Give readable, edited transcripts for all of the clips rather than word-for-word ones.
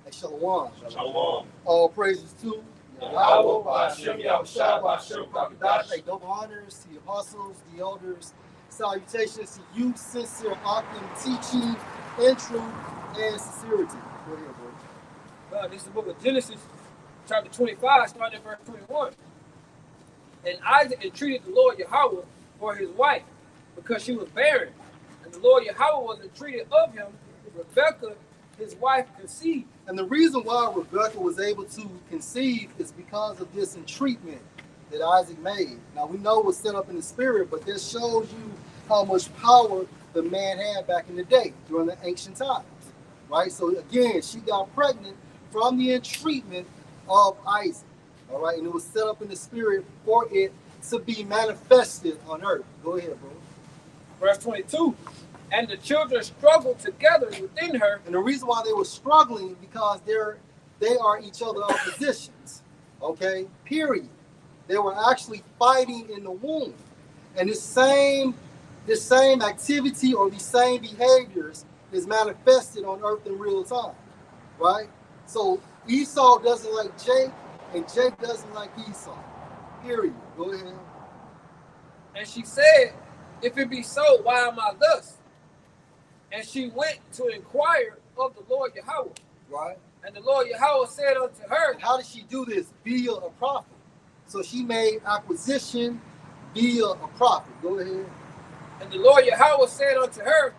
Hey, Shalom. Shalom. All praises to Yahweh, Ba'ashem, Yahushua, Ba'ashem, Kakadash. Hey, double honors to the apostles, the elders. Salutations to you, sincere, authentic teaching, in truth, and sincerity. Go ahead, bro. This is the book of Genesis, chapter 25, starting at verse 21. And Isaac entreated the Lord Yahweh for his wife, because she was barren. And the Lord Yahweh was entreated of him. Rebekah, his wife, conceived. And the reason why Rebekah was able to conceive is because of this entreatment that Isaac made. Now, we know it was set up in the spirit, but this shows you how much power the man had back in the day during the ancient times, right? So, again, she got pregnant from the entreatment of Isaac, all right? And it was set up in the spirit for it to be manifested on earth. Go ahead, bro. Verse 22. And the children struggled together within her. And the reason why they were struggling because they are each other's oppositions, okay? Period. They were actually fighting in the womb. And this same activity or these same behaviors is manifested on earth in real time, right? So Esau doesn't like Jake, and Jake doesn't like Esau. Period. Go ahead. And she said, if it be so, why am I thus? And she went to inquire of the Lord Yahweh. Right. And the Lord Yahweh said unto her. And how did she do this? Via a prophet. So she made acquisition via a prophet. Go ahead. And the Lord Yahweh said unto her,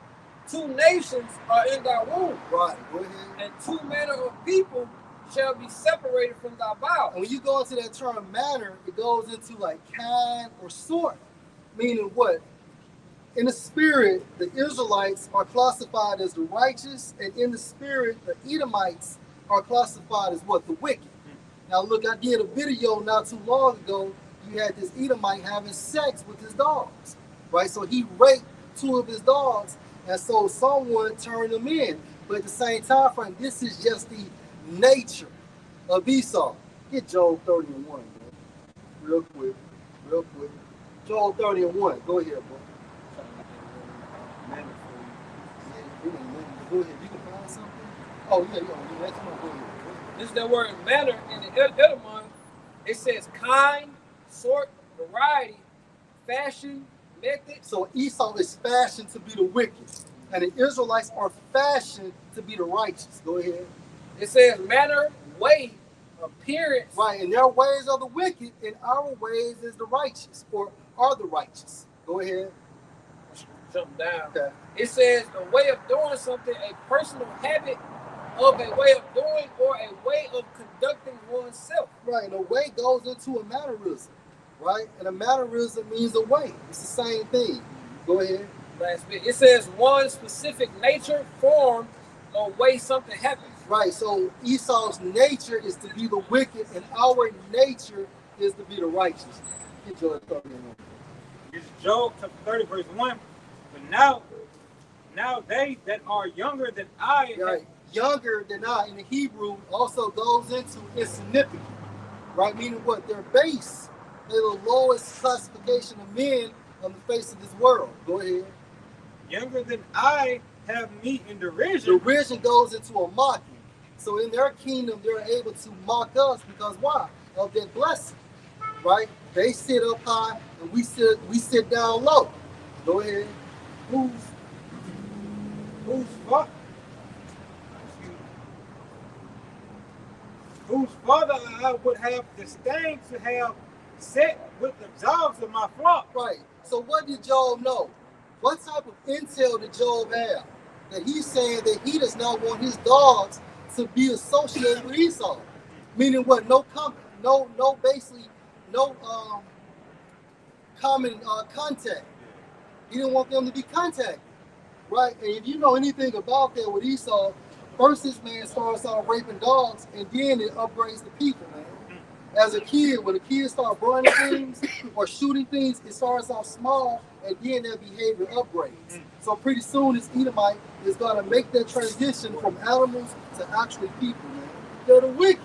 two nations are in thy womb. Right. Go ahead. And two manner of people shall be separated from thy bowels. And when you go into that term manner, it goes into like kind or sort. Meaning what? In the spirit, the Israelites are classified as the righteous, and in the spirit, the Edomites are classified as what? The wicked. Now look, I did a video not too long ago. You had this Edomite having sex with his dogs, right? So he raped two of his dogs, and so someone turned them in. But at the same time frame, this is just the nature of Esau. Get Job 30 and 1, bro. Real quick. Job 30 and 1. Go ahead, bro. Go ahead. You can find something? Oh, yeah. That's one. Go ahead. This is the word manner in the Edom. It says kind, sort, variety, fashion, method. So Esau is fashioned to be the wicked, and the Israelites are fashioned to be the righteous. Go ahead. It says manner, way, appearance. Right, and their ways are the wicked, and our ways is the righteous, or are the righteous. Go ahead. Jump down. Okay. It says a way of doing something, a personal habit of a way of doing, or a way of conducting oneself. Right, and a way goes into a mannerism, right? And a mannerism means a way. It's the same thing. Go ahead. Last bit. It says one specific nature, form, or way something happens. Right, so Esau's nature is to be the wicked, and our nature is to be the righteous. Get Job 30 and 1. It's Job chapter 30, verse 1. But now they that are younger than I. Right. Younger than I in the Hebrew also goes into insignificant, right? Meaning what? They're base. They're the lowest classification of men on the face of this world. Go ahead. Younger than I have me in derision. Derision goes into a mocking. So in their kingdom, they're able to mock us because why? Of their blessing, right? They sit up high and we sit down low. Go ahead. Whose father I would have disdained to have set with the dogs of my flock. Right. So what did Job know? What type of intel did Job have? That he's saying that he does not want his dogs to be associated with Esau. Meaning what? No common contact. He didn't want them to be contacted. Right? And if you know anything about that with Esau, first this man starts out raping dogs, and then it upgrades the people, man. As a kid, when a kid starts burning things or shooting things, it starts off small, and then their behavior upgrades. So pretty soon, this Edomite is going to make that transition from animals to actually people, man. They're the wicked.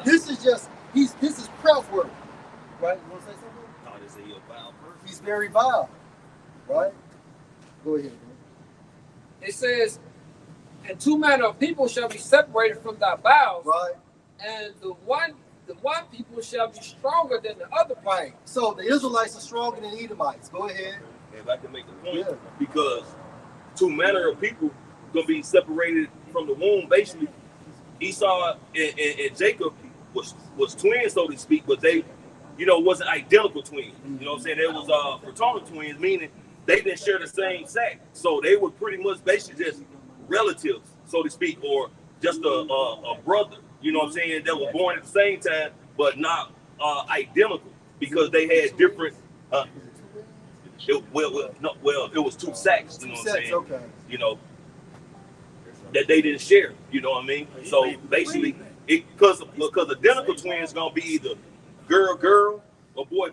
This is prep work, right? You want to say something? He's very vile, right? Go ahead, bro. It says, And two manner of people shall be separated from thy bowels, Right. and the one people shall be stronger than the other. Right. So the Israelites are stronger than the Edomites. Go ahead. If I can make a point, Yeah. because two manner of people gonna be separated from the womb. Basically, Esau and Jacob was twins, so to speak, but they, wasn't identical twins. You know what I'm saying? They was fraternal twins, meaning they didn't share the same sac. So they were pretty much basically just relatives, so to speak, or just a brother. You know what I'm saying? That was born at the same time, but not identical because they had different. It was two sacks. You know what I'm saying? Okay. That they didn't share. You know what I mean? So basically, because identical twins gonna be either girl or boy.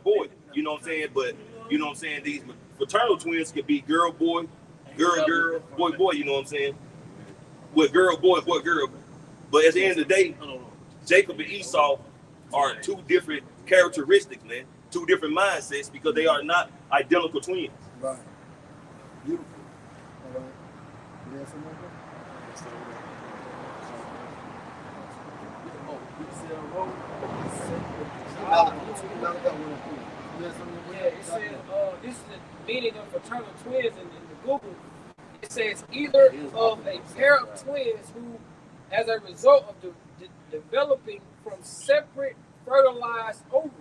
You know what I'm saying? But you know what I'm saying? These fraternal twins could be girl boy, boy. You know what I'm saying? With girl boy, girl. But at the end of the day, Jacob and Esau are two different characteristics, man. Two different mindsets because they are not identical twins. Right. Beautiful. All right. You have some more? Yeah, it says this is the meaning of fraternal twins in the Google. It says either of a pair of twins who, as a result of developing from separate fertilized ovules,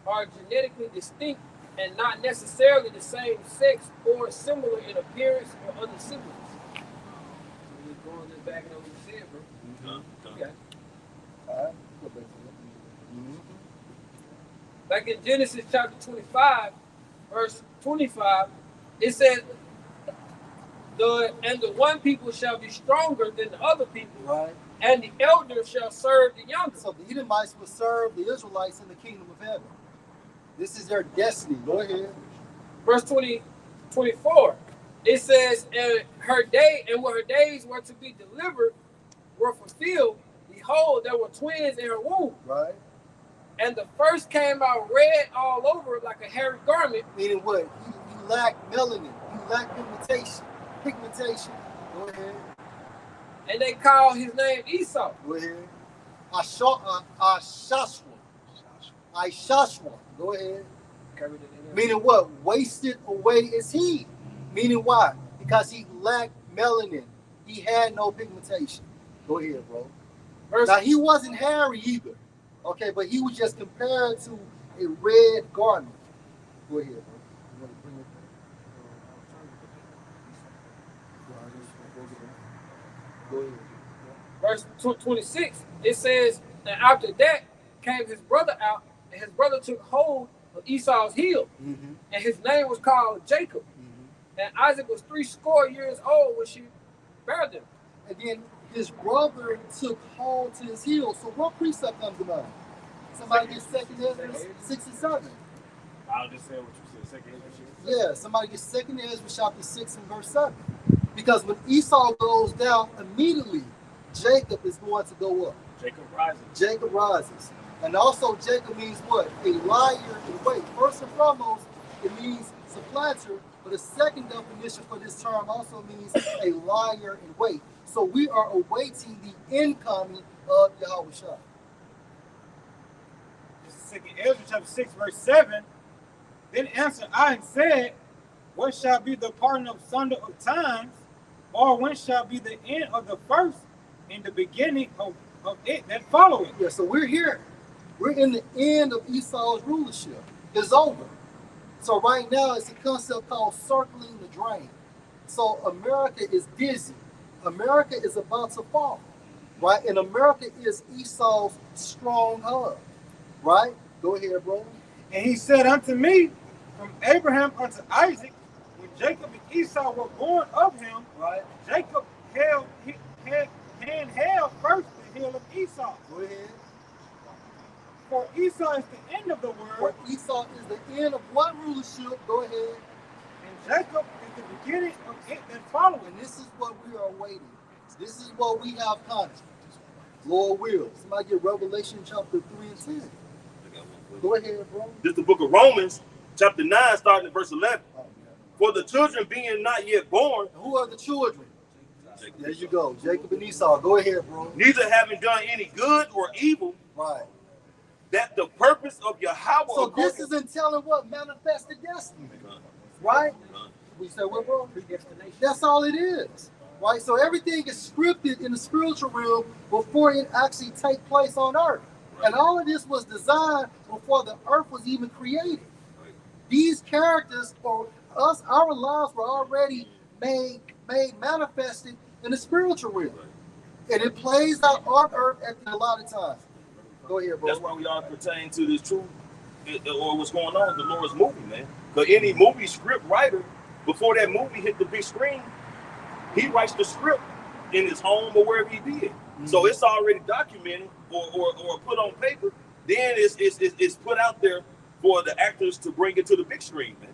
are genetically distinct and not necessarily the same sex or similar in appearance or other siblings. Just going this back and what you said, bro. Okay. All right. Like in Genesis chapter 25, verse 25, it says, the one people shall be stronger than the other people, Right. and the elder shall serve the younger. So the Edomites will serve the Israelites in the kingdom of heaven. This is their destiny. Go ahead. Verse 24, it says, and when her days were to be delivered were fulfilled, behold, there were twins in her womb. Right. And the first came out red all over like a hairy garment. Meaning what? He lacked melanin. He lacked pigmentation. Go ahead. And they called his name Esau. Go ahead. Ishashwa. Go ahead. Meaning what? Wasted away is he. Meaning why? Because he lacked melanin. He had no pigmentation. Go ahead, bro. Now he wasn't hairy either. Okay, but he was just compared to a red garment. Go ahead, bro. You want to bring it back? Go ahead. Verse 26, it says, and after that came his brother out, and his brother took hold of Esau's heel, Mm-hmm. and his name was called Jacob. Mm-hmm. And Isaac was 80 years old when she bare them. And then his brother took hold to his heel. So what precept comes to mind? Somebody gets 2nd Ezra 6 and 7. I'll just say what you said. Second Ezra. Yeah, somebody gets 2nd Ezra chapter 6 and verse 7. Because when Esau goes down, immediately Jacob is going to go up. Jacob rises. And also Jacob means what? A liar in wait. First and foremost, it means supplanter, but the second definition for this term also means a liar in wait. So we are awaiting the incoming of Yahweh Shah. This is Second Ezra chapter 6, verse 7. Then answered I and said, what shall be the pardon of sunder of times, or when shall be the end of the first in the beginning of it that followeth? Yeah, so we're here. We're in the end of Esau's rulership. It's over. So right now it's a concept called circling the drain. So America is dizzy. America is about to fall, right? And America is Esau's strong hub, right? Go ahead, bro. And he said unto me, from Abraham unto Isaac, when Jacob and Esau were born of him, Right. Jacob held first the heel of Esau. Go ahead. For Esau is the end of the For world, Esau is the end of what rulership? Go ahead. and Jacob is the beginning of it that followeth. And this is what we are waiting. This is what we have content. Lord will. Somebody get Revelation chapter 3 and 10. Go ahead, bro. This is the book of Romans, chapter 9, starting at verse 11. For the children being not yet born, Who are the children? There you go. Jacob and Esau. Go ahead, bro. Neither having done any good or evil, Right. that the purpose of Yahweh. So this isn't telling what manifested destiny. Right? We said what, bro? Predestination. That's all it is. Right? So everything is scripted in the spiritual realm before it actually take place on earth. And all of this was designed before the earth was even created. These characters for us, our lives were already made manifested in the spiritual realm. And it plays out on earth at a lot of times. Go ahead, bro. That's why we all pertain to this truth or what's going on with the Lord's movie, man. Because any movie script writer, before that movie hit the big screen, he writes the script in his home or wherever he did. So it's already documented or put on paper. Then it's put out there for the actors to bring it to the big screen, man.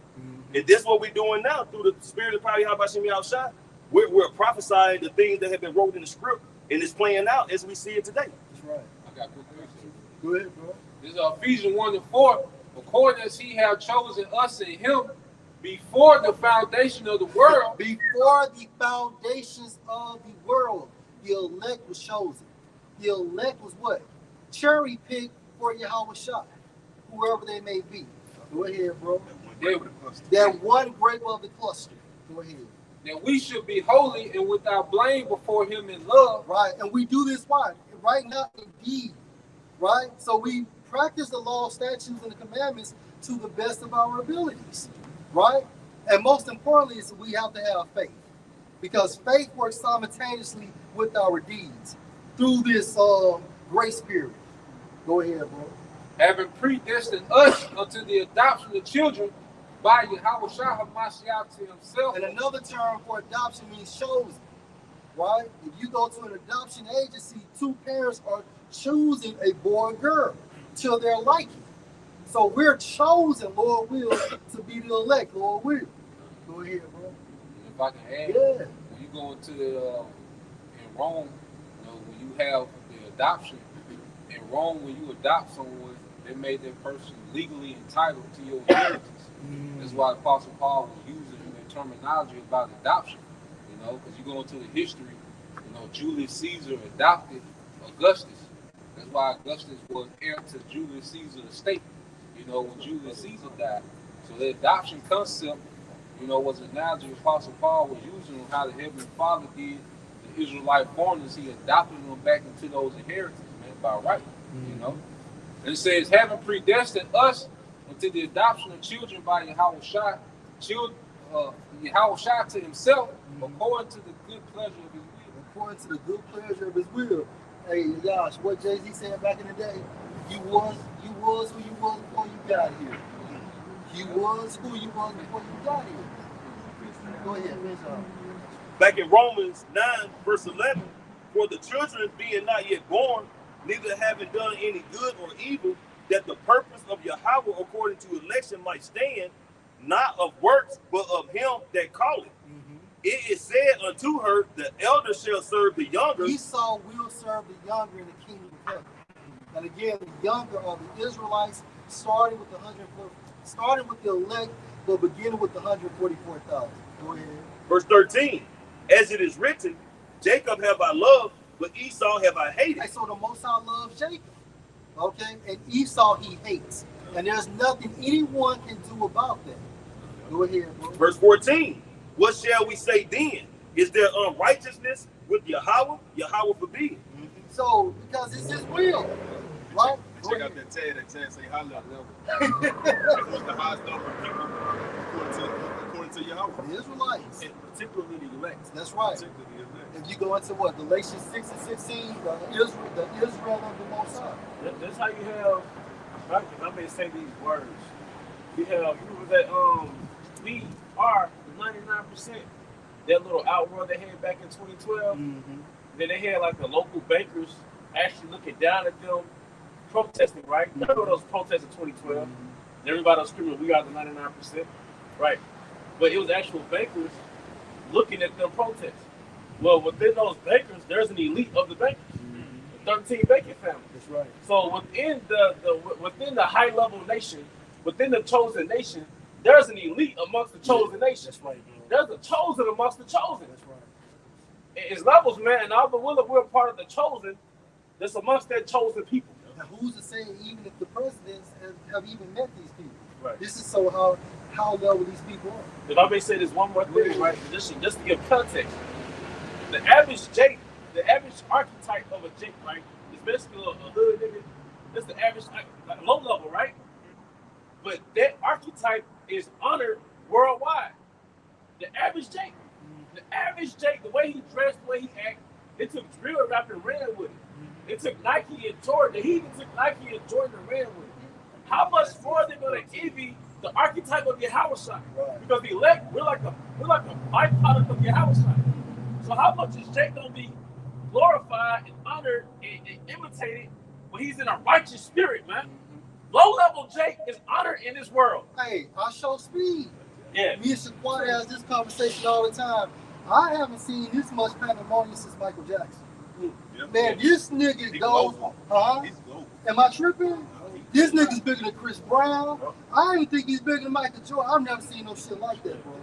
And this is what we're doing now through the spirit of probably how Shimi Al-Shai. We're prophesying the things that have been wrote in the script, and it's playing out as we see it today. That's right. I got good questions. Go ahead, bro. This is Ephesians 1:4. According as he have chosen us in him before the foundation of the world. Before the foundations of the world, the elect was chosen. The elect was what? Cherry picked for Yahweh Shai, whoever they may be. Go ahead, bro. That one grape of the cluster. Go ahead. That we should be holy and without blame before him in love. Right, and we do this why? Right now, indeed. Right? So we practice the law, statutes, and the commandments to the best of our abilities. Right? And most importantly is we have to have faith. Because faith works simultaneously with our deeds through this grace period. Go ahead, bro. Having predestined us unto the adoption of children by Yahweh Shai HaMashiach to himself. And another term for adoption means chosen. Right? If you go to an adoption agency, two parents are choosing a boy or girl till their liking. So we're chosen, Lord will, to be the elect, Lord will. Go ahead, bro. If I can add, Yeah. when you go into the in Rome, you know, when you have the adoption in Rome, when you adopt someone, they made that person legally entitled to your inheritance. That's why Apostle Paul was using the terminology about adoption. You know, because you go into the history, you know, Julius Caesar adopted Augustus. That's why Augustus was heir to Julius Caesar's estate. You know, when Julius Caesar died. So the adoption concept, you know, was an analogy Apostle Paul was using on how the Heavenly Father did the Israelite foreigners. He adopted them back into those inheritances, man, by right. You know, and it says, having predestined us into the adoption of children by Yahweh Shai, Yahweh Shai to himself, according to the good pleasure of his will. According to the good pleasure of his will. Hey, Josh, what Jay-Z said back in the day, you was who you was before you got here. You was who you was before you got here. Go ahead, Back in Romans 9, verse 11, for the children being not yet born, neither having done any good or evil, that the purpose of Yahweh according to election might stand, not of works, but of him that calleth. It is said unto her, the elder shall serve the younger. Esau will serve the younger in the kingdom of heaven. And again, the younger are the Israelites, starting with the elect, but beginning with the 144,000. Go ahead. Verse 13, as it is written, Jacob have I loved, but Esau have I hated. Okay, so the Most High loves Jacob. Okay, and Esau he hates. And there's nothing anyone can do about that. Go ahead, bro. Verse 14, what shall we say then? Is there unrighteousness with Yahweh? Yahweh forbid. So, because it's his will, right? Check out that tag say high level. What's the highest number of people according to Yahweh? The Israelites. And particularly the elect. That's right. Particularly the elect. If you go into what? Galatians 6 and 16, the Israel of the Most High. That's how you have, if I may say these words, you have, you remember that we are 99%, that little outrun they had back in 2012. Then they had like the local bankers actually looking down at them protesting, right? Remember those protests in 2012? And everybody was screaming, we are the 99%, right? But it was actual bankers looking at them protests. Well, within those bankers, there's an elite of the bankers, the 13 banking family. That's right. So within within the high level nation, within the chosen nation, there's an elite amongst the chosen nation. That's right, bro. There's a chosen amongst the chosen. That's right. It's levels, man. And although we're a part of the chosen, that's amongst that chosen people. Now, who's to say even if the presidents have even met these people? Right. This is so how level these people are. If I may say this one more thing, right? Just to give context, the average Jake, the average archetype of a Jake, right, is basically a hood nigga. That's the average, like low level, right? But that archetype is honored worldwide. The average Jake, the way he dressed, the way he acted, it took drill rap and ran with it. It took Nike and Jordan. He even took Nike and Jordan and ran with it. How much more are they gonna envy the archetype of Yahushua? Because the elect, we're like a byproduct of Yahushua. So how much is Jake gonna be glorified and honored and imitated when he's in a righteous spirit, man? Low level Jake is honored in this world. Hey, I show speed. Yeah. Me and Shaquan has this conversation all the time. I haven't seen this much pandemonium since Michael Jackson. Yeah. Man, this nigga He goes, global. huh? He's global. Am I tripping? This nigga's bigger than Chris Brown. I don't even think he's bigger than Michael Jordan. I've never seen no shit like that, bro.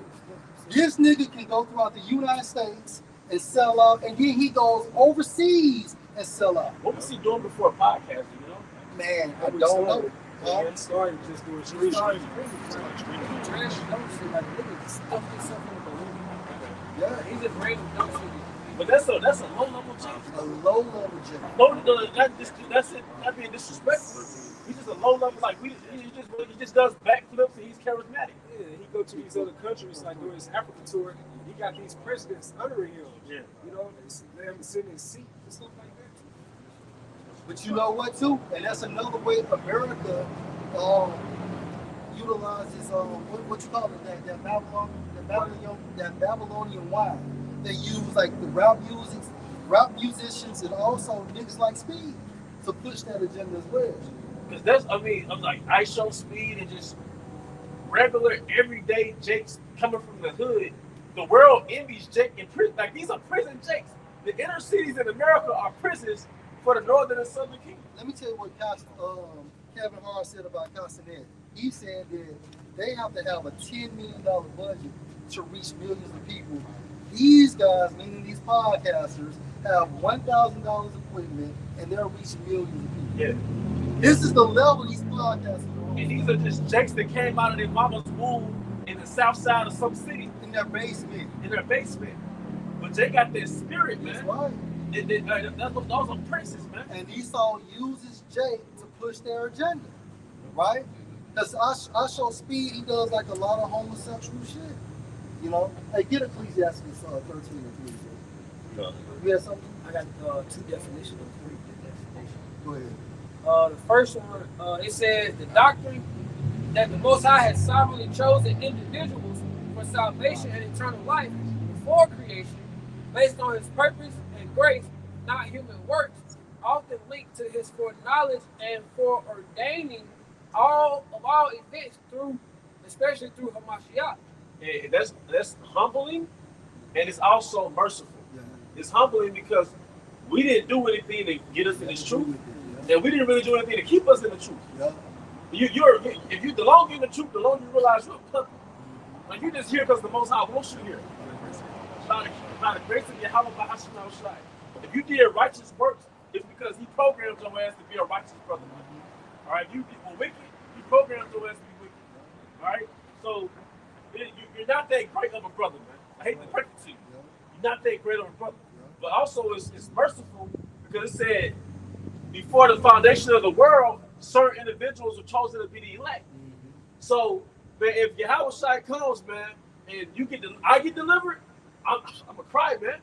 This nigga can go throughout the United States and sell out, and then he goes overseas and sell out. What was he doing before podcasting, you know? Man, I don't know. Huh? He started just doing street streaming. Trash dumb shit, like nigga stuff himself in the balloon. Yeah, He just random dumb shit. But that's a low level Jake. a low level Jake. No, that's it. Not being disrespectful. He's just a low level, like he just does backflips and he's charismatic. Yeah, he go to these other countries like doing his Africa tour. He got these presidents honoring him. Yeah. You know, they have him sitting in seat and stuff like that. But you know what too? And that's another way America utilizes what you call it, that Babylonian wine. They use like the rap musicians and also niggas like Speed to push that agenda as well. Because I'm like, I show speed and just regular, everyday Jakes coming from the hood. The world envies Jake in prison. Like, these are prison Jakes. The inner cities in America are prisons for the northern and southern kingdom. Let me tell you what Kevin Hart said about Castanet. He said that they have to have a $10 million budget to reach millions of people. These guys, meaning these podcasters, have $1,000 equipment and they're reaching millions of people. Yeah. This is the level these podcasters are on. And these are just Jakes that came out of their mama's womb in the south side of some city. In their basement. In their basement. But they got their spirit, That's man. right. Those are princes, man. And Esau uses Jake to push their agenda, right? Because I show Speed, he does like a lot of homosexual shit. You know? Hey, get Ecclesiastes 13 and 3. No. You have something? I got two definitions of three definitions. Go ahead. The first one, it says the doctrine that the Most High has sovereignly chosen individuals for salvation and eternal life before creation, based on His purpose and grace, not human works, often linked to His foreknowledge and foreordaining all events especially through Hamashiach. And that's humbling, and it's also merciful. Yeah. It's humbling because we didn't do anything to get us in this truth, and we didn't really do anything to keep us in the truth. Yeah. The longer you're in the truth, the longer you realize you're a puppet. Like, you're just here because the Most High wants you here. By the grace of Yahweh Bahashim Al-Shai. If you did righteous works, it's because He programmed your ass to be a righteous brother. All right, if you were wicked, He programmed your ass to be wicked. All right, so you're not that great of a brother, man. I hate to break it to you. You're not that great of a brother. But also, it's merciful because it said, before the foundation of the world, certain individuals were chosen to be the elect. So, man, if Yahweh comes, man, and I get delivered, I'm gonna cry, man.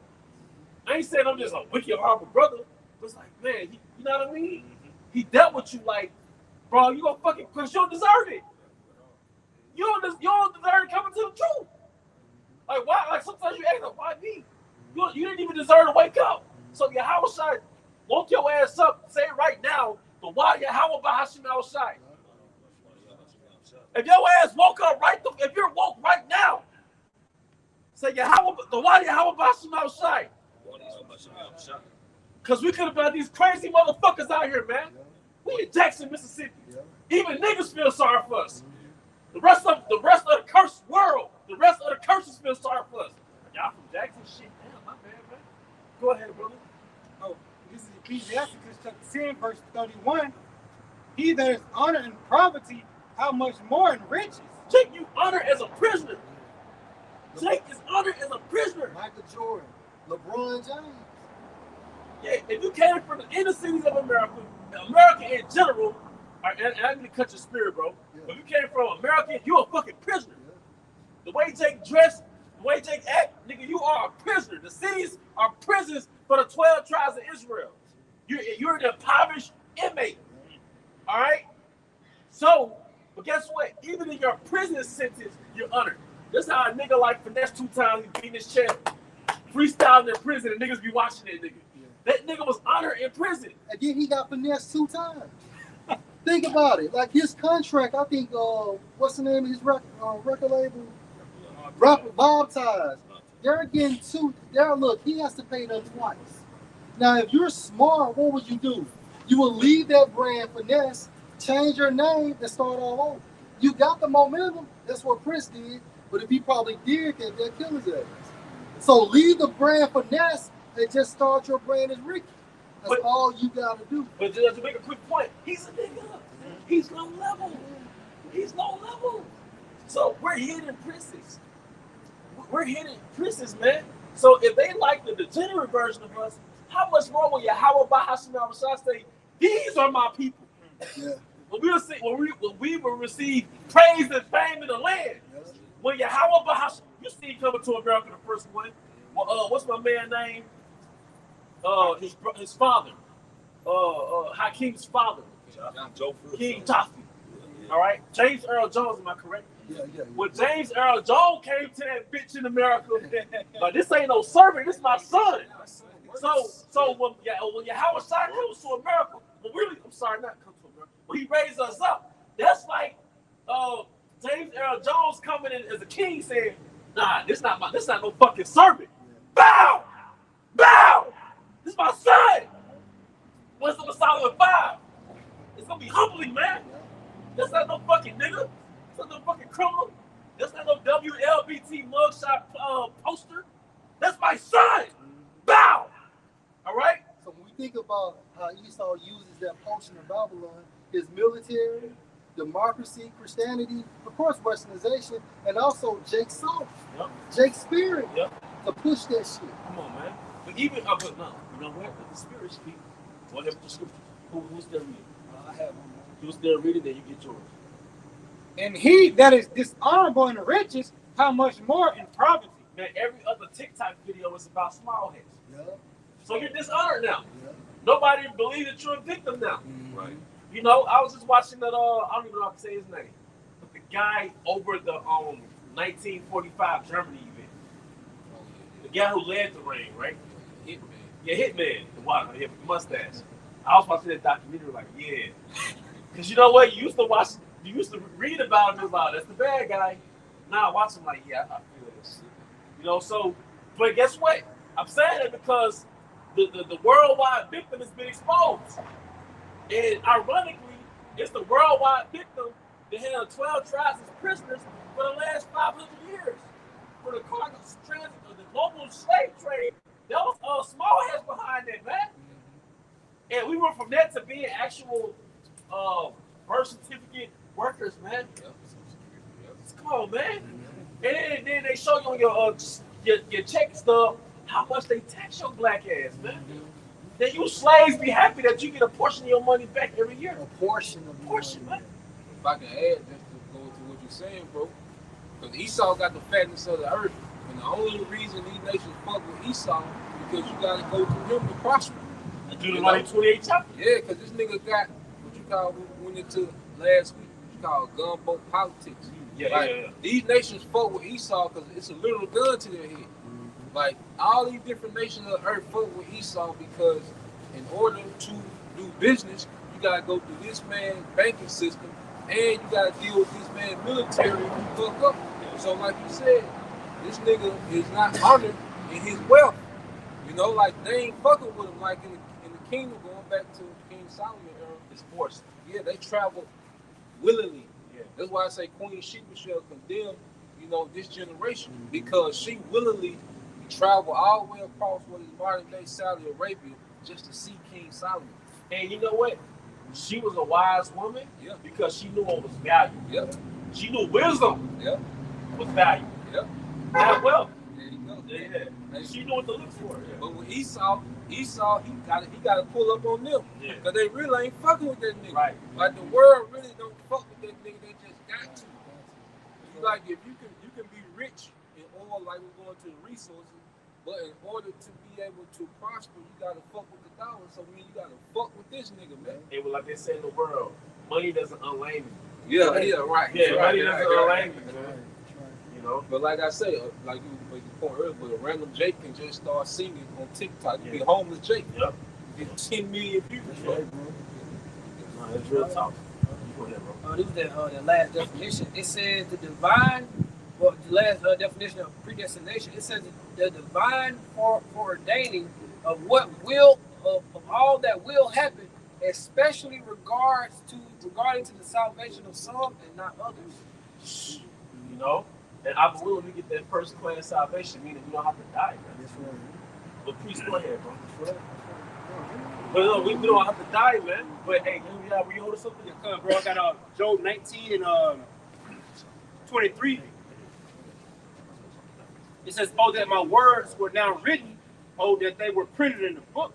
I ain't saying I'm just a wicked, horrible brother. But it's like, man, you know what I mean? He dealt with you like, bro, you gonna fucking, because you don't deserve it. You don't deserve coming to the truth. Like, why? Like, sometimes you ask, why me? You didn't even deserve to wake up. So Yahweh woke your ass up. Say it right now. The why Yahweh Bahashim Al-Shai. If your ass woke up if you're woke right now, say Yahweh, the why Yahweh Bahashim Al-Shai. Because we could have been these crazy motherfuckers out here, man. We in Jackson, Mississippi. Even niggas feel sorry for us. The rest of the cursed world, the rest of the curses feel sorry for us. Y'all from Jackson, shit, damn, my bad, man. Go ahead, brother. Oh, this is Ecclesiastes chapter 10, verse 31. He that is honored in poverty, how much more in riches? Jake, you honored as a prisoner. Jake is honored as a prisoner. Michael Jordan, LeBron James. Yeah, if you came from the inner cities of America, America in general, and I need to cut your spirit, bro. Yeah. If you came from America, you're a fucking prisoner. Yeah. The way Jake dressed, the way Jake act, nigga, you are a prisoner. The cities are prisons for the 12 tribes of Israel. You're an impoverished inmate. All right? So, but guess what? Even in your prison sentence, you're honored. This how a nigga like finesse 2 times, he beating his chest, freestyling in prison, and niggas be watching that nigga. Yeah. That nigga was honored in prison. And then he got finessed 2 times. Think about it. Like his contract, I think, what's the name of his record label? Bob Ties. They're getting 2. Look, he has to pay them twice. Now, if you're smart, what would you do? You will leave that brand finesse, change your name, and start all over. You got the momentum. That's what Prince did. But if he probably did, they'll kill his ass. So leave the brand finesse and just start your brand as Ricky. That's all you gotta do. But just to make a quick point, he's a nigga. He's low level. He's low level. So we're hidden princes. We're hidden princes, man. So if they like the degenerate version of us, how much more will Yahweh Bahashim Al-Rashad say, these are my people? Yeah. When we will receive praise and fame in the land. Yeah. When Yahweh Bahashim, you see him coming to America the first one. Well, what's my man name? His father. Hakeem's father. King Toffee. All right. James Earl Jones, am I correct? Yeah. When James Earl Jones came to that bitch in America, but this ain't no servant, this is my son. So when Yahweh Shai comes to America, not come to America, when he raised us up, that's like James Earl Jones coming in as a king saying, nah, this not no fucking servant. Bow! This is my son! What's the Solomon 5? It's gonna be humbling, man. That's not no fucking nigga. That's not no fucking criminal. That's not no WLBT mugshot poster. That's my son. Bow. All right. So when we think about how Esau uses that potion of Babylon, his military, democracy, Christianity, of course, Westernization, and also Jake's soul, Jake's spirit, to push that shit. Come on, man. But even but no, you know what? Let the spirit speak. What have the scripture? Who's there reading? I have one. Who's there reading? Then you get yours. And he that is dishonorable in riches, how much more in poverty? Man, every other TikTok video is about small heads. Yeah. So you're dishonored now. Yeah. Nobody believes that you're a victim now. Mm-hmm. Right. You know, I was just watching that. I don't even know how to say his name. But the guy over the 1945 Germany event. The guy who led the reign, right? Hitman. Yeah, Hitman. The water, yeah, with the mustache. I was watching that documentary, like, yeah. Because you know what? You used to read about him as like, that's the bad guy. Now I watch him like, yeah, I feel this. You know, so, but guess what? I'm saying that because the worldwide victim has been exposed. And ironically, it's the worldwide victim that held 12 tribes as prisoners for the last 500 years. For the cargo transit of the global slave trade, there was small heads behind that, man. And we went from that to being actual birth certificate workers, man. Come on, man. And then they show you on your check stub how much they tax your black ass, man. Then you slaves be happy that you get a portion of your money back every year. A portion of Man. If I can add, just to go to what you're saying, bro, because Esau got the fatness of the earth, and the only reason these nations fuck with Esau because you gotta go through him to prosper. Deuteronomy 28 chapter. Yeah, because this nigga got what you call, we went into last week, what you call gunboat politics. Yeah. These nations fuck with Esau because it's a little gun to their head. Like, all these different nations of the earth fuck with Esau because in order to do business, you gotta go through this man's banking system and you gotta deal with this man's military who fuck up. So like you said, this nigga is not honored in his wealth. You know, like they ain't fucking with him like in the kingdom, going back to King Solomon era. It's forced. Yeah, they travel willingly. Yeah. That's why I say Queen Sheba shall condemn, you know, this generation because she willingly travel all the way across what is modern day Saudi Arabia just to see King Solomon. And you know what? She was a wise woman Yeah. because she knew what was valuable. Yep. She knew wisdom Yep. was valuable. Yep. Not wealth. There you go. Yeah. And She knew what to look for. But with Esau, he got to pull up on them. Yeah. Because they really ain't fucking with that nigga. Right. Like the world really don't fuck with that nigga. They just got to. You like if you can be rich in oil like we're going to the resources, but in order to be able to prosper, you gotta fuck with the dollar. So you gotta fuck with this nigga, man. It was like they say in the world, money doesn't unlame you. Yeah, right. Yeah, right, money doesn't unlame you, man. Right. You know? But like I say, like you made the point earlier, but a random Jake can just start singing on TikTok. You be homeless Jake. Yep. Get 10 million views. That's right, bro. No, that's real talk. Go ahead, bro. This is the last definition. It says the divine, well, the last definition of predestination. It says the divine foreordaining of what will, of all that will happen, especially regarding to the salvation of some and not others. You know? And I believe we get that first class salvation, meaning we don't have to die, man. That's right. But please go ahead, bro. That's right. But no, we don't have to die, man. But hey, you hold us something? Bro, I got Job 19 and 23. It says, "Oh, that my words were now written. Oh, that they were printed in the book,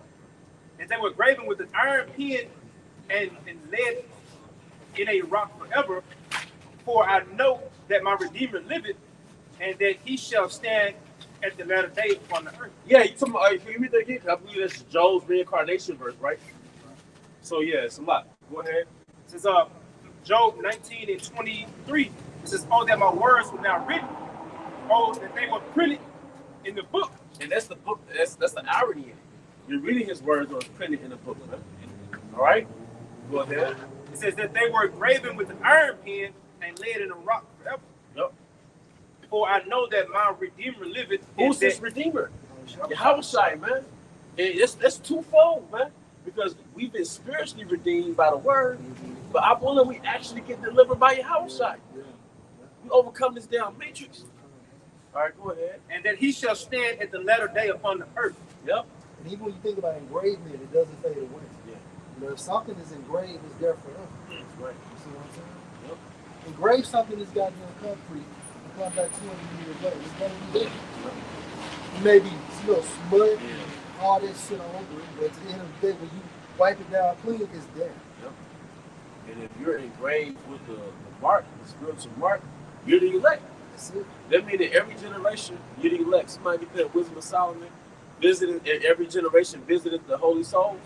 and they were graven with an iron pen and lead in a rock forever. For I know that my Redeemer liveth, and that he shall stand at the latter day upon the earth." Yeah, you talking about, can you read that again? I believe that's Job's reincarnation verse, right? So yeah, it's a lot. Go ahead. It says, Job 19 and 23. It says, "Oh, that my words were now written. Oh, that they were printed in the book." And that's the book. That's the irony in it. You're reading his words or it's printed in the book, man. All right? Go ahead. It says that they were graven with an iron pen and laid in a rock forever. Yep. For I know that my Redeemer liveth. Who's this Redeemer? Yahushua, man. And that's twofold, man. Because we've been spiritually redeemed by the word, but I wonder if we actually get delivered by Yahushua. We overcome this damn matrix. All right, go ahead. And that he shall stand at the latter day upon the earth. Yep. And even when you think about engravement, it doesn't fade away. Yeah. You know, if something is engraved, it's there forever. That's right. You see what I'm saying? Yep. Engrave something that's got no concrete and come back 200 years later. It's gonna be there. It may be smut and all that shit all over it, but at the end of the day, when you wipe it down clean, it's there. Yep. And if you're engraved with the mark, the spiritual mark, you're the elect. That's it. That means that every generation, you're the elect. Somebody declared Wisdom of Solomon, every generation visited the holy souls.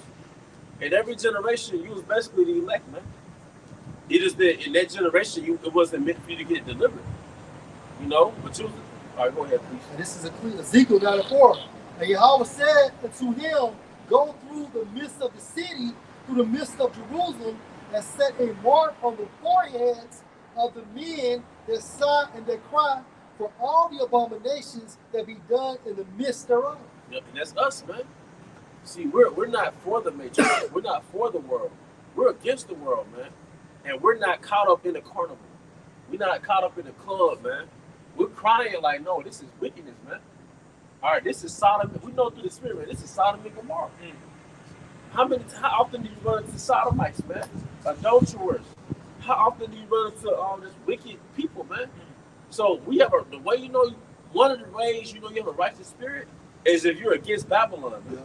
And every generation, you was basically the elect, man. It is that in that generation, it wasn't meant for you to get delivered. You know? But you, all right, go ahead, please. And this is Ezekiel 9:4. And Yahweh said unto him, "Go through the midst of the city, through the midst of Jerusalem, and set a mark on the foreheads of the men that sigh and that cry for all the abominations that be done in the midst thereof." Yep, and that's us, man. See, we're not for the matrix. We're not for the world. We're against the world, man. And we're not caught up in the carnival. We're not caught up in the club, man. We're crying like, no, this is wickedness, man. All right, this is Sodom. We know through the Spirit, man, this is Sodom and Gomorrah. How often do you run into sodomites, man? Adulterers. How often do you run into all this wicked people, man? So we have the way you know, one of the ways you know you have a righteous spirit is if you're against Babylon, man.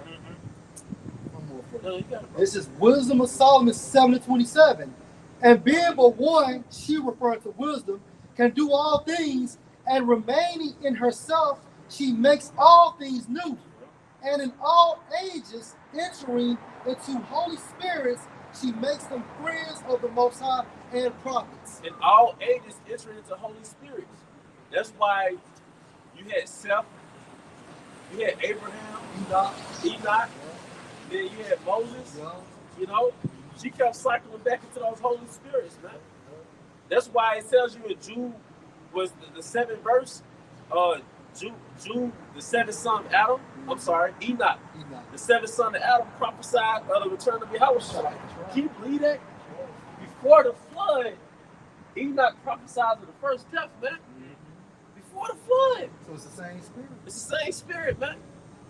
One more for you. No, you got it, bro. This is Wisdom of Solomon 7:27. And being but one, she referring to wisdom, can do all things, and remaining in herself, she makes all things new. And in all ages, entering into holy spirits, she makes them friends of the Most High and prophets. In all ages entering into Holy Spirits. That's why you had Seth, you had Abraham, Enoch, then you had Moses. You know, she kept cycling back into those Holy Spirits, man. That's why it tells you in Jude was the 7th verse, Jude, the 7th son of Adam, I'm sorry, Enoch, the 7th son of Adam prophesied of the return of Yahushua. Can you believe that? Before the flood, Enoch prophesied of the first death, man. Before before the flood. So it's the same spirit. It's the same spirit, man.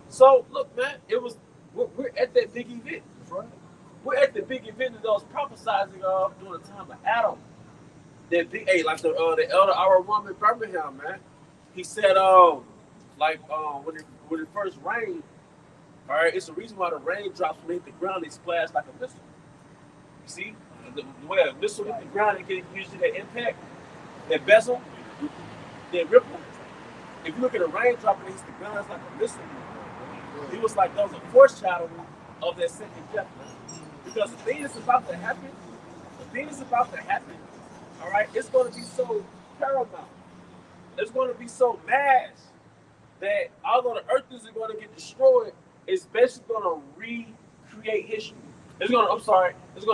So look, man, we're at that big event. That's right. We're at the big event that I was prophesizing of during the time of Adam. That big, hey, like the elder our woman in Birmingham, man. He said, when it first rained, all right, it's the reason why the raindrops when they hit the ground, they splash like a missile. You see, the way a missile hit the ground, it can usually that impact, that bezel, that ripple. If you look at a raindrop and it hits the ground, it's like a missile. He was like, that was a foreshadowing of that second death, man. Because the thing that's about to happen, all right, it's going to be so paramount. It's going to be so mass that although the earth isn't going to get destroyed, it's basically going to recreate history. It's going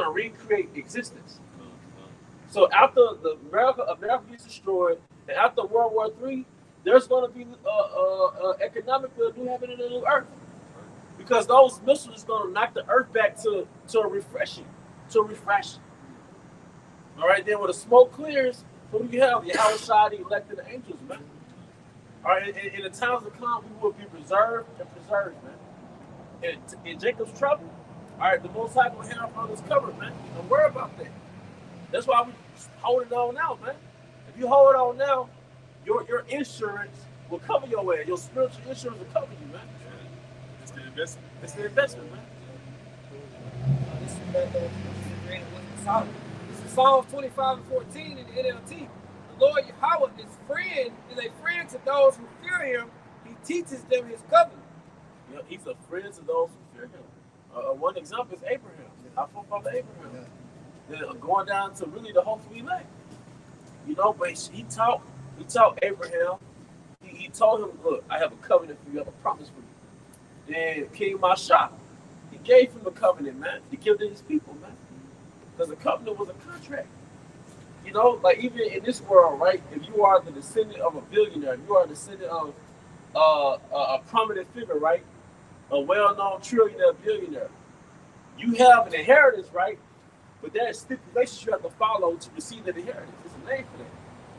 to recreate existence. So after America gets destroyed, and after World War III, there's going to be economic new heaven and a new earth. Because those missiles is going to knock the earth back to a refreshing. All right, then when the smoke clears, who do you have? You have the elected angels, man. All right, in the times to come, we will be preserved, man. In Jacob's trouble, all right, the Most High will have on us covered, man. Don't worry about that. That's why we holding on now, man. If you hold on now, your insurance will cover your ass. Your spiritual insurance will cover you, man. It's the investment. It's the investment, man. This is Psalms 25:14 in the NLT. The Lord Yahweh is a friend to those who fear him. He teaches them his covenant. You know, he's a friend to those who fear him. One example is Abraham. Our forefather Abraham. Then going down to really the hopeful elect. You know, but he taught Abraham. He told him, look, I have a covenant for you. I have a promise for you. Then King Mashah, he gave him a covenant, man. He gave it to his people, man. Because the covenant was a contract. You know, like even in this world, right? If you are the descendant of a billionaire, if you are a descendant of a prominent figure, right? A well-known trillionaire, billionaire, you have an inheritance, right? But there's stipulations you have to follow to receive that inheritance. There's a name for that.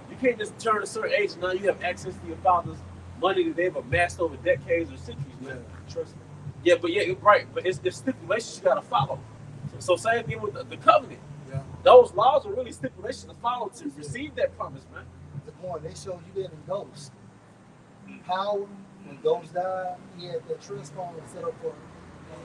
You can't just turn a certain age and now you have access to your father's money that they've amassed over decades or centuries, man. Trust me. Yeah, right. But it's stipulations you got to follow. So same thing with the covenant. Yeah. Those laws are really stipulations to follow to receive that promise, man. The point they showed you that in Ghost. How when Ghost died, he had that trust fund set up for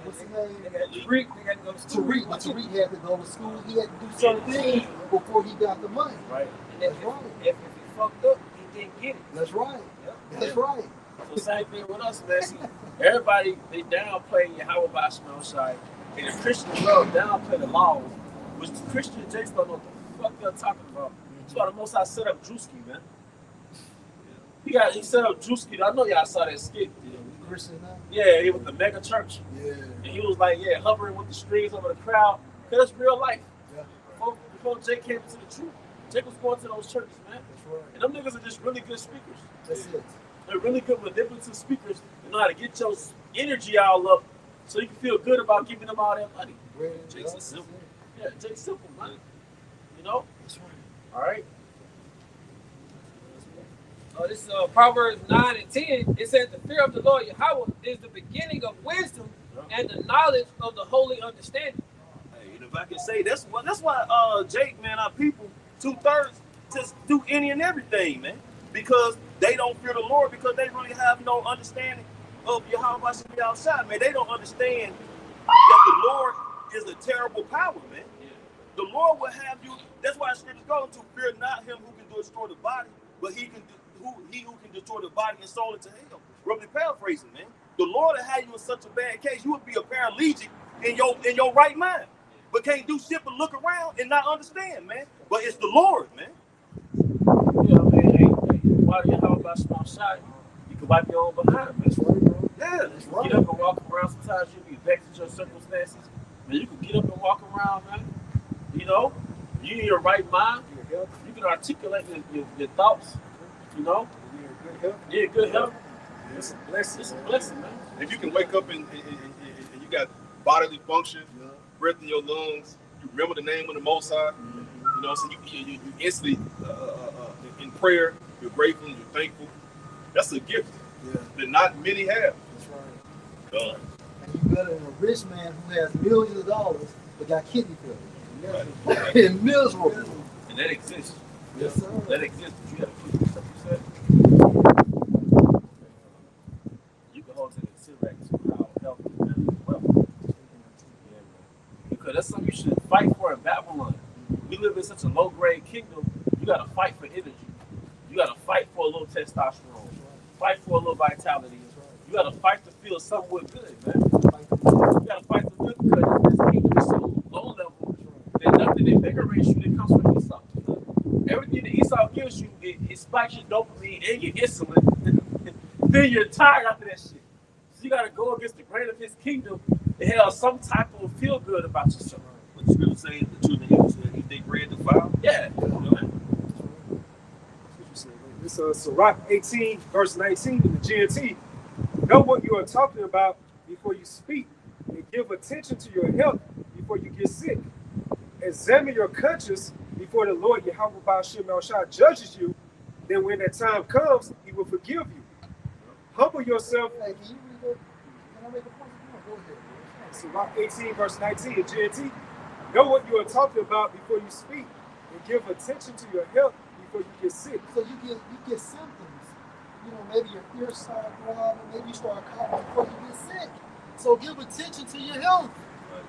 what's his name? Tariq, they had to go to school. Tariq. But Tariq had to go to school. He had to do certain things before he got the money. Right. And That's right. if he fucked up, he didn't get it. That's right. Yep. That's right. So same thing with us, man. See, everybody, they downplay Yahweh by Shai. And the Christians world downplay the laws, which the Christian Jakes don't know what the fuck they're talking about. That's why the Most High set up Drewski, man. He set up Drewski. I know y'all saw that skit. Christian now? Yeah, he was the mega church. Yeah. And he was like, hovering with the strings over the crowd. Because it's real life. Yeah. Before Jake came into the truth, Jake was going to those churches, man. That's right. And them niggas are just really good speakers. That's it. They're really good manipulative speakers. They know how to get your energy all up so you can feel good about giving them all that money. Jake's simple. Yeah, Jake's simple, man. You know? That's right. All right. This is Proverbs 9 and 10. It says, the fear of the Lord Yahweh is the beginning of wisdom and the knowledge of the holy understanding. Hey, and if I can say, that's why Jake, man, our people, 2/3 just do any and everything, man. Because they don't fear the Lord, because they really have no understanding of Yahweh outside, man. They don't understand that the Lord is a terrible power, man. The Lord will have you. That's why the scriptures go to fear not him who can destroy the body, but he who can destroy the body and soul into hell. Roughly paraphrasing, man. The Lord will have you in such a bad case, you would be a paraplegic in your right mind, but can't do shit but look around and not understand, man. But it's the Lord, man. Yeah, man. Hey, why do you have about small shot? You can wipe your own behind, man. That's right, bro. Yeah, that's right. Get up and walk around. Sometimes you'll be vexed at your circumstances. Man, you can get up and walk around, man. You know, you in your right mind. You can articulate your thoughts. You know, yeah, good health. It's a blessing. It's a blessing, man. If you can wake up and you got bodily function, breath in your lungs, you remember the name of the Most High. You know, so you instantly in prayer, you're grateful, you're thankful. That's a gift Yeah, that not many have. that's right. Done. And you better than a rich man who has millions of dollars but got kidney failure. Right. And miserable. And that exists. Yes, sir. That exists. But you have to put yourself yourself. You can hold to the consideration of how healthy and wealth. Yeah, because that's something you should fight for in Babylon. We live in such a low grade kingdom. You got to fight for energy. You got to fight for a little testosterone. Fight for a little vitality. You got to fight to feel somewhat good, man. You got to fight to feel good. This kingdom is so low level that nothing invigorates you that comes from Esau. Everything that Esau gives you, it spikes your dopamine and your insulin. Then you're tired after that shit. So you got to go against the grain of his kingdom and have some type of feel good about yourself. What the scripture say, the children of Israel eat their bread defiled? Yeah. You know, This is Sirach 18, verse 19 in the GMT. Know what you are talking about before you speak, and give attention to your health before you get sick. Examine your conscience before the Lord Yahweh Ba'ashem El Shai judges you. Then when that time comes, he will forgive you. Humble yourself. Hey, can you read that? Can I make a point? Go ahead. Sirach 18, verse 19 in GMT. Know what you are talking about before you speak, and give attention to your health before you get sick. So you get symptoms. You know, maybe your ears start throbbing, maybe you start coughing before you get sick. So give attention to your health.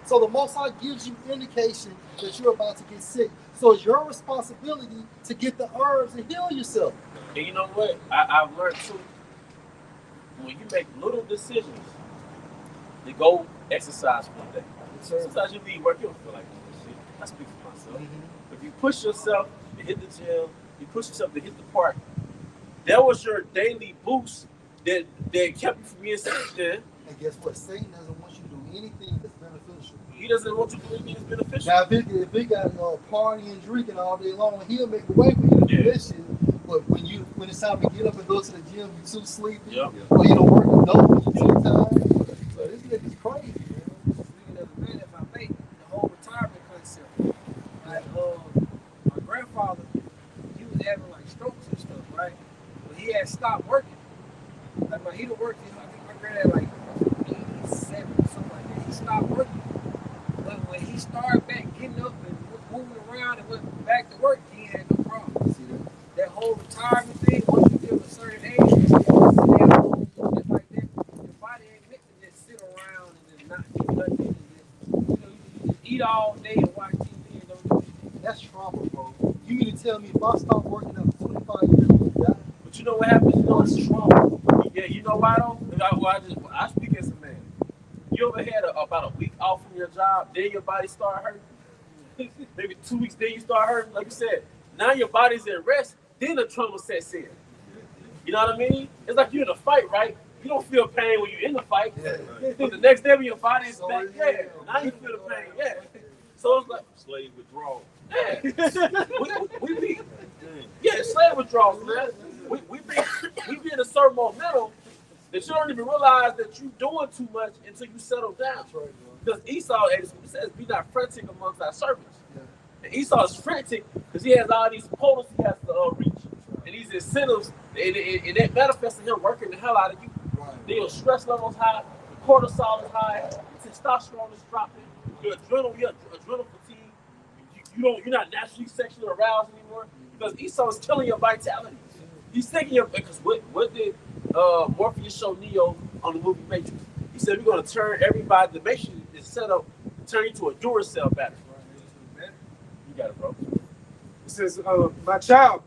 So the Most High gives you indication that you're about to get sick. So it's your responsibility to get the herbs and heal yourself. and you know what? I've learned too. When you make little decisions, to go exercise one day. Sometimes you leave work, you don't feel like doing this shit. I speak for myself. If you push yourself to hit the gym, you push yourself to hit the park, that was your daily boost that kept you from being sick there. And guess what? Satan doesn't want you to do anything that's beneficial. He doesn't want you to do anything that's beneficial. Now, if he got partying and drinking all day long, he'll make a way for you to do that shit. But when it's time to get up and go to the gym, you're too sleepy. Yep. Or you don't work enough when you're too tired. So this nigga's crazy, man. Speaking of the man, if I may, the whole retirement concept. Like, my grandfather, he was having like strokes and stuff, right? But he had stopped working. Like, when he'd worked, I think my granddad like 87 or something like that. He stopped working. But when he started back getting up and moving around and went back to work, he had no problem. See that? That whole retirement thing, once you get to a certain age, you sit at home, stuff like that, your body ain't meant to just sit around and just not do nothing. And just, you just eat all day and watch TV and don't do anything. That's trauma, bro. You mean to tell me if I stop working after 25 years, I'm gonna die? But you know what happens? You know That's trauma. Yeah, you know why though? I speak as a man. You ever had about a week off from your job, then your body start hurting? Maybe 2 weeks, then you start hurting. Like you said, now your body's at rest, then the trauma sets in. You know what I mean? It's like you're in a fight, right? You don't feel pain when you're in the fight. Yeah. But the next day when your body is So back, yeah. now you feel the pain, yeah. So it's like, Slave withdrawal. yeah. we be, yeah, slave withdrawals, man. We be in a certain momentum that you don't even realize that you're doing too much until you settle down. That's right, bro. Because Esau, as it says, be not frantic amongst thy servants. Yeah. And Esau is frantic because he has all these quotas he has to reach. And these incentives, and that manifests in him working the hell out of you. Right. Then your stress level's high, your cortisol is high, your testosterone is dropping, your adrenal fatigue. You're not naturally sexually aroused anymore because Esau is killing your vitality. He's taking your, because what did Morpheus show Neo on the movie Matrix? He said we're going to turn everybody, the Matrix is set up to turn you to a Duracell battery. You got it, bro. It says, my child,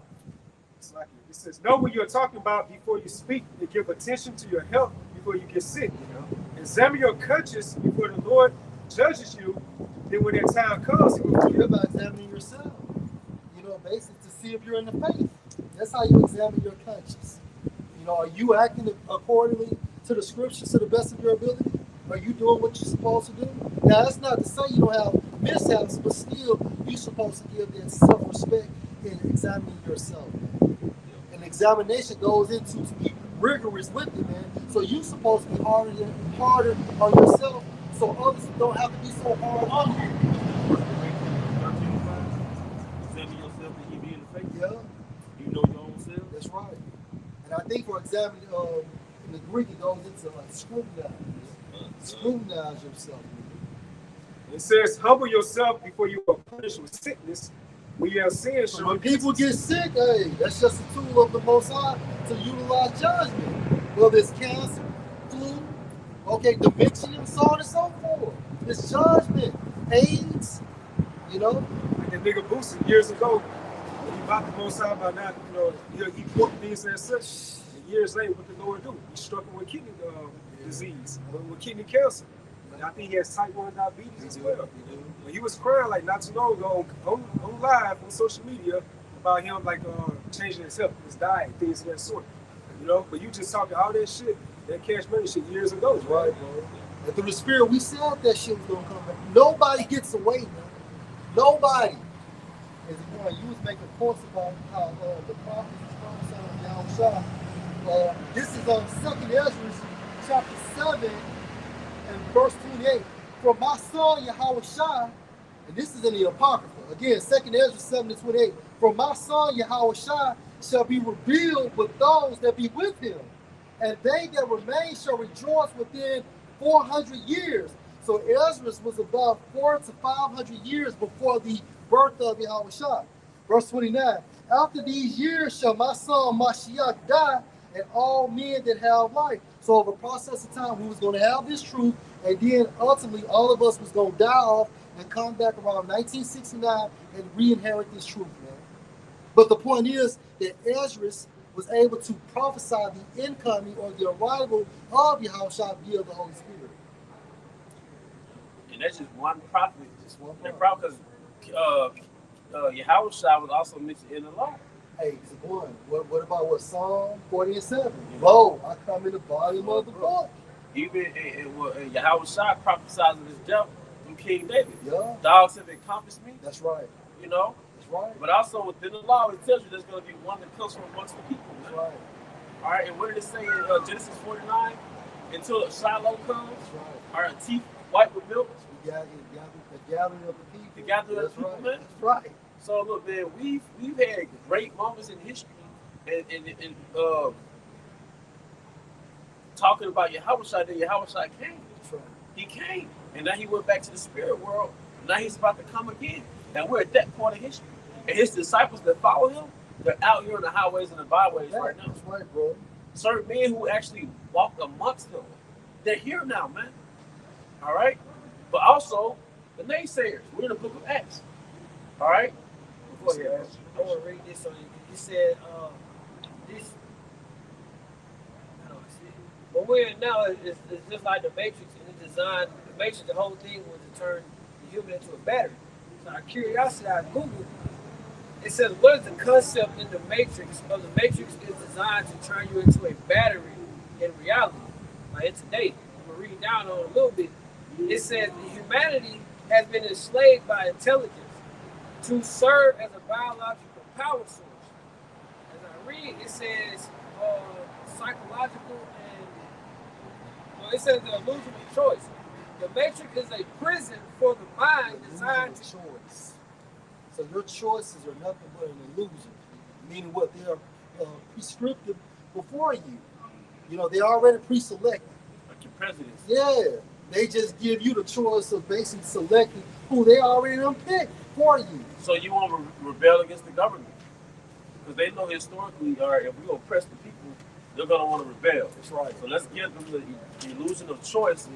it says, know what you're talking about before you speak, and give attention to your health before you get sick. Examine your conscience before the Lord judges you. Then when that time comes, he will You're about examining yourself. You know, basically to see if you're in the faith. That's how you examine your conscience. You know, are you acting accordingly to the scriptures to the best of your ability? Are you doing what you're supposed to do? Now, that's not to say you don't have mishaps, but still, you're supposed to give that self-respect in examining yourself. And examination goes into to be rigorous with it, man. So you're supposed to be harder on yourself, so others don't have to be so hard on you. Examine yourself and you be in the faith. Yeah, You know your own self. that's right. And I think, for example, in the Greek, it goes into like scrutinize. Scrutinize yourself. It says, humble yourself before you are punished with sickness. When you have sin, So when people get sick, hey, that's just a tool of the Most High to utilize judgment. Whether it's cancer, flu, okay, dementia, and so on and so forth. It's judgment, AIDS, you know. Like that nigga Boosie years ago, when he bought the Most High by now, you know, he put things and such. And years later, what the Lord do? He struck him with kidney disease, with kidney cancer. And I think he has type 1 diabetes as well. But he was crying like not too long ago on live on social media about him like changing his health, his diet, things of that sort. You know, but you just talking all that shit, that cash money shit years ago, Right, bro. And through the spirit, we said that shit was gonna come back. Nobody gets away, man. Nobody. As you was making points about how the prophet is prophesying Yahweh. This is on 2nd Ezra, chapter 7, and verse 28. For my son Yahweh Shai, and this is in the Apocrypha. Again, 2nd Ezra 7 and 28. For my son Yahweh Shai shall be revealed with those that be with him, and they that remain shall rejoice within 400 years. So Ezra was about 400 to 500 years before the birth of Yahweh Shai. Verse 29. After these years shall my son Mashiach die, and all men that have life. So over a process of time, we was going to have this truth, and then ultimately all of us was going to die off and come back around 1969 and re-inherit this truth, man. But the point is that Ezra was able to prophesy the incoming or the arrival of Yahushua via the Holy Spirit. And that's just one prophet. Just one And prophet. because Yahushua was also mentioned in the law. Hey, so one. What about Psalm 40 and 7? Lo, I come in the volume of the book. Even Yahushua prophesied of his death from King David. Yeah, Dogs have encompassed me, that's right. you know. That's right. But also within the law, it tells you there's going to be one that comes from amongst the people. That's right. All right, and what did it say in Genesis 49? Until Shiloh comes, That's right. our teeth white with milk. The gathering of the people. The gathering of That's the people, right. man. That's right. So look, man, we've had great moments in history, and talking about Yahushua, that Yahushua came. That's right. He came, and now he went back to the spirit world. Now he's about to come again, and we're at that point of history. And his disciples that follow him, they're out here on the highways and the byways right now. That's right, bro. Certain men who actually walk amongst them, they're here now, man. All right, but also the naysayers. We're in the book of Acts. All right. Go ahead. I want to read this on you. He said, this. How do I say it? But we're in now, it's just like the Matrix, and the design, the Matrix, the whole thing was to turn the human into a battery. So out of curiosity, I Googled. It says, what is the concept in the Matrix? Of the Matrix is designed to turn you into a battery in reality, like in today. I'm gonna read down on it a little bit. It says humanity has been enslaved by intelligence to serve as a biological power source. As I read, it says psychological and it says the illusion of choice. The Matrix is a prison for the mind designed to choice. So your choices are nothing but an illusion. Meaning what? They are prescriptive before you. You know, they're already pre-selected. Like your presidents. Yeah. They just give you the choice of basically selecting who they already done picked for you. So you want to rebel against the government? Because they know historically, all right, if we oppress the people, they're going to want to rebel. That's right. So let's give them the illusion of choice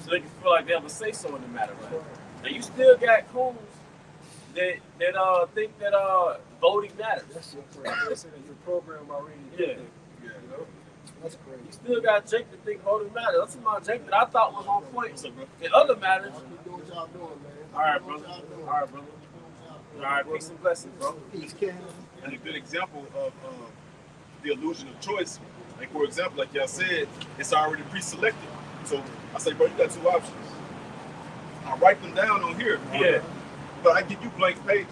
so they can feel like they have a say-so in the matter, right? Now you still got coons that think that voting matters. That's your program. That's your program already. Yeah. You know? That's crazy. You still got Jake to think voting matters. That's about Jake that I thought was on point. In other matters. Keep doing what y'all doing, man. All right, brother. All right, brother. All right, peace and blessings, bro. Peace, Ken. And a good example of the illusion of choice, like for example, like y'all said, it's already pre-selected. So I say, bro, you got two options. I write them down on here. Yeah. But I give you blank pages.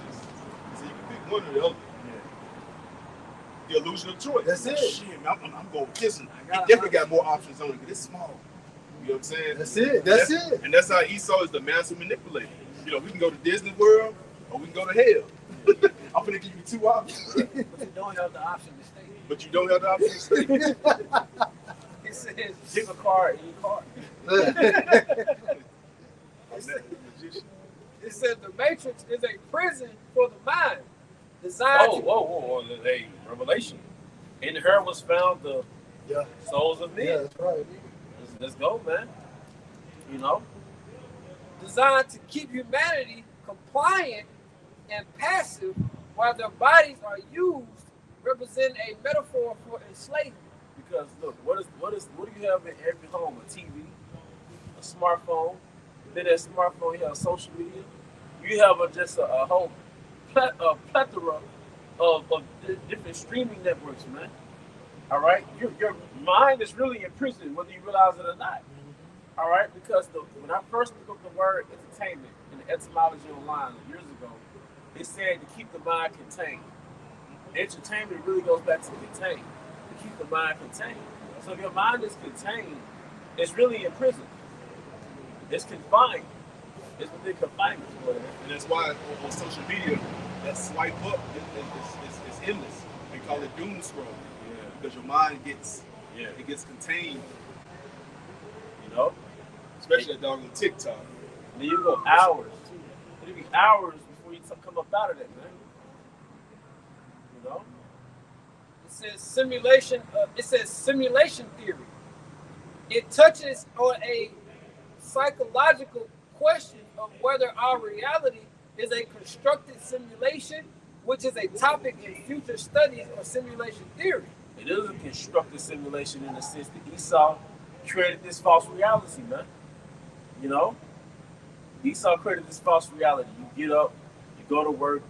So you can pick one or the other. The illusion of choice. That's it. Shit, I'm going with this one. He definitely got more options on it, but it's small. You know what I'm saying? That's it. That's it. And that's how Esau is the master manipulator. You know, we can go to Disney World or we can go to hell. I'm gonna give you two options. But you don't have the option to stay. But you don't have the option to stay. It says pick a card in your car. It says the Matrix is a prison for the mind, designed Whoa. Hey, Revelation. In her was found the Yeah. souls of men. Yeah, that's right. Let's go, man. You know? designed to keep humanity compliant and passive while their bodies are used, represent a metaphor for enslavement. Because look, what do you have in every home? A TV, a smartphone. Then that smartphone, you have social media. You have just a whole plethora of different streaming networks, man. All right, your mind is really in prison, whether you realize it or not. All right, because when I first looked up the word entertainment in the etymology online years ago, it said to keep the mind contained. Entertainment really goes back to contain, to keep the mind contained. So if your mind is contained, it's really in prison. It's confined. It's within confinement. And that's why on social media, that swipe up is endless. They call it doom scroll. Yeah. Because your mind gets Yeah. it gets contained. You know? Especially that dog on TikTok. And then you go hours. It'll be hours before you come up out of that, man. You know? It says simulation. It says simulation theory. It touches on a psychological question of whether our reality is a constructed simulation, which is a topic in future studies of simulation theory. It is a constructed simulation in the sense that Esau created this false reality, man. You know? Esau created this false reality. You get up, you go to work,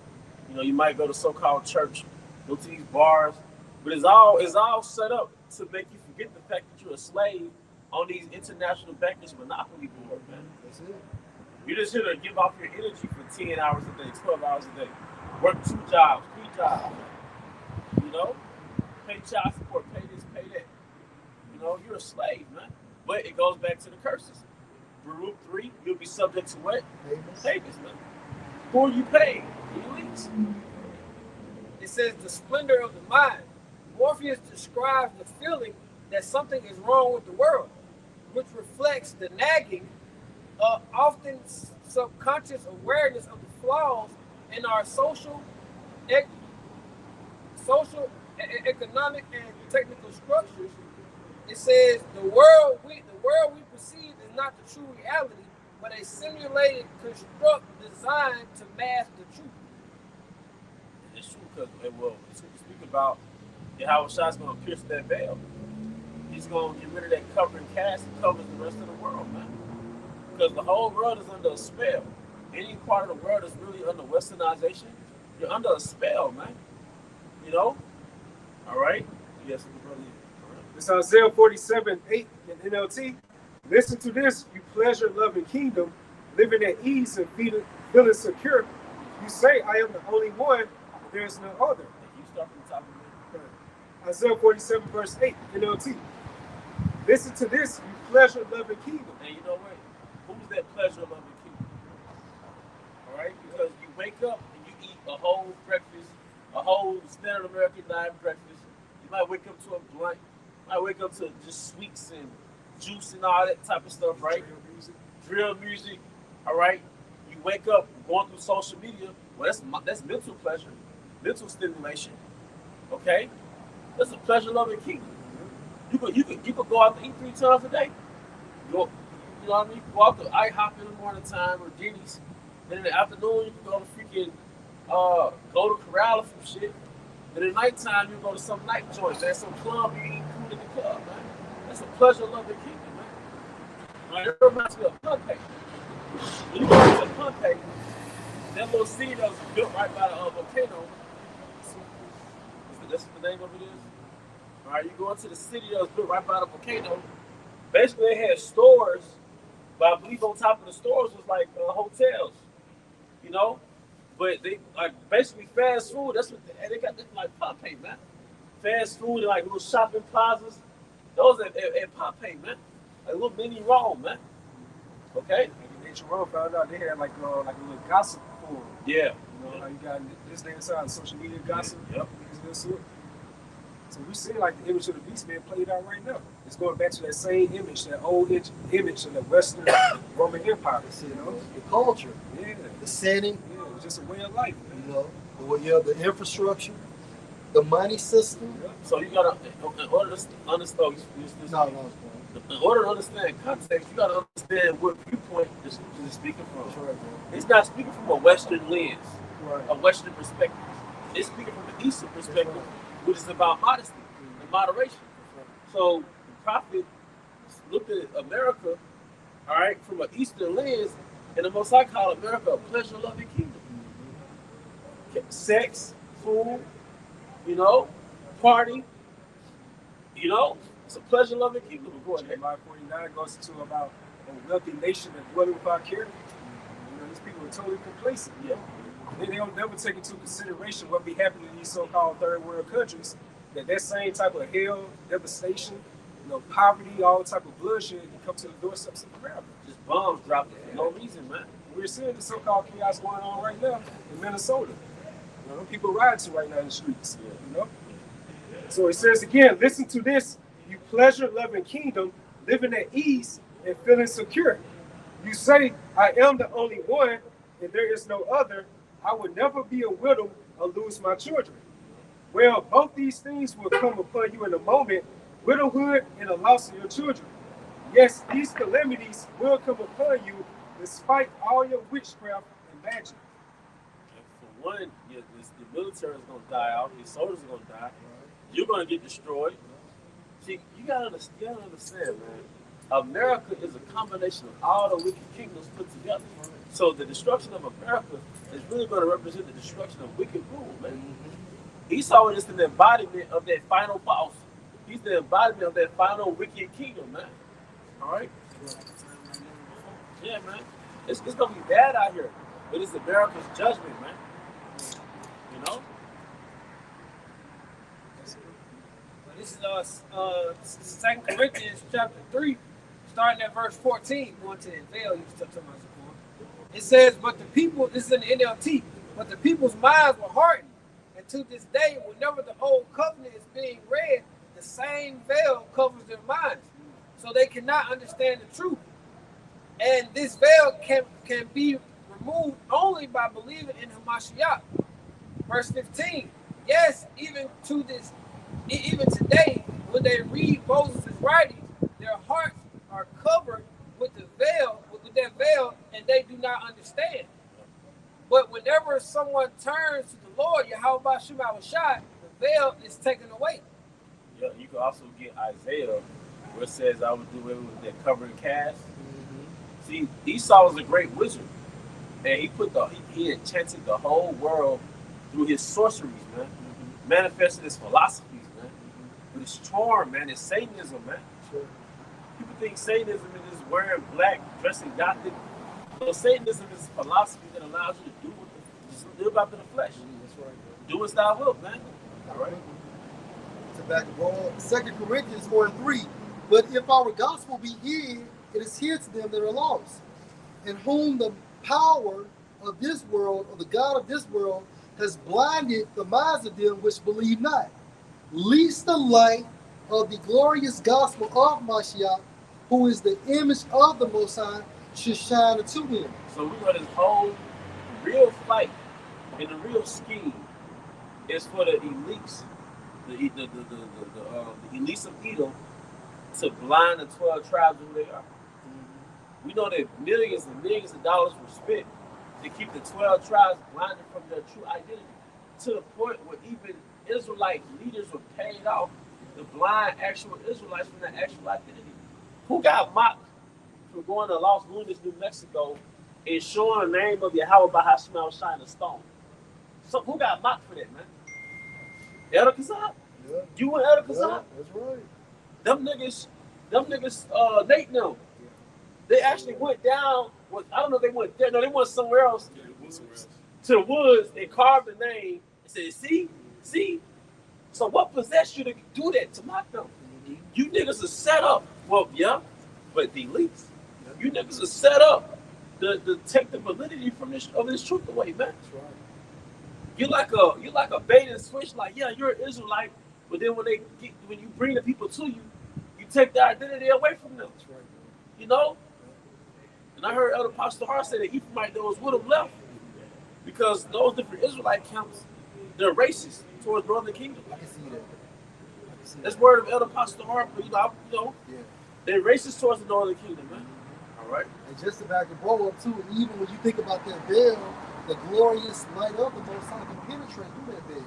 you know, you might go to so-called church, go to these bars, but it's all set up to make you forget the fact that you're a slave on these international bankers monopoly board, man. That's it. You're just here to give off your energy for 10 hours a day, 12 hours a day. Work 2 jobs, 3 jobs. You know? Pay child support, pay this, pay that. You know, you're a slave, man. But it goes back to the curses. Baruch 3, you'll be subject to what? Payments, man. Who are you paying? The elites. It says the splendor of the mind. Morpheus describes the feeling that something is wrong with the world, which reflects the nagging, often subconscious awareness of the flaws in our social, economic, and technical structures. It says the world we perceive is not the true reality, but a simulated construct designed to mask the truth. It's true because, well, it's what we speak about. How Shai's going to pierce that veil. He's going to get rid of that covering cast and covers the rest of the world, man. Because the whole world is under a spell. Any part of the world is really under westernization. You're under a spell, man. You know? All right? Yes, brother. It's Isaiah 47:8 in NLT. Listen to this, you pleasure-loving kingdom, living at ease and feeling secure. You say, I am the only one, there is no other. You start from the top of it. Isaiah 47 verse 8, NLT. Listen to this, you pleasure-loving kingdom. And you know what? Who's that pleasure-loving kingdom? All right? Because you wake up and you eat a whole breakfast, a whole standard American diet breakfast. You might wake up to a blunt. You might wake up to just sweets and juice and all that type of stuff, right? Drill music. All right? You wake up going through social media. Well, that's mental pleasure, mental stimulation. Okay? That's a pleasure-loving kingdom. You could go out to eat 3 times a day. You know what I mean? Go out to IHOP in the morning time or Denny's. Then in the afternoon, you can go to freaking go to Corral or some shit. Then at nighttime, you go to some night joint. There's some club, you eat food in the club, man. That's a pleasure-loving kingdom, man. Right? It reminds me of Pompeii. When you go to Pompeii, that little city that was built right by the volcano. That's what the name of it is. All right, you go into the city that was built right by the volcano. Basically, they had stores, but I believe on top of the stores was like hotels, you know. But they like basically fast food. That's what they got. Like Pompeii, man. Fast food and like little shopping plazas. Those at Pompeii, man. Like little mini Rome, man. Okay. In ancient Rome, found out they had like a little gossip forum. Yeah. You know how you got this day inside social media gossip. Yep. So we see like the image of the beast being played out right now. It's going back to that same image, that old image of the Western Roman Empire. You know, The culture, yeah, the setting, yeah, it's just a way of life. Man. you know, the infrastructure, the money system. Yeah. So you gotta, in order to understand, in order to understand context, you gotta understand what viewpoint this is speaking from. That's right, bro. It's not speaking from a Western lens, Right. a Western perspective. It's speaking from an Eastern perspective, which is about modesty and moderation. So the prophet looked at America, all right, from an Eastern lens, and the Most High called America a pleasure-loving kingdom. Sex, food, you know, party, you know, it's a pleasure-loving kingdom. Go ahead. Jeremiah 49 goes into about a wealthy nation and dwelling without care. You know, these people are totally complacent. Yeah. They don't never take into consideration what be happening in these so-called third world countries. That same type of hell, devastation, you know, poverty, all type of bloodshed can come to the doorsteps of America. Just bombs dropping for no reason, man. We're seeing the so-called chaos going on right now in Minnesota. You know, people rioting right now in the streets. You know. So it says again, listen to this, you pleasure-loving kingdom, living at ease and feeling secure. You say, I am the only one, and there is no other. I would never be a widow or lose my children. Well, both these things will come upon you in a moment, widowhood and the loss of your children. Yes, these calamities will come upon you despite all your witchcraft and magic. For one, the military is going to die out. Your soldiers are going to die. You're going to get destroyed. See, you got to understand, man. America is a combination of all the wicked kingdoms put together. So the destruction of America is really going to represent the destruction of wicked rule, man. Esau is the embodiment of that final boss. He's the embodiment of that final wicked kingdom, man. All right? Yeah, man. It's going to be bad out here. But it's America's judgment, man. You know? This is 2 Corinthians chapter 3, starting at verse 14, going to the veil. You stuck to my support. It says, but the people, this is in the NLT, but the people's minds were hardened. And to this day, whenever the old covenant is being read, the same veil covers their minds. So they cannot understand the truth. And this veil can be removed only by believing in Hamashiach. Verse 15, yes, even today, when they read Moses' writings, their hearts are covered with the veil, with that veil, and they do not understand. But whenever someone turns to the Lord, Yahweh Shema Shai, the veil is taken away. Yeah, you can also get Isaiah, where it says, I will do away with that covering cast. See, Esau was a great wizard, and he enchanted the whole world through his sorceries, man. Manifested his philosophies, man. With his charm, man, his Satanism, man. People think Satanism is just wearing black, dressing gothic. So Satanism is a philosophy that allows you to just live after the flesh. That's right. Do as thou wilt, man. All right. To back it all, 2 Corinthians 4:3. But if our gospel be hid, it is hid to them that are lost, in whom the power of this world, or the God of this world, has blinded the minds of them which believe not, lest the light of the glorious gospel of Mashiach, who is the image of the Most High, should shine unto him. So we know this whole real fight and the real scheme is for the elites, the elites of Edom, to blind the 12 tribes of who they are. We know that millions and millions of dollars were spent to keep the 12 tribes blinded from their true identity, to the point where even Israelite leaders were paid off to blind actual Israelites from their actual identity. Who got mocked for going to Los Lunas, New Mexico, and showing the name of Yahweh by Hashemel shine a stone? So who got mocked for that, man? Elder Kazak? Yeah. You and Elder Kazak? That's right. Them niggas, Nate, no. They actually went down. I don't know if they went there. No, they went somewhere else. Yeah, it was somewhere else. To the woods and carved the name and said, see? So what possessed you to do that to mock them? You niggas are set up. Well, yeah, but the elites. You niggas are set up to take the validity of this truth away, man. That's right. You're like a bait and switch, like, yeah, you're an Israelite, But then when you bring the people to you, you take their identity away from them. That's right. You know? And I heard Elder Pastor Hart say that Ephraimite those would have left because those different Israelite camps, they're racist towards Northern Kingdom. I can see that. I can see That's that. word of Elder Pastor Hart, but Yeah. they're racist towards the Northern Kingdom, man. All right. And just to back the ball up too, even when you think about that veil, the glorious light of the Most High can penetrate through that veil.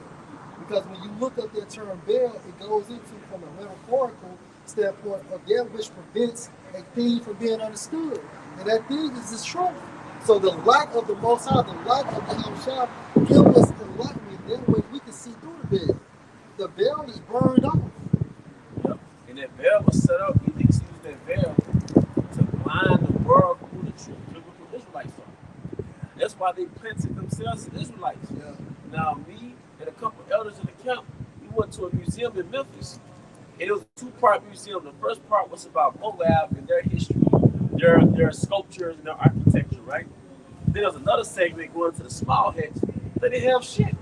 Because when you look up that term veil, it goes into from a metaphorical standpoint of that which prevents a thing from being understood. And that thing is the truth. So the light of the Most High, the light of the Hamshah, give us enlightenment. That way we can see through the veil. The veil is burned off. Yep. And that veil was set up, elites used that veil to blind the world from who the true biblical Israelites are. That's why they planted themselves as Israelites. Yeah. Now, me and a couple elders in the camp, we went to a museum in Memphis. And it was a two-part museum. The first part was about Moab and their history, their sculptures and their architecture, right? Then there was another segment going to the small heads. They didn't have shit.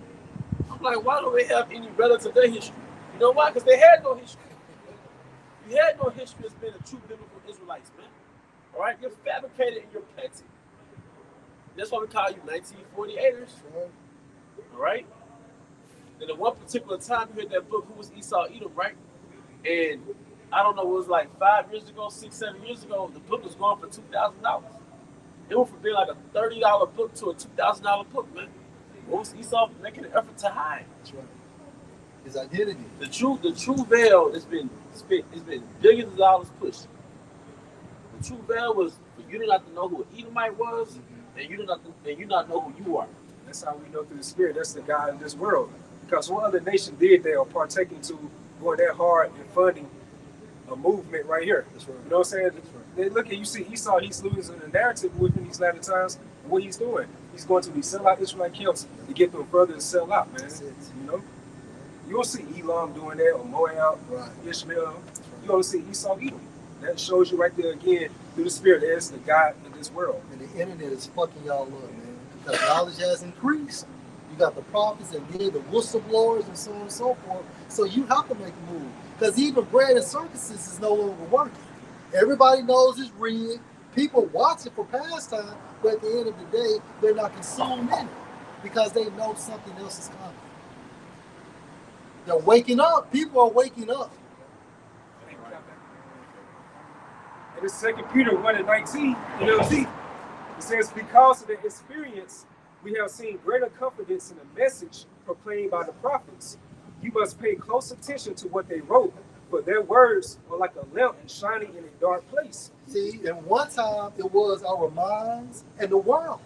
I'm like, why don't they have any relevance of their history? You know why? Because they had no history. You had no history as being a true biblical Israelites, man. All right? You're fabricated and you're petty. That's why we call you 1948ers. All right? And at one particular time, you heard that book, Who Was Esau Edom, right? And I don't know, it was like 5 years ago, 6, 7 years ago, the book was going for $2,000. It went from being like a $30 book to a $2,000 book, man. What was Esau making an effort to hide? That's right. His identity. The true veil has been spent, it's been billions of dollars pushed. The true veil was for you not to know who an Edomite was, and you not know who you are. That's how we know through the Spirit. That's the God of this world. Because what other nation did they or partaking to going that hard in funding a movement right here? That's right. You know what I'm saying? That's right. They look at you see Esau, he's losing the narrative within these latter times. What he's doing, he's going to these sellout Israelite camps to get them further to sell out, man. That's it. You know, you don't see Elam doing that or Moab, Right. Ishmael. You don't see Esau Edom. That shows you right there again through the Spirit. There's the God of this world. And the internet is fucking y'all up, man. Because knowledge has increased. You got the prophets and then the whistleblowers and so on and so forth. So you have to make a move. Because even bread and circuses is no longer working. Everybody knows it's rigged. People watch it for pastime, but at the end of the day, they're not consumed in it because they know something else is coming. They're waking up. People are waking up. And it's 2 Peter 1:19, NLT. It says, because of the experience, we have seen greater confidence in the message proclaimed by the prophets. You must pay close attention to what they wrote, for their words were like a lamp shining in a dark place. See, and one time it was our minds and the world,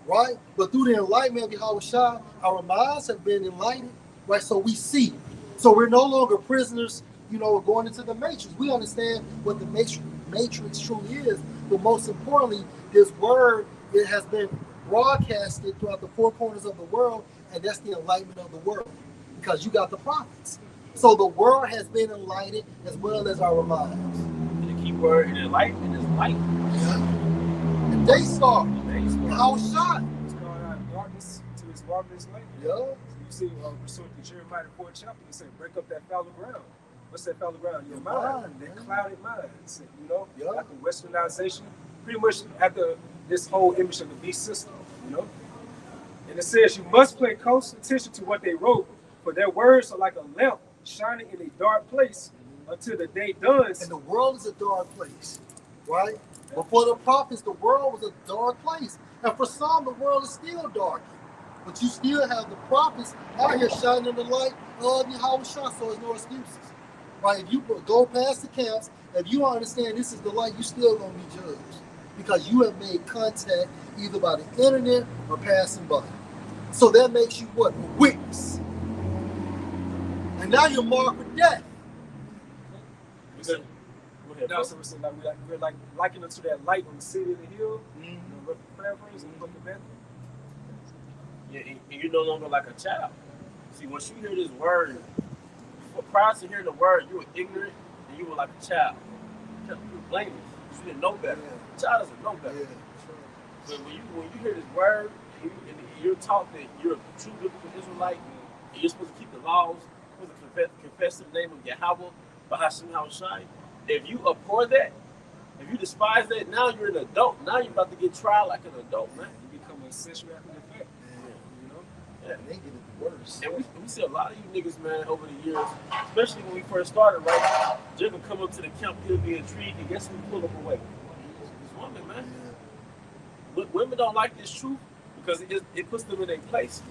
right? But through the enlightenment of Yahushua, our minds have been enlightened, right? So we see. So we're no longer prisoners, going into the matrix. We understand what the matrix truly is. But most importantly, this word, it has been broadcasted throughout the four corners of the world, and that's the enlightenment of the world. Because you got the prophets. So the world has been enlightened as well as our minds. And the key word in enlightenment is light. And they start. How shot. It's called out of darkness to its marvelous light. Yeah. So you see, pursuant to Jeremiah 4th chapter, he said, break up that fallow ground. What's that fallow ground? Your mind, that clouded mind. Yeah. After westernization, pretty much after this whole image of the beast system, And it says, you must pay close attention to what they wrote, for their words are like a lamp shining in a dark place until the day dawns. And the world is a dark place, right? Before the prophets, the world was a dark place. And for some, the world is still dark. But you still have the prophets out here shining the light of Yahushua, so there's no excuses. Right? If you go past the camps, if you don't understand this is the light, you still going to be judged. Because you have made contact either by the internet or passing by. So that makes you what? A witness. And now you're marked with death. No, so we're like likened unto that light on the city of the hill, paraphrase in the book of Matthew. Yeah, and you're no longer like a child. See, once you hear this word, prior to hearing the word, you were ignorant and you were like a child. You were blameless. You didn't know better. A child doesn't know better. Yeah. But when you hear this word, and you're taught that you're a true biblical Israelite, and you're supposed to keep the laws, confess the name of Yahweh, Bahashim Hawashai. If you abhor that, if you despise that, now you're an adult. Now you're about to get tried like an adult, man. You become a sexual after the fact. You know? Yeah. They get it worse. And we see a lot of you niggas, man, over the years, especially when we first started, right? Jim would come up to the camp, he'll be intrigued, and guess who pull him away? This woman, man. Women don't like this truth because it puts them in their place.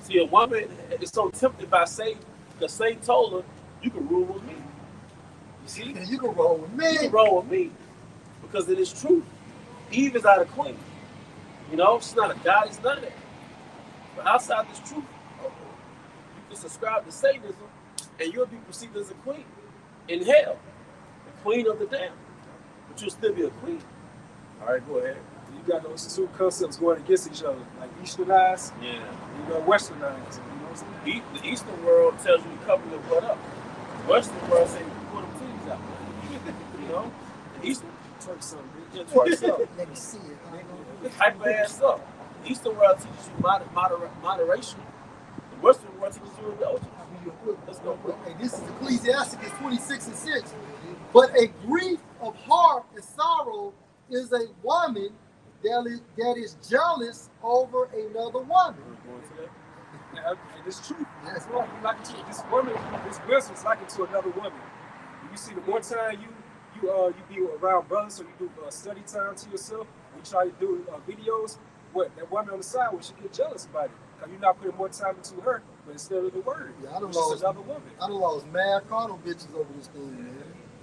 See, a woman is so tempted by Satan because Satan told her, you can rule with me. You see? And you can roll with me. You can roll with me because it is true. Eve is not a queen. You know, she's not a goddess, none of that. But outside this truth, you can subscribe to Satanism and you'll be perceived as a queen in hell, the queen of the damned. But you'll still be a queen. All right, go ahead. You got those two concepts going against each other, like Easternized, Yeah. you got Westernized. You know what I'm saying? The Eastern world tells you to cover your butt up. The Western world says you put them titties out. You know? The Eastern Twerk something, yeah, twerks up. Let me see it. Hyper ass up. The Eastern world teaches you moderation. The Western world teaches you indulgence. Let's go, bro. Hey, this is Ecclesiasticus 26:6. But a grief of heart and sorrow is a woman that is jealous over another woman. Yeah, and it's true. Yes. It's like this woman, this wisdom is like it to another woman. You see, the more time you be around brothers, so you do study time to yourself, you try to do videos, that woman on the side, she get jealous about it. Because you're not putting more time into her, but instead of the word, Yeah, I done it's lost just another woman. I done lost mad carnal bitches over this thing, man.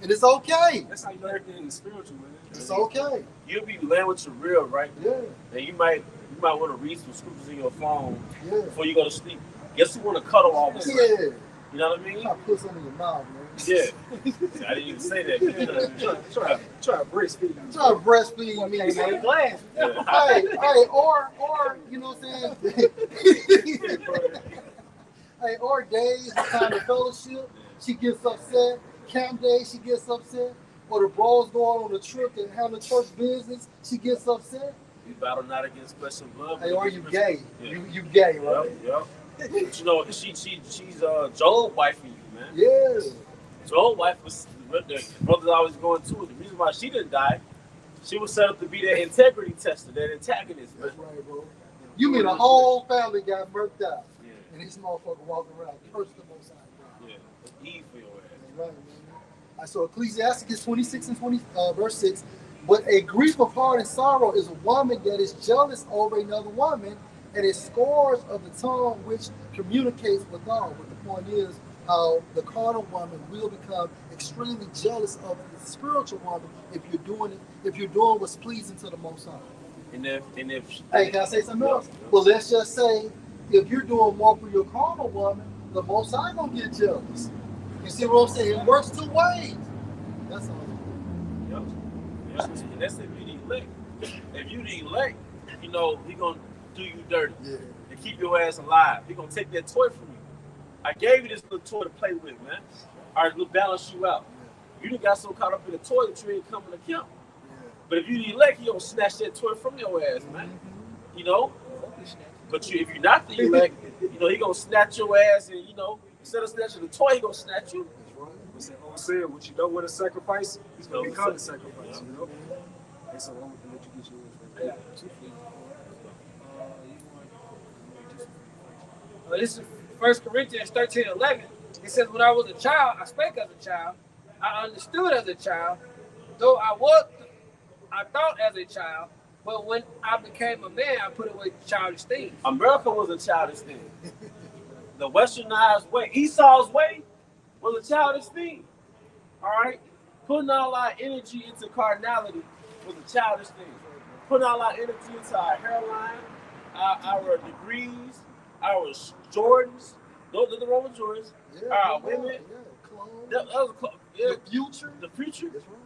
And it's okay. That's how you know everything is spiritual, man. It's okay. You'll be laying with your real, right? Yeah, And you might want to read some scriptures in your phone yeah. before you go to sleep. Guess who want to cuddle all of a sudden? Yeah. You know what I mean? Try to put something in your mouth, man. Yeah. I didn't even say that. Try to breastfeed you. Try to breastfeed me, Hey, man. glass. Hey, or you know what I'm saying? Hey, or days, the time of fellowship, she gets upset. Camp day, she gets upset. Or the bros going on a trip and having church business, she gets upset. We battle not against flesh and blood. Hey, are you gay? Yeah. You gay, right? Yep. But you know, she's Joel's wife for you, man. Yeah. Joel's wife was the brothers always going to it. The reason why she didn't die, she was set up to be that integrity tester, that antagonist, man. That's right, bro. You mean a whole family got murked out, Yeah. and this motherfucker walking around cursed the Most High God. Yeah. That's Eve for your ass. That's right, man. So Ecclesiasticus 26 and 20, verse 6. But a grief of heart and sorrow is a woman that is jealous over another woman, and it scores of the tongue which communicates with all. But the point is how the carnal woman will become extremely jealous of the spiritual woman if you're doing what's pleasing to the Most High. And if Hey, can I say something else? Well, let's just say if you're doing more for your carnal woman, the Most High gonna get jealous. You see what I'm saying? It works two ways. That's all. And that's if you the elect. If you the elect, you know, he gonna do you dirty Yeah. and keep your ass alive. He gonna take that toy from you. I gave you this little toy to play with, man. All right, we'll balance you out. You done got so caught up in the toy that you ain't coming to camp. But if you the elect, he gonna snatch that toy from your ass, man. You know? But if you're not the elect, you know, he gonna snatch your ass and, you know, instead of snatching the toy, he gonna snatch you. What's that old saying? What you don't want to sacrifice, he's going to become the sacrifice, you know? And so I'm going to let you get yours. This is 1 Corinthians 13:11. It says, when I was a child, I spake as a child. I understood as a child. Though I thought as a child. But when I became a man, I put away childish things. America was a childish thing. The westernized way, Esau's way, was a childish thing. All right? Putting all our energy into carnality was a childish thing. Putting all our energy into our hairline, our degrees, our Jordans. Those are the Roman Jordans. Our women. The future. The future. That's right.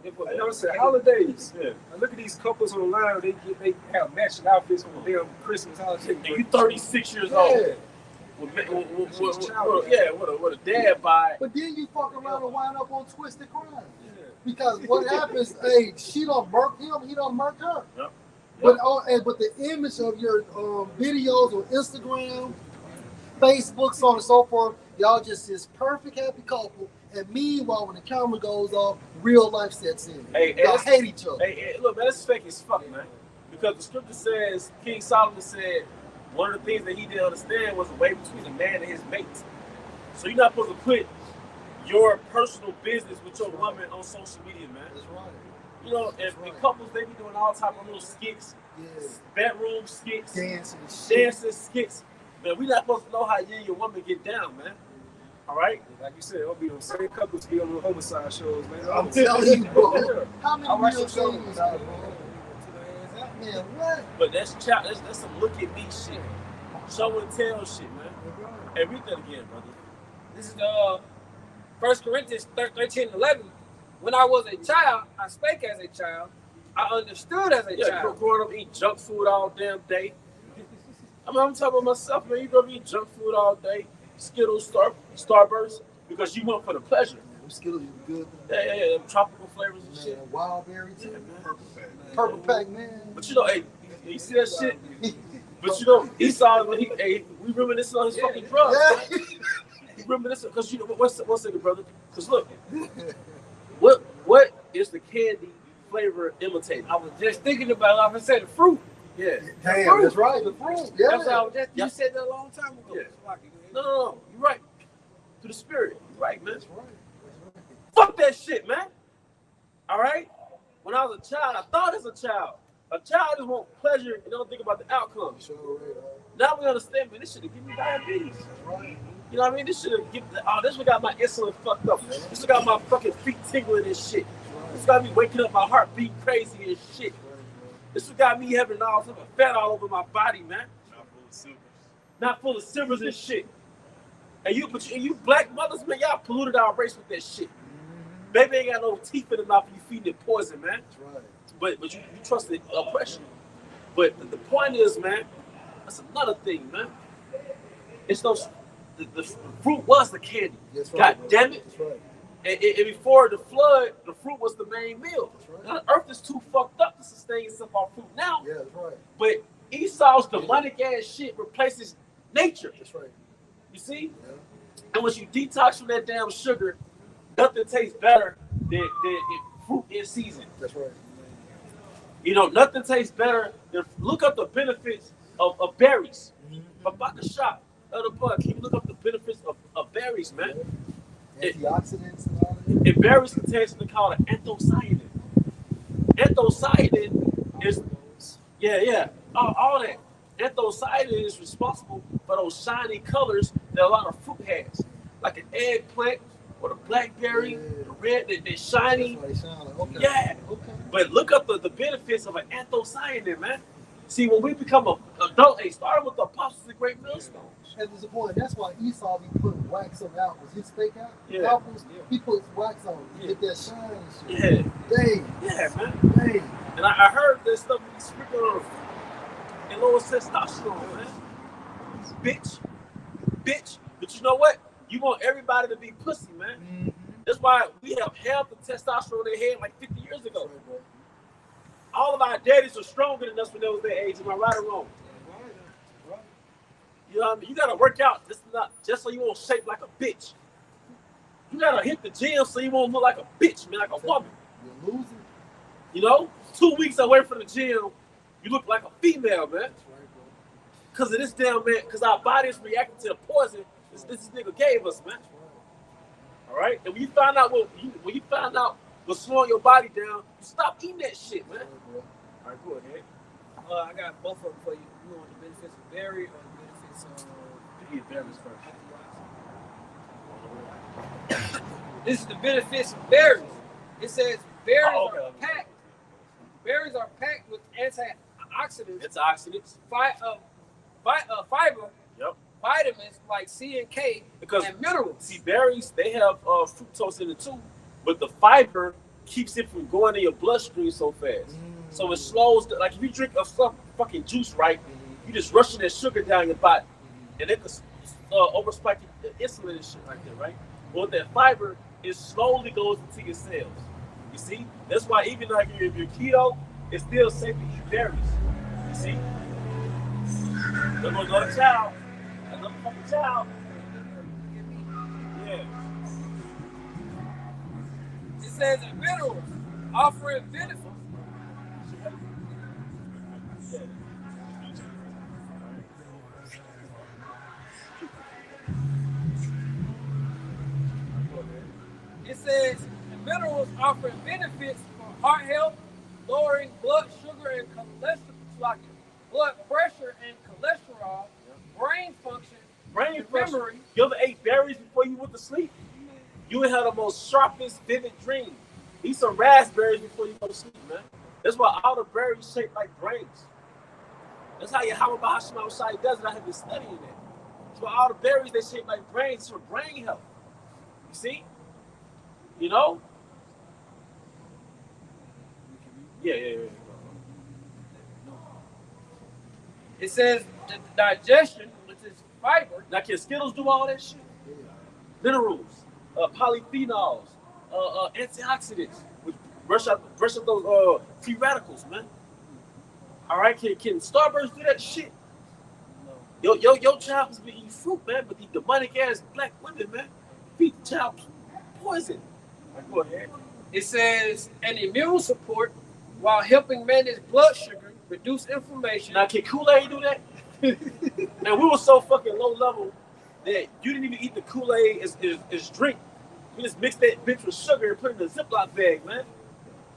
Because I know it's holidays. Yeah. I look at these couples online, they have matching outfits for their Christmas holiday. And you 36 years old. With a dad by. But then you fuck around and wind up on Twisted Crime. Because what happens, hey, she don't murk him, he don't murk her. Yep. But the image of your videos on Instagram, Facebook, so on and so forth. Y'all just this perfect happy couple. And meanwhile, when the camera goes off, real life sets in. Y'all hate each other. Hey, look, man, that's fake as fuck, man. Because the scripture says, King Solomon said, one of the things that he didn't understand was the way between a man and his mate. So you're not supposed to put your personal business with your woman on social media, man. That's right. You know, and couples, they be doing all type of little skits, bedroom skits, dancing skits. Man, we not supposed to know how you and your woman get down, man. All right? Like you said, it'll be on same couples be on the homicide shows, man. I'm telling you, bro. How many I watch real the things, shows, bro? man. Man, what? But that's some look at me shit. Show and tell shit, man. Hey, read that again, brother. This is 1 Corinthians 13:11. When I was a child, I spake as a child. I understood as a child. Growing up eating junk food all damn day. I mean, I'm talking about myself, man. You gonna eat junk food all day, Skittles, Starburst, because you went for the pleasure. Them Skittles are good. Yeah, tropical flavors and shit. Wild berry too. Man. Purple pack, man. But you know, hey, you see that shit? But you know, Esau, when we reminiscing on his fucking drugs. Yeah. We reminiscing, because you know, one second, brother. Because look, what is the candy flavor imitating? I was just thinking about it. I was saying the fruit. Yeah. Damn, that's right. The fruit. Yeah. That's what I was just, you said that a long time ago. Yeah. No, you're right. To the spirit. You're right, man. That's right. Fuck that shit, man. All right? When I was a child, I thought as a child. A child just want pleasure and don't think about the outcome. Sure, Now we understand, man, this should have given me diabetes. that's right. You know what I mean? This should have given, this one got my insulin fucked up. This one got my fucking feet tingling and shit. This got me waking up, my heart beating crazy and shit. This one got me having all type of fat all over my body, man. Not full of silvers and shit. And you black mothers, man, y'all polluted our race with that shit. Baby ain't got no teeth in the mouth and you feeding it poison, man. That's right. But you trust the oppression. But the point is, man, that's another thing, man. It's those the fruit was the candy. That's right. God damn it. That's right. And before the flood, the fruit was the main meal. That's right. Now the earth is too fucked up to sustain itself off fruit now. Yeah, that's right. But Esau's demonic ass shit replaces nature. That's right. You see? Yeah. And once you detox from that damn sugar, nothing tastes better than fruit in season. That's right. You know, nothing tastes better than look up the benefits of berries. Babakasha, other bug. Can you look up the benefits of berries, man? Antioxidants and all that. And berries contain something called an anthocyanin. Anthocyanin is all that. Anthocyanin is responsible for those shiny colors that a lot of fruit has, like an eggplant or the blackberry, the red, they're shiny. That's why they shine like, okay. Yeah. Okay. But look up the benefits of an anthocyanin, man. See, when we become an adult, it started with the apostles and great millstones. And there's a point. That's why Esau be putting wax on apples. His fake Yeah. apples, he puts wax on them. Get that shine and shit. Yeah. Dang. Yeah, man. Dang. And I heard this stuff be sprinkled on and lower testosterone, man. Bitch. But you know what? You want everybody to be pussy, man. Mm-hmm. That's why we have half the testosterone they had like 50 years ago. All of our daddies are stronger than us when they was their age. Am I right or wrong? Right. You know what I mean? You gotta work out just so you won't shape like a bitch. You gotta hit the gym so you won't look like a bitch, man, like a woman. You're losing. You know? 2 weeks away from the gym, you look like a female, man. That's right, bro. Because of this damn man, because our bodies reacting to the poison this nigga gave us, man. All right? And when you find out what's slowing your body down, you stop eating that shit, man. All right, go ahead. I got both of them for you. You want the benefits of berry or the benefits of You get berries first. This is the benefits of berries. It says berries okay. are packed. Berries are packed with antioxidants, Antioxidants. fiber, Yep. vitamins like C and K, Because and minerals. see, berries, they have fructose in it too, but the fiber keeps it from going in your bloodstream so fast. So it slows, like if you drink a fucking juice, right, you just rushing that sugar down your body, and it could overspike your insulin and shit right there, right? Well, that fiber, it slowly goes into your cells. You see? That's why even like if you're keto, it's still safe to eat berries. You see? Another child. Another fucking child. Yeah. It says in minerals, offering benefits. It says the minerals offering benefits for heart health, lowering blood sugar and cholesterol, blood pressure and cholesterol, brain function, Brain memory. function. You ever ate berries before you went to sleep? You would have the most sharpest, vivid dream. Eat some raspberries before you go to sleep, man. That's why all the berries shaped like brains. That's how Yahweh Bahashim Shai does it. I have been studying that. That's why all the berries they shape like brains for brain health. You see? You know? Yeah. It says the digestion, which is fiber. Now, can Skittles do all that shit? Minerals, polyphenols, antioxidants, which brush up those free radicals, man. All right, can Starburst do that shit? Your child has been eating fruit, man, but the demonic ass black women, man, feed the child poison. Go ahead. It says an immune support while helping manage blood sugar, reduce inflammation. Now, can Kool-Aid do that? And we were so fucking low level that you didn't even eat the Kool-Aid as drink. We just mixed that bitch with sugar and put it in a Ziploc bag, man.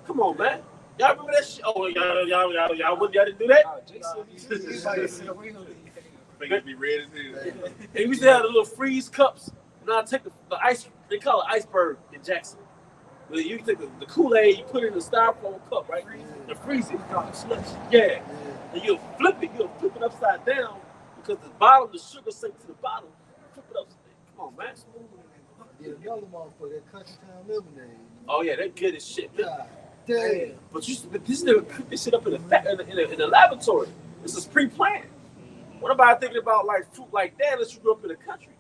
Come on, man. Y'all remember that shit? Oh, y'all didn't do that? Fingers be red as hell. And we used to have the little freeze cups. Now I take the ice, they call it iceberg in Jackson. But you take the Kool-Aid, you put it in a styrofoam cup, right? And freeze it. Yeah. And you'll flip it upside down because the bottom, the sugar sinks to the bottom. Flip it up. Come on, man. Yeah, another motherfucker, that Country Town lemonade. Oh yeah, that good as shit. Man. God damn. But this nigga cook this shit up in the laboratory. This is pre-planned. What about thinking about like fruit like that unless you grew up in the country?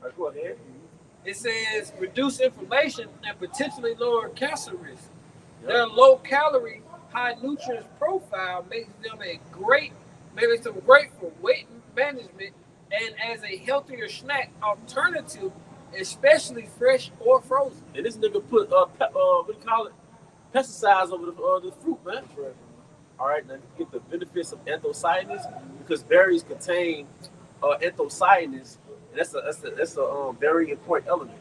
All right, go ahead. It says reduce inflammation and potentially lower cancer risk. Their low calorie, high nutrients profile makes them great for weight management and as a healthier snack alternative, especially fresh or frozen. And this nigga put what do you call it? Pesticides over the fruit, man. All right, now you get the benefits of anthocyanins because berries contain anthocyanins. And that's a very important element.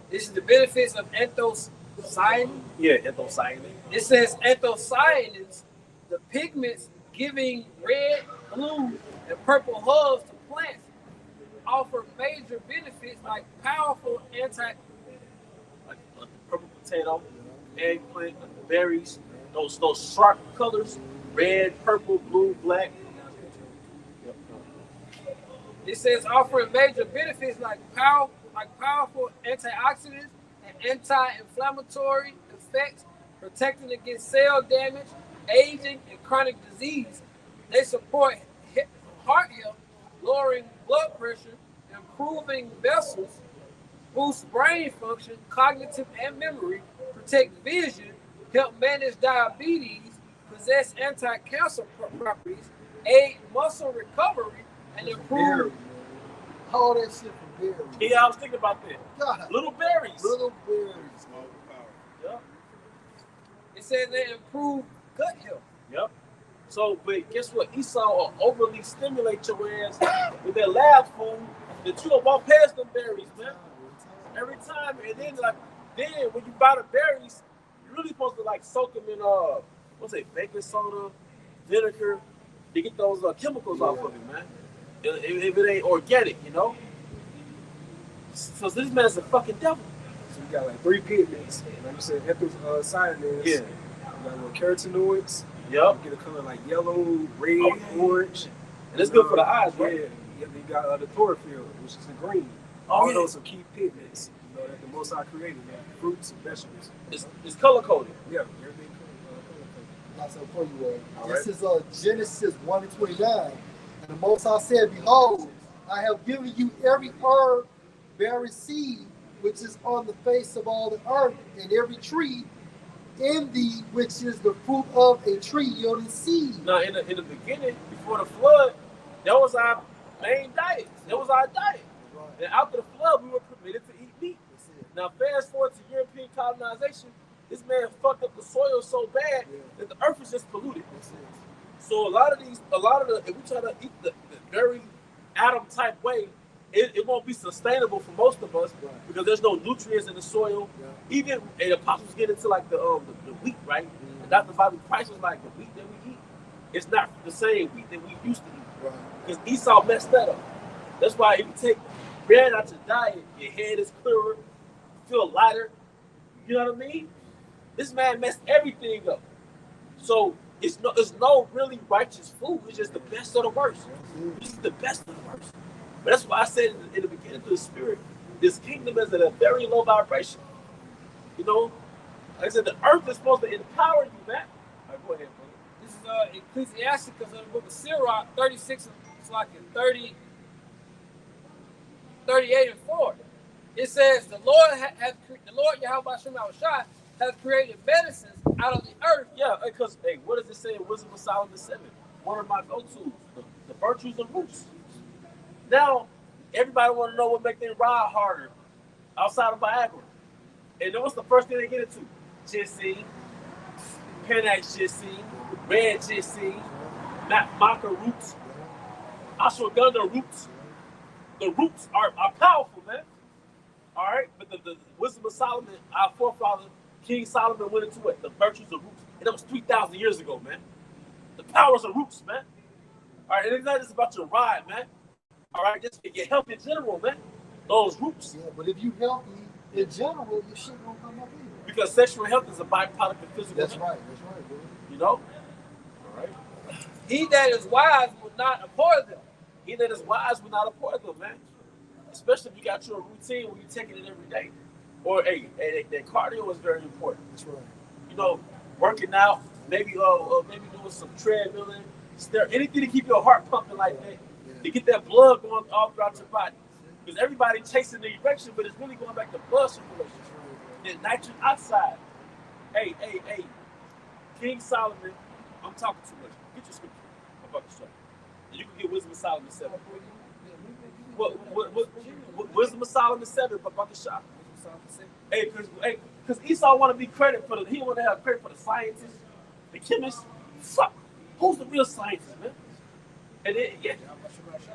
This is the benefits of anthocyanin. Yeah, anthocyanin. It says anthocyanins, the pigments giving red, blue, and purple hubs to plants, offer major benefits like powerful like purple potato, eggplant, berries, those sharp colors, red, purple, blue, black. It says offering major benefits like powerful antioxidants and anti-inflammatory effects, protecting against cell damage, aging, and chronic disease. They support heart health, lowering blood pressure, improving vessels, boost brain function, cognitive and memory, protect vision, help manage diabetes, possess anti-cancer properties, aid muscle recovery, and improve. All that shit from berries. Yeah, I was thinking about that. God. Little berries. Little berries. Yep. It says they improve gut health. Yep. So, but guess what? Esau will overly stimulate your ass with that lab food that you will walk past them berries, man. Every time. And then when you buy the berries, you're really supposed to soak them in baking soda, vinegar, to get those chemicals off of it, man. If it ain't organic, you know. So this man's a fucking devil. So you got 3 pigments. Like you said, anthocyanins. Yeah. You got little carotenoids. Yep. You get a color like yellow, red, orange. And it's good for the eyes, right? Yeah. You got the chlorophyll, which is the green. Oh, All yeah. those are key pigments that the Most High created, man. Fruits and vegetables. It's color coded. Yeah, everything color-coded. Not so for you. All This is Genesis 1:29. And the Most High said, behold, I have given you every herb bearing seed, which is on the face of all the earth, and every tree in thee, which is the fruit of a tree yielding seed. Now, in the beginning, before the flood, that was our main diet. It was our diet. Right. And after the flood, we were permitted to eat meat. That's it. Now, fast forward to European colonization, this man fucked up the soil so bad that the earth was just polluted. That's it. So a lot of the, if we try to eat the very atom type way, it won't be sustainable for most of us because there's no nutrients in the soil. Yeah. Even and the apostles get into like the wheat, right? And Dr. Bobby Price was like, the wheat that we eat, it's not the same wheat that we used to eat. Right. Because Esau messed that up. That's why if you take bread out your diet, your head is clearer, you feel lighter. You know what I mean? This man messed everything up. So it's no really righteous food. It's just the best of the worst. This is the best of the worst. But that's why I said in the beginning to the spirit, this kingdom is at a very low vibration. You know, like I said, the earth is supposed to empower you, man. All right, go ahead, brother. This is Ecclesiasticus of the book of Sirach, 36, it's like in 30, 38 and 4. It says, the Lord Yahweh Shem Shai has created medicines out of the earth. Yeah, because, hey, what does it say in Wisdom of Solomon 7? One of my go-tos, the virtues of roots. Now, everybody want to know what makes them ride harder outside of Viagra. And then what's the first thing they get into? Ginseng, Panax ginseng, red ginseng, maca roots, ashwagandha roots. The roots are powerful, man. All right? But the Wisdom of Solomon, our forefather, King Solomon went into it, the virtues of roots. And that was 3,000 years ago, man. The powers of roots, man. All right? And it's not just about your ride, man. All right? Just your health in general, man. Those roots. Yeah, but if you healthy in general, your shit won't come up either. Because sexual health is a byproduct of physical That's health. right. That's right, bro. You know? All right. He that is wise will not abhor them. He that is wise will not abhor them, man. Especially if you got your routine where you're taking it every day. Or, hey, that cardio is very important. That's right. You know, working out, maybe doing some treadmilling, anything to keep your heart pumping like that, to get that blood going all throughout your body. Because everybody chasing the erection, but it's really going back to blood circulation. And nitric oxide. Hey, King Solomon, I'm talking too much. Get your scripture. I'm about to show you. And you can get Wisdom of Solomon 7. What Wisdom of Solomon 7, about the shop. Hey, because Esau want to be credit for he want to have credit for the scientists, the chemists. Fuck, who's the real scientists, man? And then, yeah,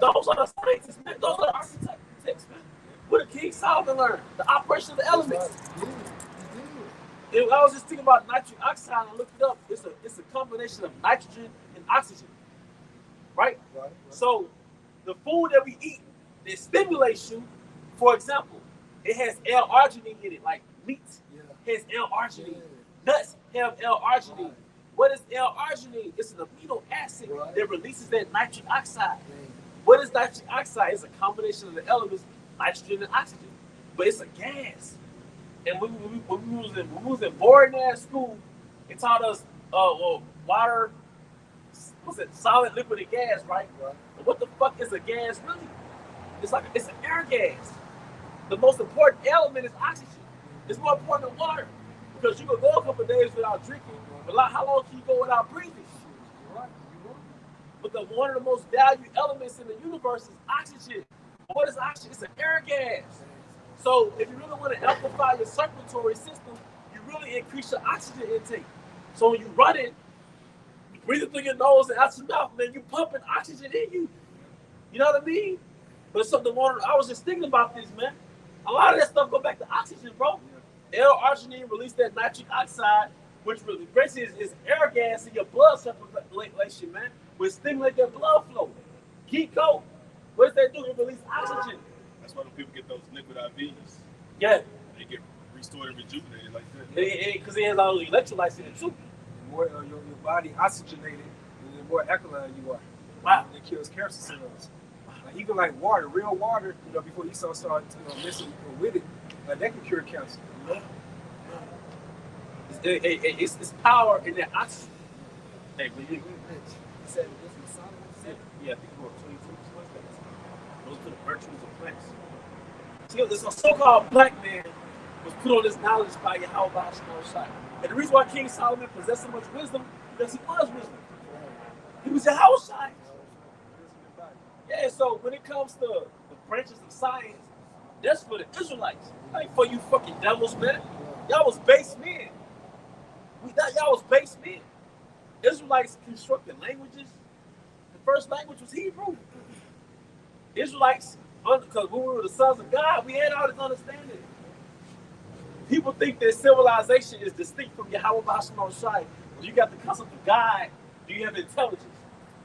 those are the scientists, man. Those are the architects, man. What did King Solomon learn? The operation of the elements. And I was just thinking about nitric oxide and I looked it up. It's a combination of nitrogen and oxygen, right? So the food that we eat that stimulates you, for example, it has L-arginine in it, like meat has L-arginine. Nuts have L-arginine. What is L-arginine? It's an amino acid that releases that nitric oxide. What is nitric oxide? It's a combination of the elements, nitrogen and oxygen. But it's a gas. And when we was in boarding at school, it taught us water, what's it, solid, liquid, and gas, right? But what the fuck is a gas really? It's an air gas. The most important element is oxygen. It's more important than water. Because you can go a couple of days without drinking, but how long can you go without breathing? But one of the most valued elements in the universe is oxygen. What is oxygen? It's an air gas. So if you really want to amplify your circulatory system, you really increase your oxygen intake. So when you run it, you breathe it through your nose and out your mouth, man, you pumping oxygen in you. You know what I mean? But something more, I was just thinking about this, man. A lot of that stuff go back to oxygen, bro. L-arginine release that nitric oxide, which really basically is air gas in your blood circulation, man, which stimulate that blood flow. Keep going. What does that do? It releases oxygen. That's why when people get those liquid IVs. Yeah. They get restored and rejuvenated like that. Because it has all the electrolytes in it too. The more your body oxygenated, the more alkaline you are. Wow. It kills cancer cells. Like even like water, real water, before Esau started messing with it, that can cure cancer. It's power in that oxygen. Hey, but you said this was Solomon. Yeah, I think we're 22. Those are the virtues of plants. See, this so-called black man was put on this knowledge by Yahweh Shai. And the reason why King Solomon possessed so much wisdom, because he was wisdom. He was Yahweh Shai. Yeah, so when it comes to the branches of science, that's for the Israelites. Like for you fucking devils, man. Y'all was base men. We thought y'all was base men. Israelites constructed languages. The first language was Hebrew. Israelites, because when we were the sons of God, we had all this understanding. People think that civilization is distinct from Yahweh Basham Shai. You got the concept of God, do you have intelligence?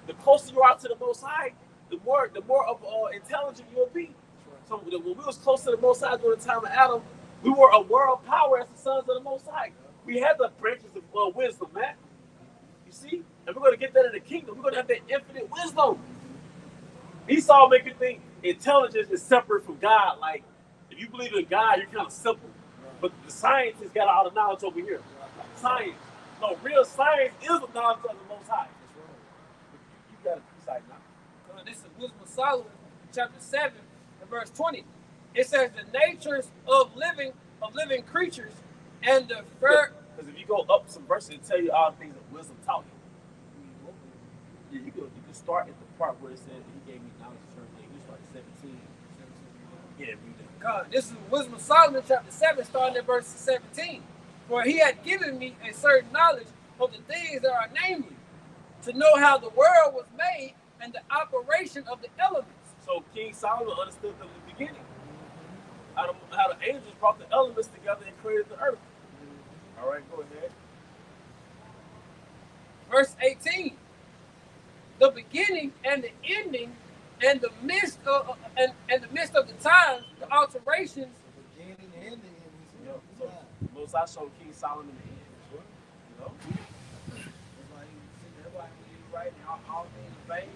The closer you are to the Most High, the more of intelligent you'll be. So when we was close to the Most High during the time of Adam, we were a world power as the sons of the Most High. We had the branches of wisdom, man. You see? And we're going to get that in the kingdom. We're going to have that infinite wisdom. Esau make you think intelligence is separate from God. Like, if you believe in God, you're kind of simple. But the scientists got all the knowledge over here. Science. No, real science is the knowledge of the Most High. You got a piece right now. This is Wisdom of Solomon, chapter 7, and verse 20. It says the natures of living creatures and the because if you go up some verses, it tell you all the things that wisdom taught you. Yeah, you can start at the part where it said he gave me knowledge of certain things. You start at 17. Yeah, read that. God, this is Wisdom of Solomon, chapter 7, starting at verse 17. For he had given me a certain knowledge of the things that are namely, to know how the world was made and the operation of the elements. So King Solomon understood from the beginning how the angels brought the elements together and created the earth. All right, go ahead. Verse 18. The beginning and the ending and the midst of the times, the alterations. The beginning and the end. So Most High showed King Solomon the end. You know? That's why he was writing all things vain.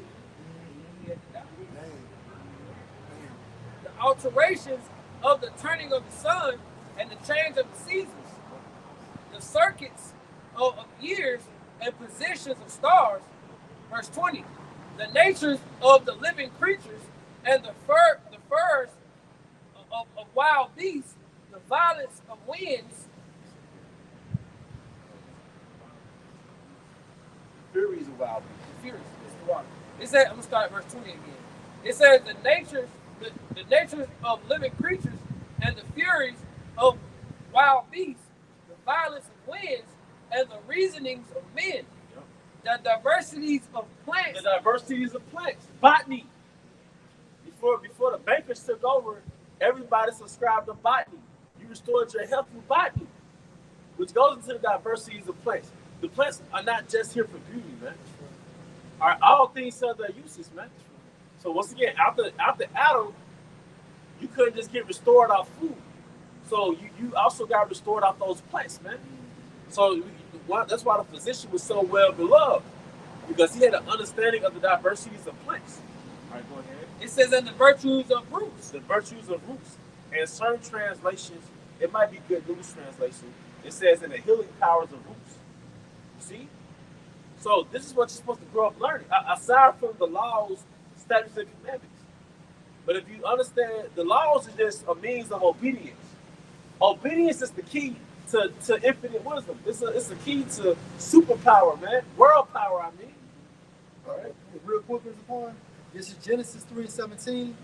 He had to die. The alterations of the turning of the sun and the change of the seasons, the circuits of years and positions of stars. Verse 20, the natures of the living creatures and the furs of wild beasts, the violence of winds, Furies of wild beasts. Furies. It says, I'm gonna start at verse 20 again. It says the natures of living creatures and the furies of wild beasts, the violence of winds, and the reasonings of men. The diversities of plants. The diversities of plants. Botany. Before the bankers took over, everybody subscribed to botany. You restored your health through botany, which goes into the diversities of plants. The plants are not just here for beauty, man. All things have their uses, man. So once again, after Adam, you couldn't just get restored off food. So you also got restored off those plants, man. So that's why the physician was so well beloved, because he had an understanding of the diversities of plants. All right, go ahead. It says, and the virtues of roots. The virtues of roots. And certain translations, it might be Good News translation, it says, in the healing powers of roots. See? So this is what you're supposed to grow up learning, aside from the laws, statutes, and commandments. But if you understand, the laws is just a means of obedience. Obedience is the key to infinite wisdom. It's a key to superpower, man. World power, I mean. All right. Real quick, Mr. Point. This is Genesis 3:17.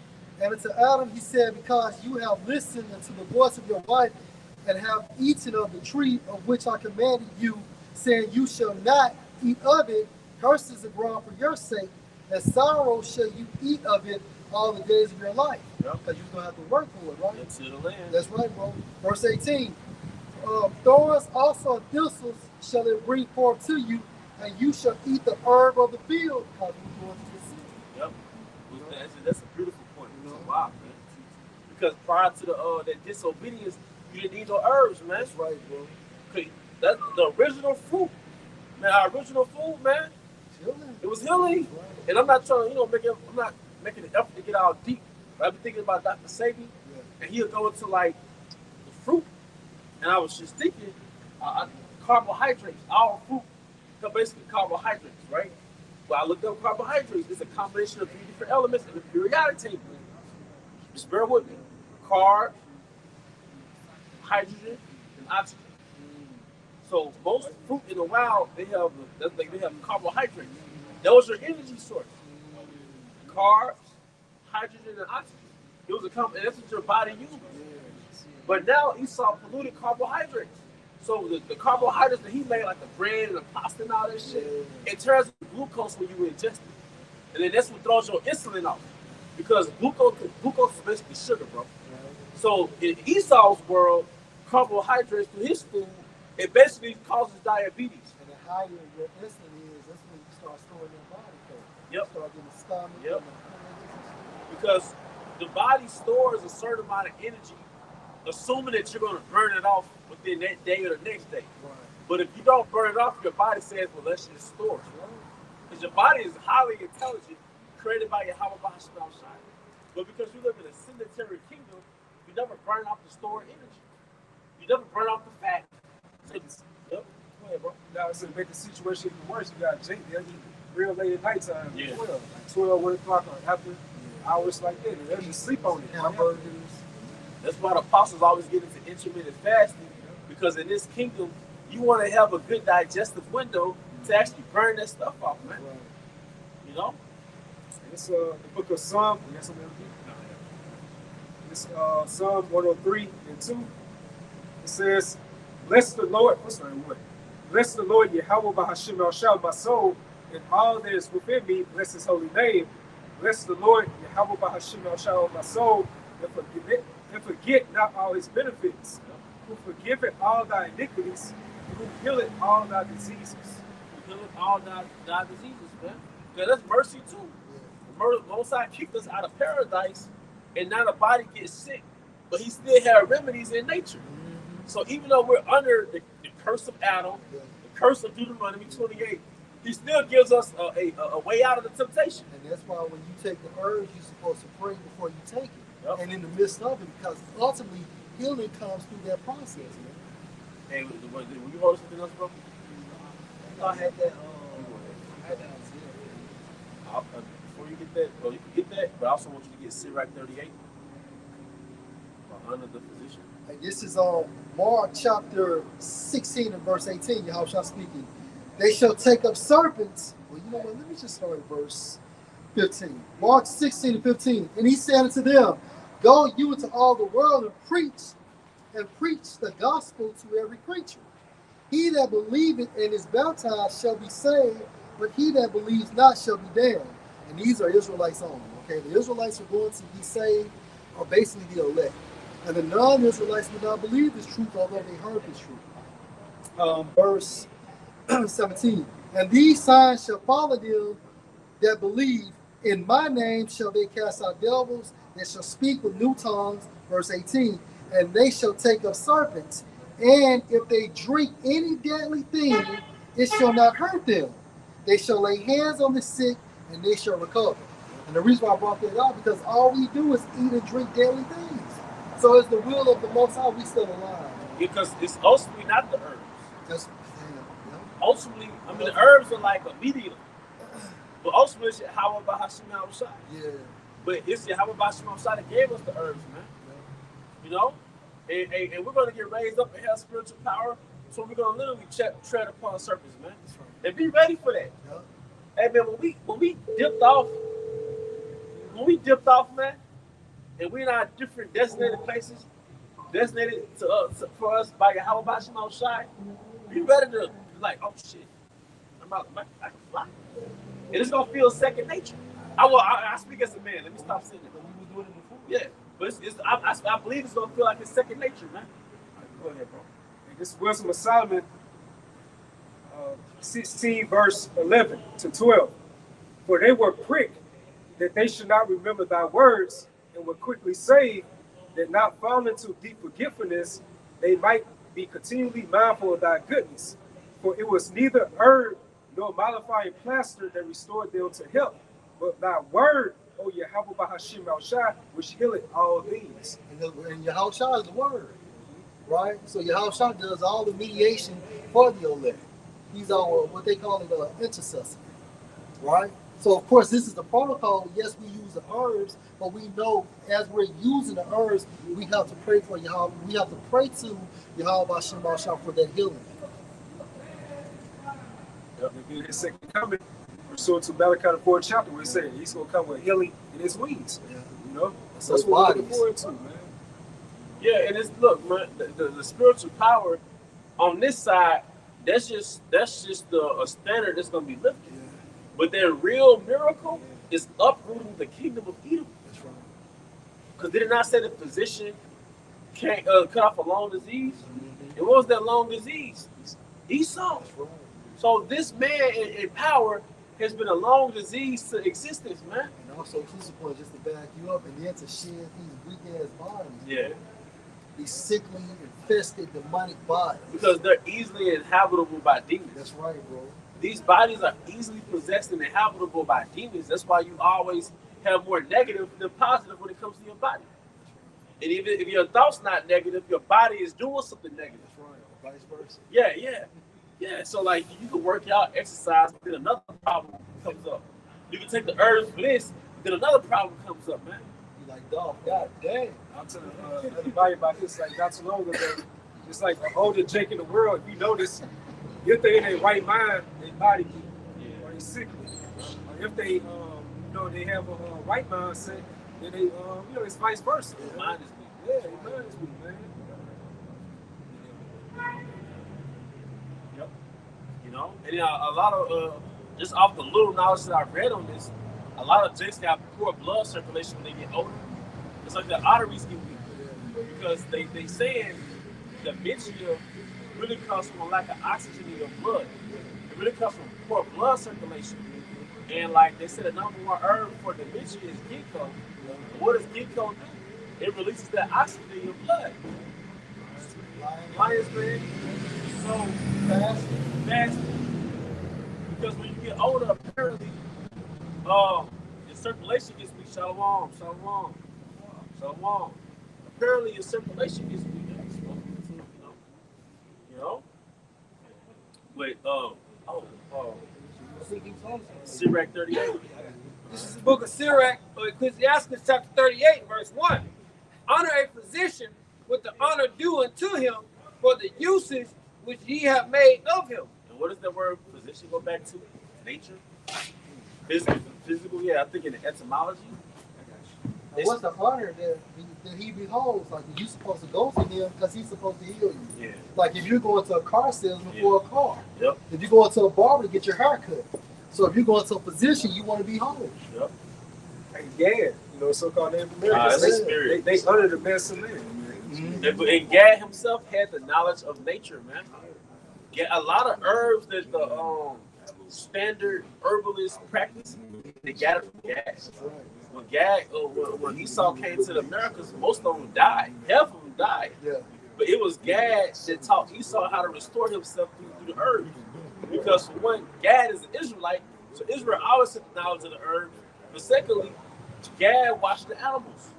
And unto Adam he said, because you have listened unto the voice of your wife and have eaten of the tree of which I commanded you, saying you shall not eat of it, curses are grown for your sake, and sorrow shall you eat of it all the days of your life. Because you're going to have to work for it, right? Into the land. That's right, bro. Verse 18. Thorns also and thistles shall it bring forth to you, and you shall eat the herb of the field, because we're going to the sea. Yep. That's a beautiful point. Wow, man. Because prior to that disobedience, you didn't eat no herbs, man. That's right, bro. That's the original fruit. Man, our original food, man. Healing. It was healing. Right. And I'm not trying, I'm not making an effort to get all deep. But I've been thinking about Dr. Sabi, and he'll go into like the fruit. And I was just thinking, carbohydrates, all fruit, are basically carbohydrates, right? Well, I looked up carbohydrates. It's a combination of 3 different elements in the periodic table. Just bear with me. Carbs, hydrogen, and oxygen. So most fruit in the wild, they have carbohydrates. Those are energy sources. Carbs, hydrogen and oxygen. It was and that's what your body used. But now Esau polluted carbohydrates. So the carbohydrates that he made, like the bread and the pasta and all that shit, it turns into glucose when you ingest it. And then that's what throws your insulin off. Because glucose is basically sugar, bro. So in Esau's world, carbohydrates through his food, it basically causes diabetes. And the higher your insulin is, that's when you start storing your body fat. Yep. Start getting the stomach. Yep. And the Because the body stores a certain amount of energy, assuming that you're going to burn it off within that day or the next day. right. But if you don't burn it off, your body says, well, let's just store it. Because your body is highly intelligent, created by Yahweh Bahasham Shai. But because you live in a sedentary kingdom, you never burn off the stored energy. You never burn off the fat. So, yep. Go ahead, bro. Now it's to make the situation even worse. You got Jake there eating real late at nighttime. Yeah. 12, 1 o'clock or after hours like that. And they'll just sleep on it. Hamburgers. That's why the apostles always get into intermittent fasting, because in this kingdom, you want to have a good digestive window to actually burn that stuff off, man. Right. You know? It's the book of Psalm. Yes, I'm It's Psalm 103 and 2. It says, bless the Lord. What's the what? Bless the Lord, Yahweh Bahasham Shah, my soul, and all that is within me. Bless his holy name. Bless the Lord, Yahweh Bahasham Shah, my soul, and forget not all his benefits, who forgiveth all thy iniquities, and who healeth all thy diseases. Who healeth all thy diseases, man. Because that's mercy too. The Most High kicked us out of paradise, and now the body gets sick, but he still had remedies in nature. So even though we're under the curse of Adam, the curse of Deuteronomy 28, he still gives us a way out of the temptation. And that's why when you take the herbs, you're supposed to pray before you take it. Yep. And in the midst of it, because ultimately healing comes through that process, man. Hey, will you hold something else, bro? I had that. Before you get that, well, you can get that, but I also want you to get Sirach 38. Under the position. And this is Mark chapter 16 and verse 18, Yahushua speaking. They shall take up serpents. Well, you know what? Let me just start at verse 15. Mark 16 and 15. And he said unto them, go you into all the world and preach the gospel to every creature. He that believeth and is baptized shall be saved, but he that believes not shall be damned. And these are Israelites only. Okay, the Israelites are going to be saved, or basically the elect. And the non-Israelites will not believe this truth, although they heard this truth. Verse 17. And these signs shall follow them that believe. In my name shall they cast out devils. They shall speak with new tongues. Verse 18. And they shall take up serpents. And if they drink any deadly thing, it shall not hurt them. They shall lay hands on the sick, and they shall recover. And the reason why I brought that up, because all we do is eat and drink deadly things. So it's the will of the Most High we still alive. Because it's ultimately not the herbs. That's, Ultimately, I mean, the herbs are like a medium. But ultimately, it's Yahweh Bahasham Shai. yeah. But it's Yahweh Bahasham Shai that gave us the herbs, man. You know? And we're going to get raised up and have spiritual power. So we're going to literally tread upon serpents, man. And be ready for that. Yeah. Hey, man, when we dipped off, man, and we're in our different designated places, designated for us by Yahweh Bahasham Shai, be ready to be like, oh shit, I can fly. And it's gonna feel second nature. I speak as a man. Let me stop saying that. We were doing it before. Yeah, but I believe it's gonna feel like it's second nature, man. Right, go ahead, bro. And this is Wisdom of Solomon, 16 verse 11 to 12. For they were pricked that they should not remember thy words, and were quickly saved, that not falling into deep forgetfulness, they might be continually mindful of thy goodness. For it was neither herb nor mollifying plaster that restored them to health, but thy word, O Yahweh Bahasham Shai, which healeth all things. And Yahushua is the word, right? So Yahushua does all the mediation for the elect. He's our, what they call it, intercessor, right? So of course this is the protocol. Yes, we use the herbs, but we know as we're using the herbs, we have to pray for Yahweh. We have to pray to Yahweh Bahasham Shai for that healing. His second coming, pursuant to Malachi the 4th chapter, where it says he's gonna come with healing in his wings. Yeah. You know, That's that's those what we're looking bodies. forward to, man. Yeah, and it's look, man, the spiritual power on this side, that's just a standard that's gonna be lifted. Yeah. But their real miracle is uprooting the kingdom of Edom. That's right. Because did it not say the physician can't cut off a long disease? And what was that long disease? Esau. That's right. So this man in power has been a long disease to existence, man. And also, he's supposed just to back you up and then to shed these weak ass bodies. Yeah. These sickly, infested, demonic bodies. Because they're easily inhabitable by demons. That's right, bro. These bodies are easily possessed and inhabitable by demons. That's why you always have more negative than positive when it comes to your body. And even if your thoughts not negative, your body is doing something negative. That's right. Vice versa. Yeah. So like you can work out, exercise, but then another problem comes up. You can take the herbs bliss, then another problem comes up, man. You like, dog, god damn. I'll tell everybody about this like not too long ago. It's like the older Jake in the world. If you notice, if they in their right mind, their body weak, or they sickly. Or if they, they have a right mindset, then they, it's vice versa. Your mind is weak. Yeah, their mind is weak, man. Yep. You know, and a lot of just off the little knowledge that I've read on this, a lot of Jakes got poor blood circulation when they get older. It's like the arteries get weak because they saying dementia really comes from a lack of oxygen in your blood. It really comes from poor blood circulation. And like they said, the number one herb for dementia is ginkgo. And what does ginkgo do? It releases that oxygen in your blood. Lion's mane. So fasting. Because when you get older, apparently, your circulation gets weak. Shalom. Apparently, your circulation gets weak. You know. Wait. Sirach 38. This is the book of Sirach, or Ecclesiastes chapter 38, verse 1. Honor a physician with the honor due unto him for the usage which ye have made of him. And what does that word physician go back to? Nature? Physical, yeah, I think in the etymology. And what's the honor that he beholds? Like, you supposed to go to him because he's supposed to heal you. Yeah. Like, if you're going to a car salesman for a car. Yep. If you're going to a barber to get your hair cut. So if you're going to a physician, you want to be whole. Yep. And Gad, so-called Native That's Americans, a spirit. they honor the medicine man. And Gad himself had the knowledge of nature, man. Yeah, a lot of herbs that the standard herbalists practice, they got it from Gad. When Esau came to the Americas, most of them died. Half of them died. Yeah. But it was Gad that taught Esau how to restore himself through the herbs. Because for one, Gad is an Israelite, so Israel always had the knowledge of the herbs. But secondly, Gad watched the animals.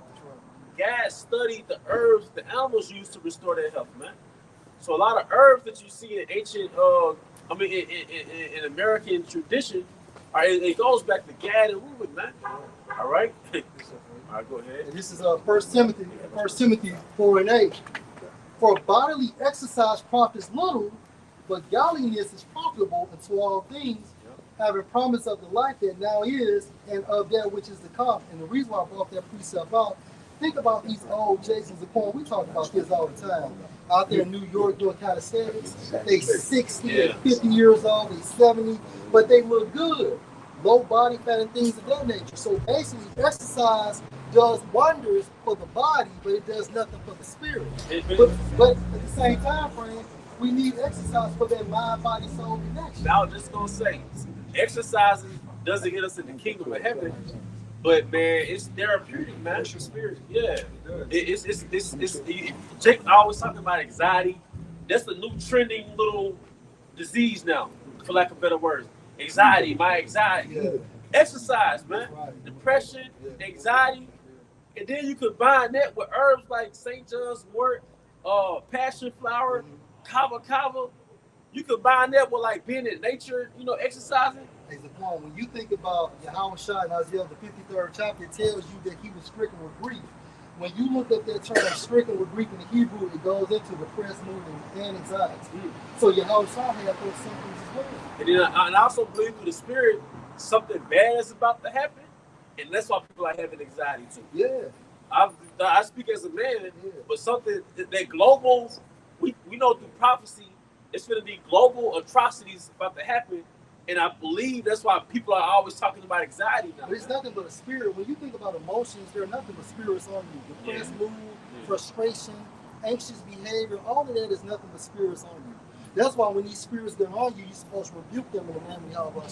Gad studied the herbs the animals used to restore their health, man. So a lot of herbs that you see in ancient, in American tradition, it goes back to Gad and Reuben, man. All right? All right, go ahead. And this is 1 Timothy 4:8. For bodily exercise profits little, but godliness is profitable unto all things, having promise of the life that now is and of that which is to come. And the reason why I brought that precept out, think about these old Jasons of porn. We talk about this all the time. Out there in New York doing calisthenics, they 60, they 50 years old, they 70, but they look good. Low body fat and things of that nature. So basically, exercise does wonders for the body, but it does nothing for the spirit. But at the same time frame, we need exercise for that mind, body, soul connection. Now, I'm just gonna say, exercising doesn't get us in the kingdom of heaven, but man, it's therapeutic, man. It's your spirit. Yeah, it's Jake always talking about anxiety. That's the new trending little disease now, for lack of better words. Anxiety, my anxiety. Yeah. Exercise, man. Right. Depression, anxiety, and then you combine that with herbs like St. John's wort, passion flower, kava. You combine that with like being in nature, exercising. Hey, Zaquan, when you think about Yahweh Shai in Isaiah, the 53rd chapter, it tells you that he was stricken with grief. When you look up that term stricken with grief in the Hebrew, it goes into depressed mood and anxiety. So Yahweh Shai had those symptoms as well. And then I also believe through the spirit, something bad is about to happen, and that's why people are having anxiety too. Yeah. I speak as a man, but something that global, we know through prophecy, it's going to be global atrocities about to happen, and I believe that's why people are always talking about anxiety now. But it's nothing but a spirit. When you think about emotions, there are nothing but spirits on you. Depressed mood, frustration, anxious behavior, all of that is nothing but spirits on you. That's why when these spirits get on you, you're supposed to rebuke them in the name of Yahweh.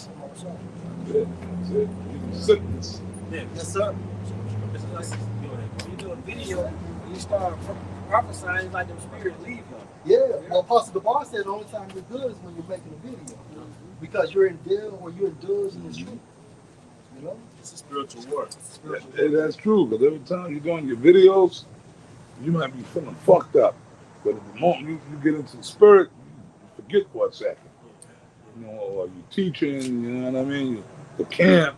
Sickness. Yes, sir. It's like when you do a video and you start prophesying, it's like them spirits leave you. Yeah. Well, Apostle DeBar said the only time you're good is when you're making a video. Because you're in deal or you're indulging in the truth. You know? It's a spiritual war. That's true, because every time you're doing your videos, you might be feeling fucked up. But at the moment you get into the spirit, you forget for a second. You know, or you're teaching, you know what I mean? The camp.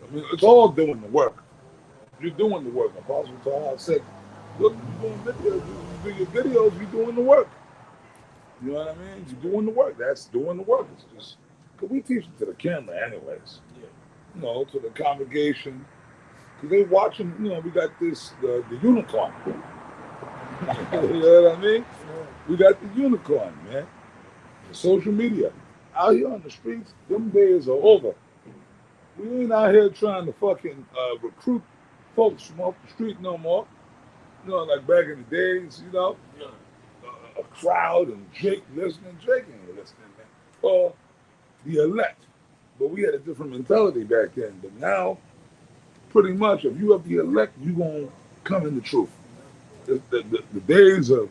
I mean, it's all doing the work. You're doing the work. Apostle Tahar said, look, you're doing videos. You do your videos, you're doing the work. You know what I mean? You're doing the work. That's doing the work. It's just, because we teach it to the camera anyways. You know, to the congregation. Because they watching, you know, we got this, the unicorn. You know what I mean? We got the unicorn, man. The social media. Out here on the streets, them days are over. We ain't out here trying to fucking recruit folks from off the street no more. You know, like back in the days, you know, a crowd and Jake listening. Jake ain't listening, man. Or the elect. But we had a different mentality back then. But now, pretty much, if you have the elect, you're going to come in the truth. The days of,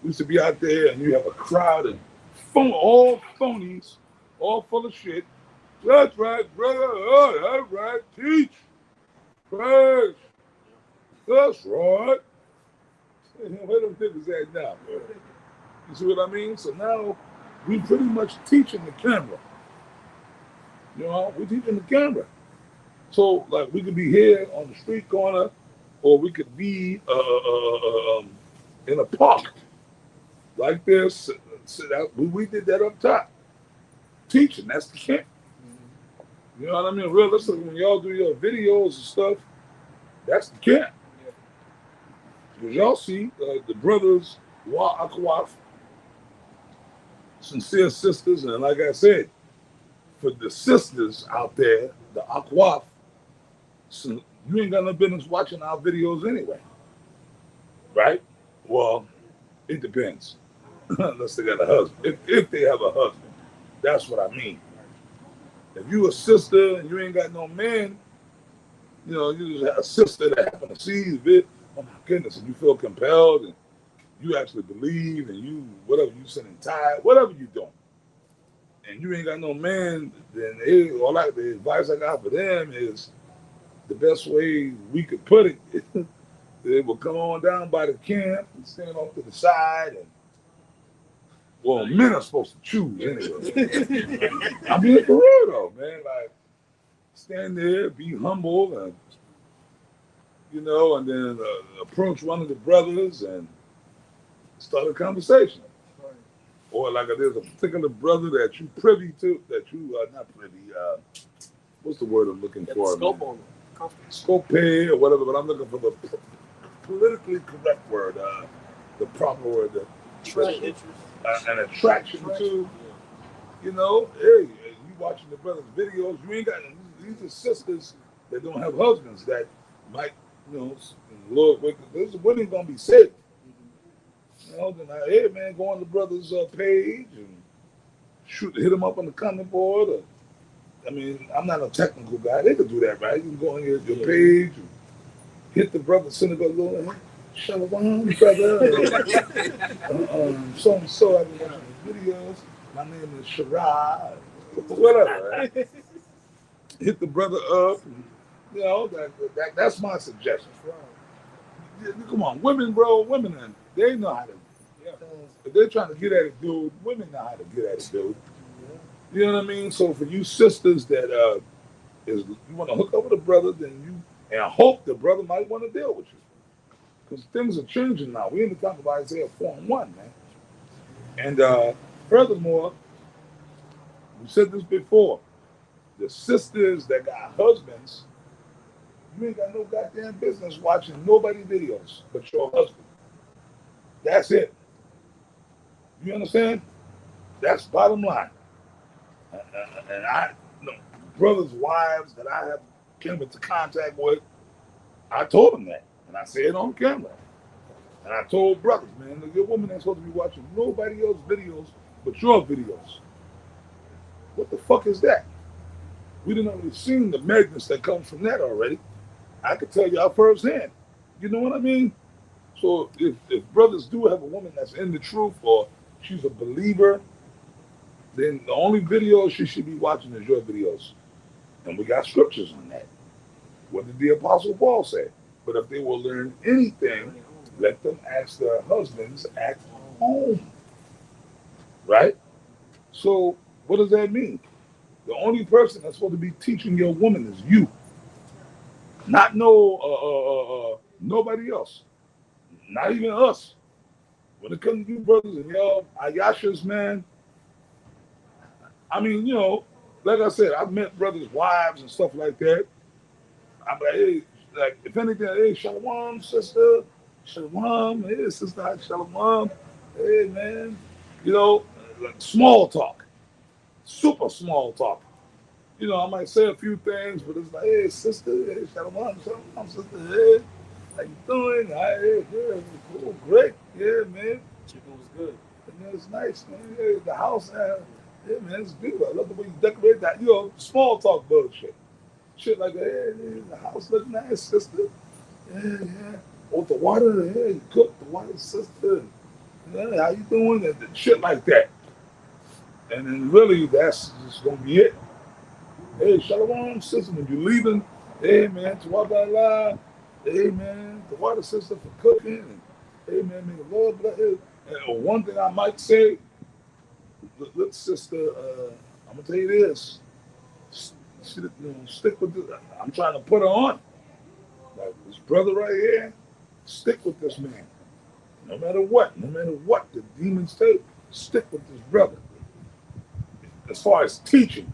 we used to be out there and you have a crowd of all phonies, all full of shit. That's right, brother. Oh, that's right. Teach. Praise. That's right. Where them niggas at now? You see what I mean? So now we pretty much teaching the camera. You know, we're teaching the camera. So like we could be here on the street corner, or we could be in a park like this. We did that up top. Teaching, that's the camp. You know what I mean? Realistically, when y'all do your videos and stuff, that's the camp. Because y'all see the brothers, Wa Akwaf, sincere sisters, and like I said, for the sisters out there, the Akwaf, so you ain't got no business watching our videos anyway. Right? Well, it depends. Unless they got a husband. If they have a husband. That's what I mean. If you a sister and you ain't got no man, you know, you just have a sister that happen to see the vid, oh my goodness, and you feel compelled and you actually believe and you, whatever you sending tithe, whatever you doing, and you ain't got no man, then the advice I got for them is the best way we could put it, they will come on down by the camp and stand off to the side and, well, men are supposed to choose anyway. I mean, for real though, man. Like, stand there, be humble, and you know, and then approach one of the brothers and start a conversation. Right. Or like there's a particular brother that you privy to, that you are not privy. What's the word I'm looking for? Scope on it. Scope or whatever, but I'm looking for the politically correct word, the proper word. An attraction to, you know, hey, you watching the brother's videos, you ain't got, these are sisters that don't have husbands that might, you know, Lord, this women gonna be saved. You know, then hey man, go on the brother's page and hit him up on the comment board. Or, I mean, I'm not a technical guy. They could do that, right? You can go on your page and hit the brother's synagogue, go, Shalom, brother. So and so, I've been watching the videos. My name is Shara. Whatever, right? Hit the brother up. And, you know, that's my suggestion. Come on, women, bro, women, they know how to. If they're trying to get at a dude, women know how to get at a dude. You know what I mean? So for you sisters that you want to hook up with a brother, then and I hope the brother might want to deal with you. Because things are changing now. We in the talk about Isaiah 4:1, man. And furthermore, we said this before. the sisters that got husbands, you ain't got no goddamn business watching nobody videos but your husband. That's it. You understand? That's bottom line. And I, you know, brothers' wives that I have came into contact with, I told them that, and I said it on camera. And I told brothers, man, your woman ain't supposed to be watching nobody else's videos but your videos. What the fuck is that? We didn't already seen the madness that comes from that already. I could tell y'all firsthand. You know what I mean? So if brothers do have a woman that's in the truth or she's a believer, then the only videos she should be watching is your videos. And we got scriptures on that. What did the Apostle Paul say? But if they will learn anything, let them ask their husbands at home. Right? So what does that mean? The only person that's supposed to be teaching your woman is you. Not nobody else. Not even us. When it comes to you brothers and y'all Ayashas, man, I mean, you know, like I said, I've met brothers' wives and stuff like that. I'm like, hey, like, if anything, hey, shalom, sister. Shalom, hey, sister, shalom. Hey, man. You know, like small talk. Super small talk. You know, I might say a few things, but it's like, hey, sister, hey, shalom, shalom, sister, hey, how you doing? Hey, yeah, cool, great, yeah, man. Chicken was good. And it's nice, man. Yeah, the house, yeah, man, it's beautiful. I love the way you decorate that. You know, small talk bullshit. Shit like, hey, the house looks nice, sister. Yeah, yeah. Oh, the water, yeah, you cook the water, sister. Yeah, how you doing? And shit like that. And then really, that's just gonna be it. Hey, shalom, sister, when you're leaving, hey, man, Tawabala, hey, man, the water sister for cooking, and hey, man, may the Lord bless you. And one thing I might say, look, sister, I'm gonna tell you this, stick with this. I'm trying to put her on. Like this brother right here, stick with this man. No matter what the demons take, stick with this brother. As far as teaching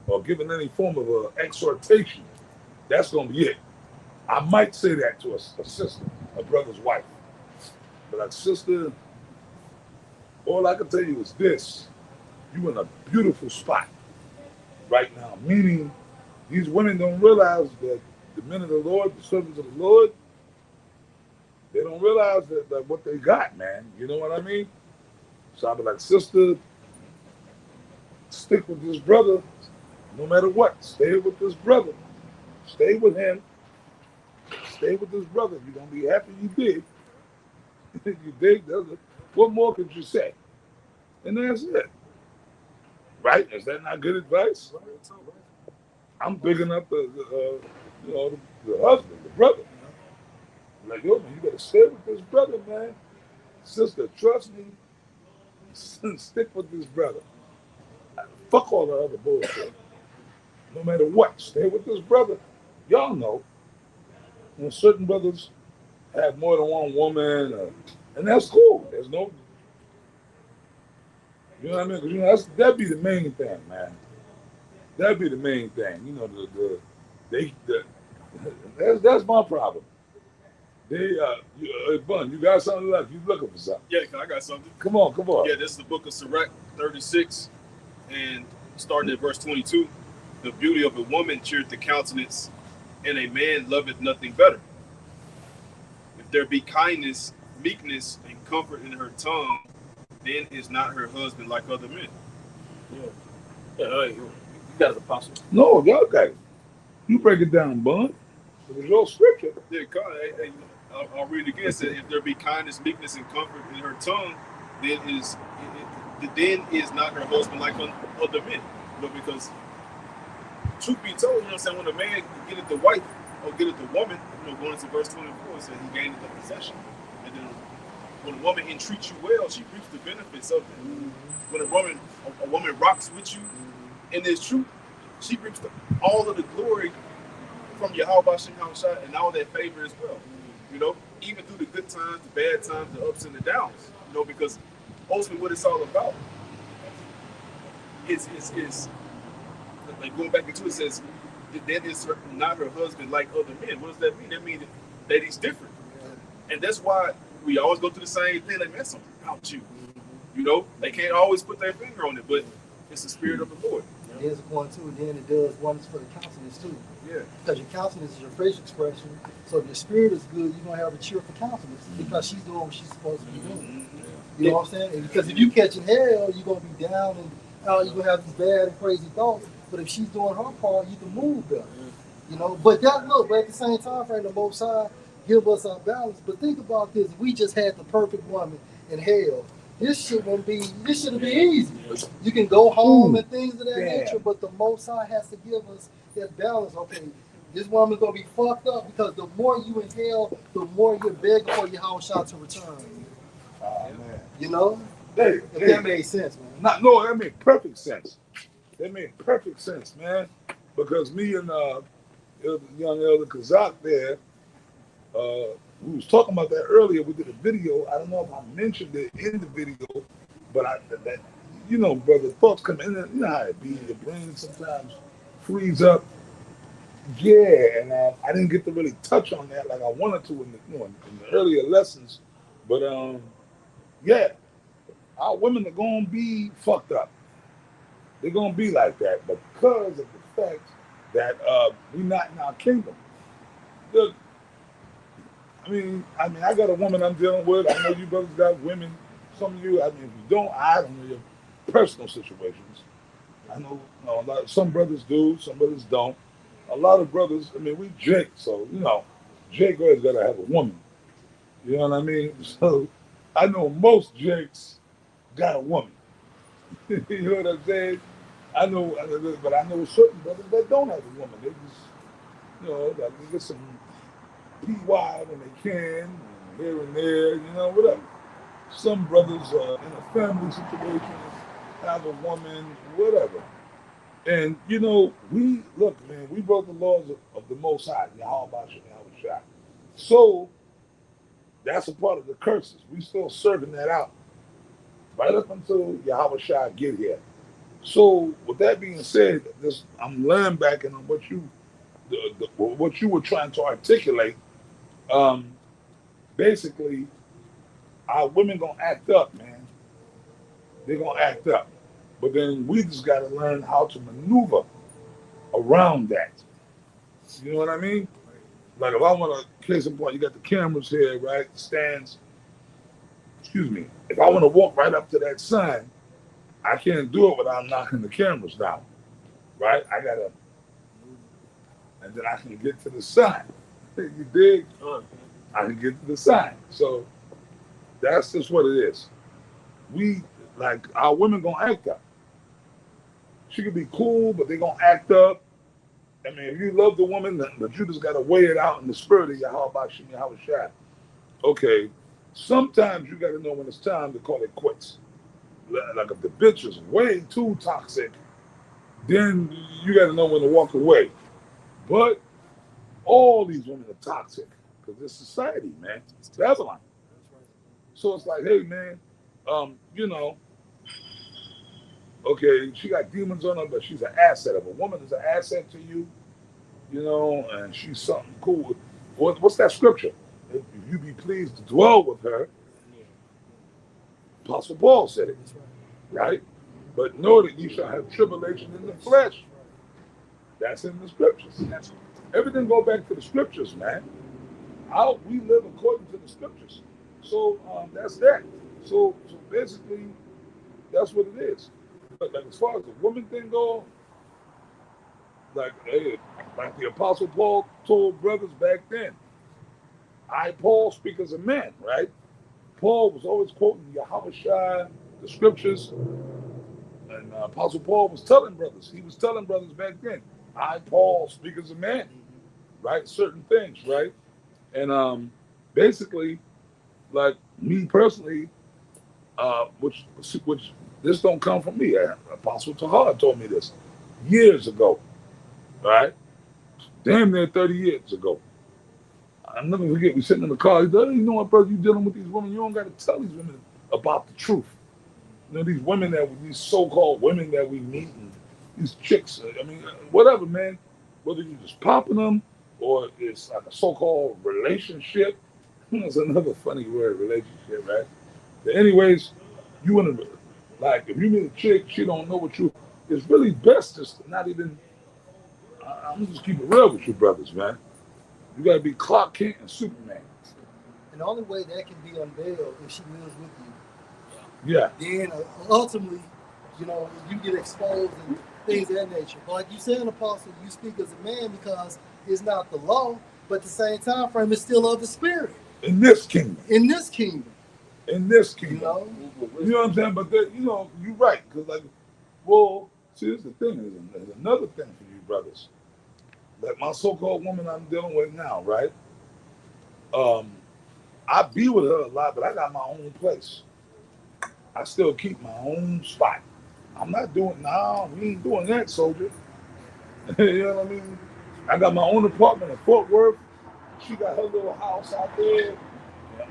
or giving any form of exhortation, that's gonna be it. I might say that to a sister, a brother's wife. But like, sister, all I can tell you is this. You in a beautiful spot right now. Meaning these women don't realize that the men of the Lord, the servants of the Lord, they don't realize that what they got, man. You know what I mean? So I'll be like, sister, stick with this brother no matter what. Stay with this brother. Stay with him. Stay with this brother. You're going to be happy you did. You dig? What more could you say? And that's it. Right? Is that not good advice? I'm bigging up you know, the husband, the brother. Like, yo, man, you better stay with this brother, man. Sister, trust me. Stick with this brother. Fuck all the other bullshit. No matter what, stay with this brother. Y'all know, certain brothers have more than one woman, and that's cool. There's no, you know what I mean? 'Cause, you know, that'd be the main thing, man. That'd be the main thing. You know, that's my problem. Bun, you got something left? You looking for something? Yeah, I got something. Come on. Yeah, this is the book of Sirach 36, and starting at verse 22. The beauty of a woman cheereth the countenance, and a man loveth nothing better. If there be kindness, meekness, and comfort in her tongue, then is not her husband like other men. Yeah, you got an apostle. No, y'all got it. You break it down, Bun. It was your scripture. Yeah, I'll read it again. It says, if there be kindness, meekness, and comfort in her tongue, then is not her husband like other men. You know, because truth be told, you know what I'm saying, when a man getteth the wife or getteth the woman, you know, going into verse 24, it says he gaineth the possession. And then when a woman entreats you well, she reaps the benefits of it. Mm-hmm. When a woman rocks with you in this truth, she reaps all of the glory from Yahweh Shemshah and all that favor as well. You know, even through the good times, the bad times, the ups and the downs. You know, because ultimately what it's all about is like going back into it, says that is not her husband like other men. What does that mean? That means that he's different. And that's why we always go through the same thing. Like, man, something about you. You know, they can't always put their finger on it, but it's the spirit of the Lord. There's one too, then it does wonders for the countenance too. Yeah. Because your countenance is your facial expression. So if your spirit is good, you're gonna have a cheerful countenance because she's doing what she's supposed to be doing. You know what I'm saying? And because if you catching hell, you're gonna be down and you're gonna have these bad and crazy thoughts. But if she's doing her part, you can move better. You know, but at the same time frame, the Most High give us our balance. But think about this: we just had the perfect woman in hell. This should have been easy. You can go home and things of that nature, but the Most High has to give us that balance. Okay, this woman's gonna be fucked up because the more you in hell, the more you're begging for your house shot to return. Oh man. You know? If that made sense, man. No, that made perfect sense. That made perfect sense, man. Because me and young Elder Kazak there, we was talking about that earlier. We did a video. I don't know if I mentioned it in the video, but you know, brother, thoughts come in. You know how it be. Your brain sometimes frees up. Yeah, and I didn't get to really touch on that like I wanted to in the earlier lessons. But yeah, our women are gonna be fucked up. They're gonna be like that because of the fact that we're not in our kingdom. Look, I mean, I got a woman I'm dealing with. I know you brothers got women. Some of you, I mean, if you don't, I don't know your personal situations. I know, some brothers do, some brothers don't. A lot of brothers, I mean, we Jake, so Jake always gotta have a woman. You know what I mean? So I know most Jakes got a woman. You know what I'm saying? But I know certain brothers that don't have a woman. They just, like, they get some PY when they can, and here and there, whatever. Some brothers are in a family situation, have a woman, whatever. And, we broke the laws of the Most High, Yahweh Shai. So, that's a part of the curses. We still serving that out right up until Yahweh Shai get here. So, with that being said, I'm laying back on what you were trying to articulate. Basically, our women gonna act up, man. They're gonna act up, but then we just gotta learn how to maneuver around that. You know what I mean? Like if I want to case in point, you got the cameras here, right? The stands. Excuse me. If I want to walk right up to that sign, I can't do it without knocking the cameras down, right? I gotta, and then I can get to the sign. You dig? I can get to the sign. So that's just what it is. Our women gonna act up. She could be cool, but they gonna act up. I mean, if you love the woman, but you just gotta weigh it out in the spirit of Yahweh Shai. Okay, sometimes you gotta know when it's time to call it quits. Like if the bitch is way too toxic, then you gotta know when to walk away. But all these women are toxic because it's society, man. It's Babylon. So it's like, hey, man, okay, she got demons on her, but she's an asset. If a woman is an asset to you, and she's something cool. What's that scripture? If you be pleased to dwell with her, Apostle Paul said it, right? But know that you shall have tribulation in the flesh. That's in the scriptures. Everything go back to the scriptures, man. We live according to the scriptures. So that's that. So basically, that's what it is. But like as far as the woman thing goes, like the Apostle Paul told brothers back then, Paul speak as a man, right? Paul was always quoting Yahweh Shai, the scriptures, and Apostle Paul was telling brothers. He was telling brothers back then, Paul speak as a man, right? Certain things, right? And basically, like me personally, which this don't come from me. Apostle Tahar told me this years ago, right? Damn near 30 years ago. I'm never forget, we sitting in the car. He said, you know what, brother, you dealing with these women, you don't got to tell these women about the truth. These women these so-called women that we meet, and these chicks. I mean, whatever, man. Whether you're just popping them or it's like a so-called relationship. It's another funny word, relationship, right? But anyways, you want to like if you meet a chick, she don't know what you. It's really best just to not even. I'm just keep it real with you, brothers, man. You gotta be Clark Kent and Superman. And the only way that can be unveiled if she lives with you. Yeah. Then ultimately, you get exposed and things of that nature. But like you said, Apostle, you speak as a man because it's not the law, but at the same time frame, it's still of the spirit. In this kingdom. In this kingdom. In this kingdom. You know what I'm saying? But you're right. Because well, see, here's the thing. There's another thing for you brothers. Like my so-called woman I'm dealing with now, right? I be with her a lot, but I got my own place. I still keep my own spot. I'm not doing, we ain't doing that, soldier. You know what I mean? I got my own apartment in Fort Worth. She got her little house out there in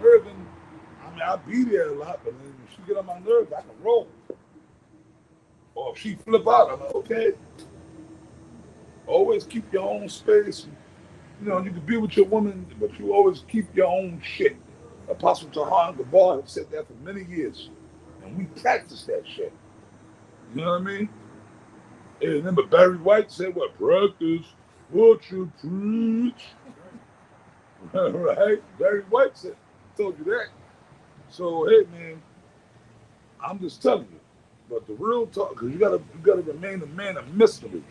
Irving. I mean, I be there a lot, but then if she get on my nerves, I can roll. Or if she flip out, I'm like, okay. Always keep your own space. You can be with your woman, but you always keep your own shit. Apostle Tahan Gabar has said that for many years. And we practice that shit. You know what I mean? And remember Barry White said, what? Practice what you preach. Right? Barry White told you that. So, hey, man, I'm just telling you. But the real talk, because you gotta remain a man of mystery.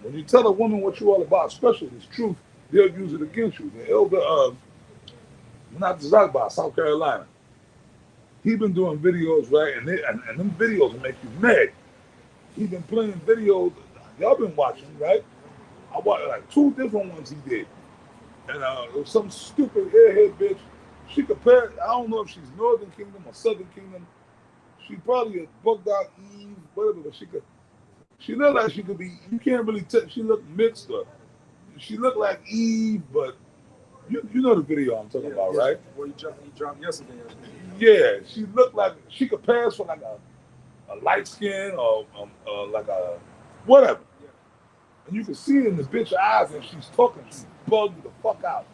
When you tell a woman what you're all about, especially this truth, they'll use it against you. The elder, not Zagba, South Carolina, he been doing videos, right? And them videos make you mad. He been playing videos. Y'all been watching, right? I watched like 2 different ones he did. And it was some stupid airhead bitch. She compared, I don't know if she's Northern Kingdom or Southern Kingdom. She probably a bugged out Eve, whatever, but she looked like she could be, you can't really tell, she looked mixed up. She looked like Eve, but you know the video I'm talking about, right? Well, you dropped yesterday. Yeah, she looked like, she could pass for like a light skin or like a whatever. And you can see it in the bitch's eyes and she's talking, she's bugged the fuck out.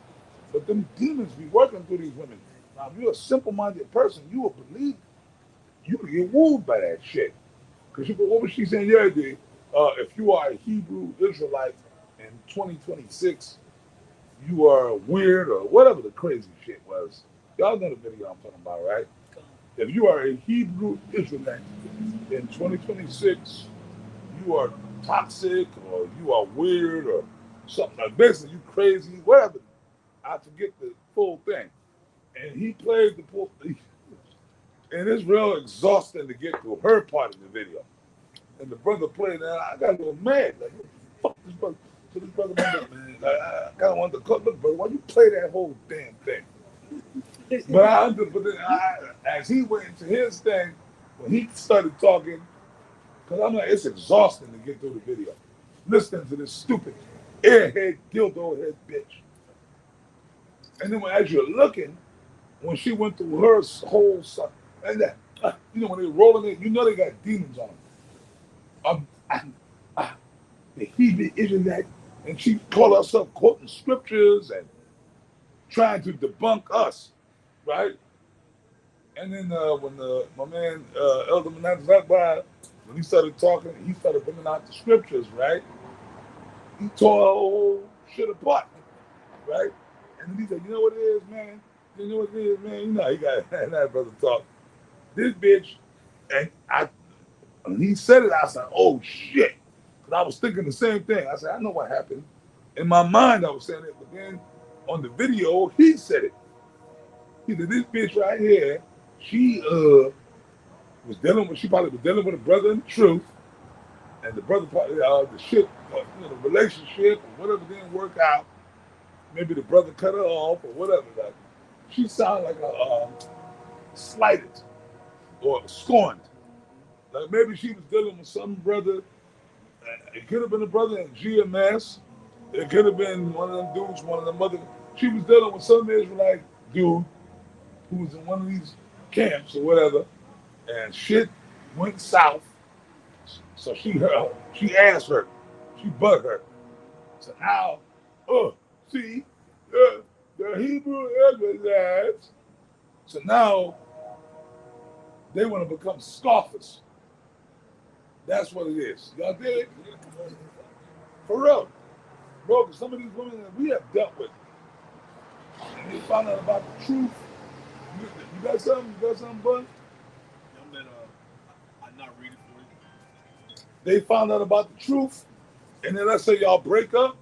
But them demons be working through these women. Now, if you're a simple-minded person, you will believe, you will get wooed by that shit. Because what was she saying the other day? If you are a Hebrew Israelite in 2026, you are weird or whatever the crazy shit was. Y'all know the video I'm talking about, right? If you are a Hebrew Israelite in 2026, you are toxic or you are weird or something like basically you crazy, whatever. I forget the full thing. And he played the full thing. And it's real exhausting to get to her part of the video. And the brother played that. I got a little mad. Like, fuck this brother. So this brother, man, I kind of wanted to cut. Look, brother, why you play that whole damn thing? But as he went into his thing, when he started talking, because I'm like, it's exhausting to get through the video. Listening to this stupid airhead, dildo head bitch. And then as you're looking, when she went through her whole stuff, and that, when they're rolling it, they got demons on them. The Hebrew Israelite, and she called herself quoting scriptures and trying to debunk us, right? And then when my man Elder Menat Zakbai, when he started talking, he started bringing out the scriptures, right? He tore our whole shit apart, right? And then he said, you know what it is, man? You know what it is, man? He got that brother talk. This bitch, and when he said it, I said, oh shit. Because I was thinking the same thing. I said, I know what happened. In my mind, I was saying it, but then on the video, he said it. He said, this bitch right here, she she probably was dealing with a brother in the truth. And the brother probably, the shit, the relationship or whatever didn't work out. Maybe the brother cut her off or whatever. Like, she sounded like a slighted or scorned. Like maybe she was dealing with some brother. It could have been a brother in GMS. It could have been one of them dudes, one of them other. She was dealing with some Israelite dude who was in one of these camps or whatever. And shit went south. So she asked her, she bugged her. So now, see, the Hebrew Israelites. So now they want to become scoffers. That's what it is. Y'all dig it? For real. Bro, 'cause some of these women that we have dealt with, and they found out about the truth. You got something? You got something, bud? I'm not reading for you. They found out about the truth, and then let's say y'all break up,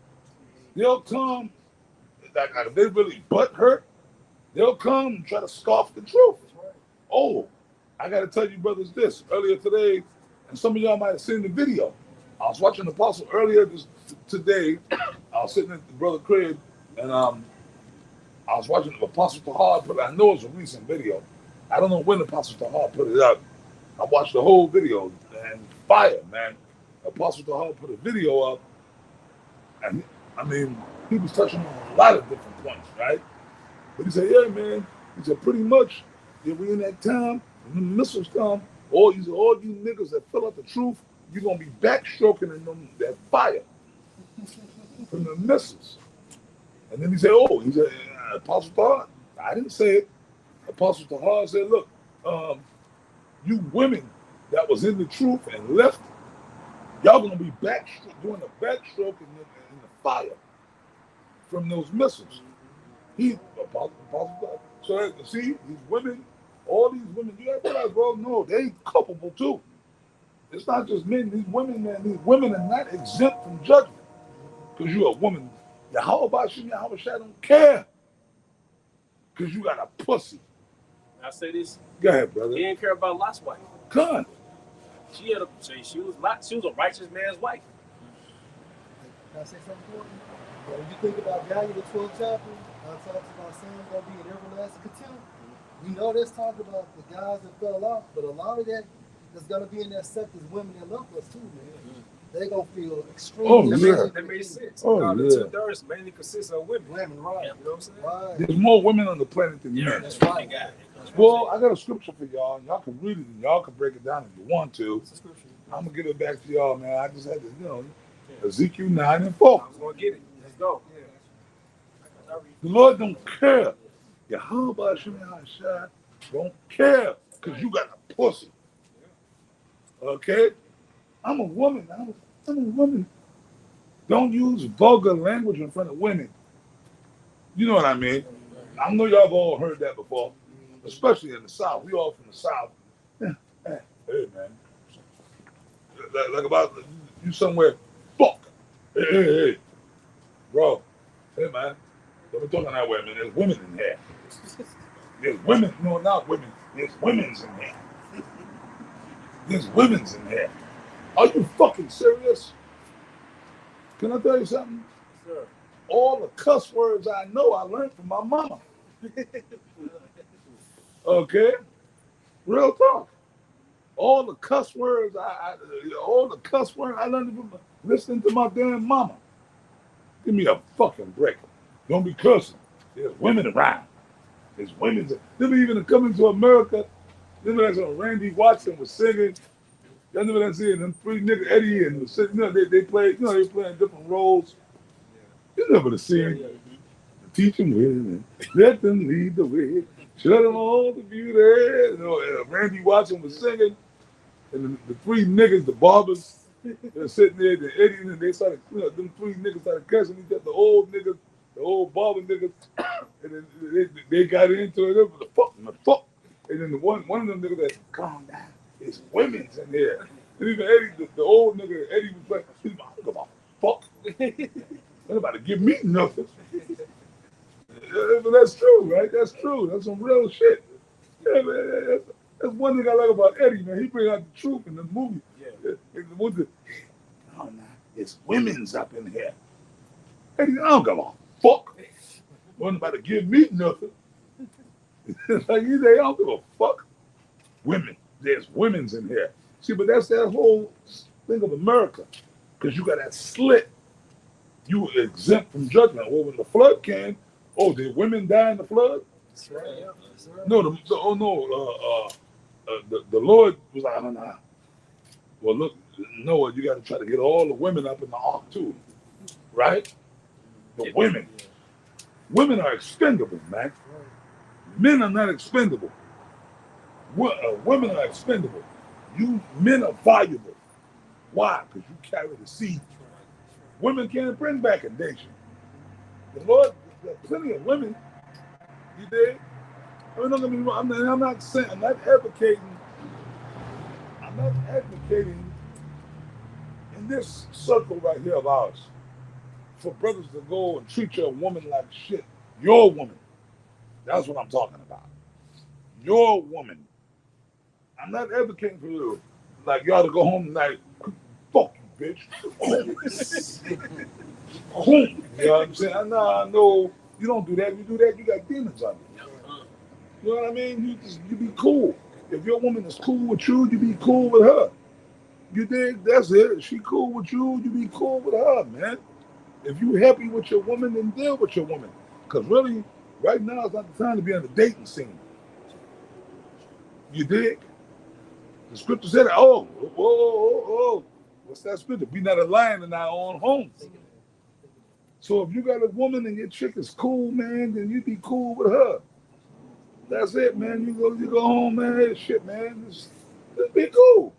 they'll come, like if they really butt hurt, they'll come and try to scoff the truth. Oh, I got to tell you, brothers, this. Earlier today, and some of y'all might have seen the video. I was watching Apostle earlier today. I was sitting at the brother crib, and I was watching Apostle Tahar, but I know it's a recent video. I don't know when Apostle Tahar put it up. I watched the whole video, and fire, man. Apostle Tahar put a video up, and I mean, he was touching on a lot of different points, right? But he said, yeah, man. He said, pretty much, if we in that time, when the missiles come, all you niggas that fill out the truth, you're going to be backstroking in them, that fire from the missiles. And then he said, Apostle Tahar, I didn't say it. Apostle Tahar said, look, you women that was in the truth and left, y'all going to be doing the backstroke in the fire from those missiles. Apostle Tahar. So see, these women, all these women, you got to realize, bro, no, they culpable too. It's not just men. These women, man, these women are not exempt from judgment. Because you're a woman. How about you? How much I don't care. Because you got a pussy. I say this. Go ahead, brother. He didn't care about Lot's wife. God. She was a righteous man's wife. Can I say something for you? When you think about Daniel, the 12th chapter, it talks about sins going to be in everlasting contempt. We know this talk about the guys that fell off, but a lot of that that's going to be in that sect is women that love us too, man. They're going to feel extremely That makes sense. Oh, the 2/3 mainly consists of women. Women, right. You know what I'm saying? Right. There's more women on the planet than men. That's right. Well, I got a scripture for y'all. Y'all can read it and y'all can break it down if you want to. I'm going to give it back to y'all, man. I just had to, Ezekiel 9 and 4. I was going to get it. Let's go. The Lord don't care. Yahweh Shai don't care because you got a pussy. Okay? I'm a woman. I'm a woman. Don't use vulgar language in front of women. You know what I mean? I know y'all have all heard that before, especially in the South. We all from the South. Hey, man. Like about you somewhere, fuck. Hey. Bro, hey, man. Don't be talking that way, man. There's women in here. There's women. No, not women. There's women's in here. There's women's in here. Are you fucking serious? Can I tell you something? Sure. All the cuss words I know, I learned from my mama. Okay? Real talk. All the cuss words I learned from listening to my damn mama. Give me a fucking break. Don't be cussing. There's women around. There's women. Them even coming to America. Them that's Randy Watson was singing. Y'all know what I'm saying? Them three niggas, Eddie and they play. They playing different roles. You never the scene. Teach them women, let them lead the way. Show them all the beauty. Randy Watson was singing, and the three niggas, the barbers, they're sitting there. The Eddie and they started. Them three niggas started cussing each other. The old niggas, the old barber niggas, and then they got into it. They were the fuck. And then one of them niggas said, calm down. It's women's in here. And even Eddie, the old nigga, Eddie was like, I don't give a fuck. Nobody give me nothing. But that's true, right? That's true. That's some real shit. Yeah, man. That's one thing I like about Eddie, man. He bring out the truth in the movie. Yeah. It's women's up in here. Eddie, I don't give a fuck. Wasn't about to give me nothing. Like you say, I don't give a fuck. Women. There's women's in here. See, but that's that whole thing of America. Because you got that slit. You were exempt from judgment. Well, when the flood came, did women die in the flood? That's right. No, the Lord was like, oh, nah. Well, look, Noah, you got to try to get all the women up in the ark too, right? The women. Women are expendable, man. Men are not expendable. Women are expendable. You men are valuable. Why? Because you carry the seed. Women can't bring back a nation. The Lord, there's plenty of women. You dig? I mean, don't get me wrong. I'm not saying. I'm not advocating. I'm not advocating in this circle right here of ours for brothers to go and treat your woman like shit. Your woman. That's what I'm talking about. Your woman. I'm not advocating for you. Like, y'all to go home tonight. Fuck you, bitch. You know what I'm saying? I know you don't do that. You do that, you got demons on you. You know what I mean? You be cool. If your woman is cool with you, you be cool with her. You dig? That's it. If she cool with you, you be cool with her, man. If you happy with your woman, then deal with your woman. Because really, right now is not the time to be on the dating scene. You dig? The scripture said, whoa. What's that scripture? Be not a lion in our own home. So if you got a woman and your chick is cool, man, then you be cool with her. That's it, man. You go home, man. Hey, shit, man. Just be cool.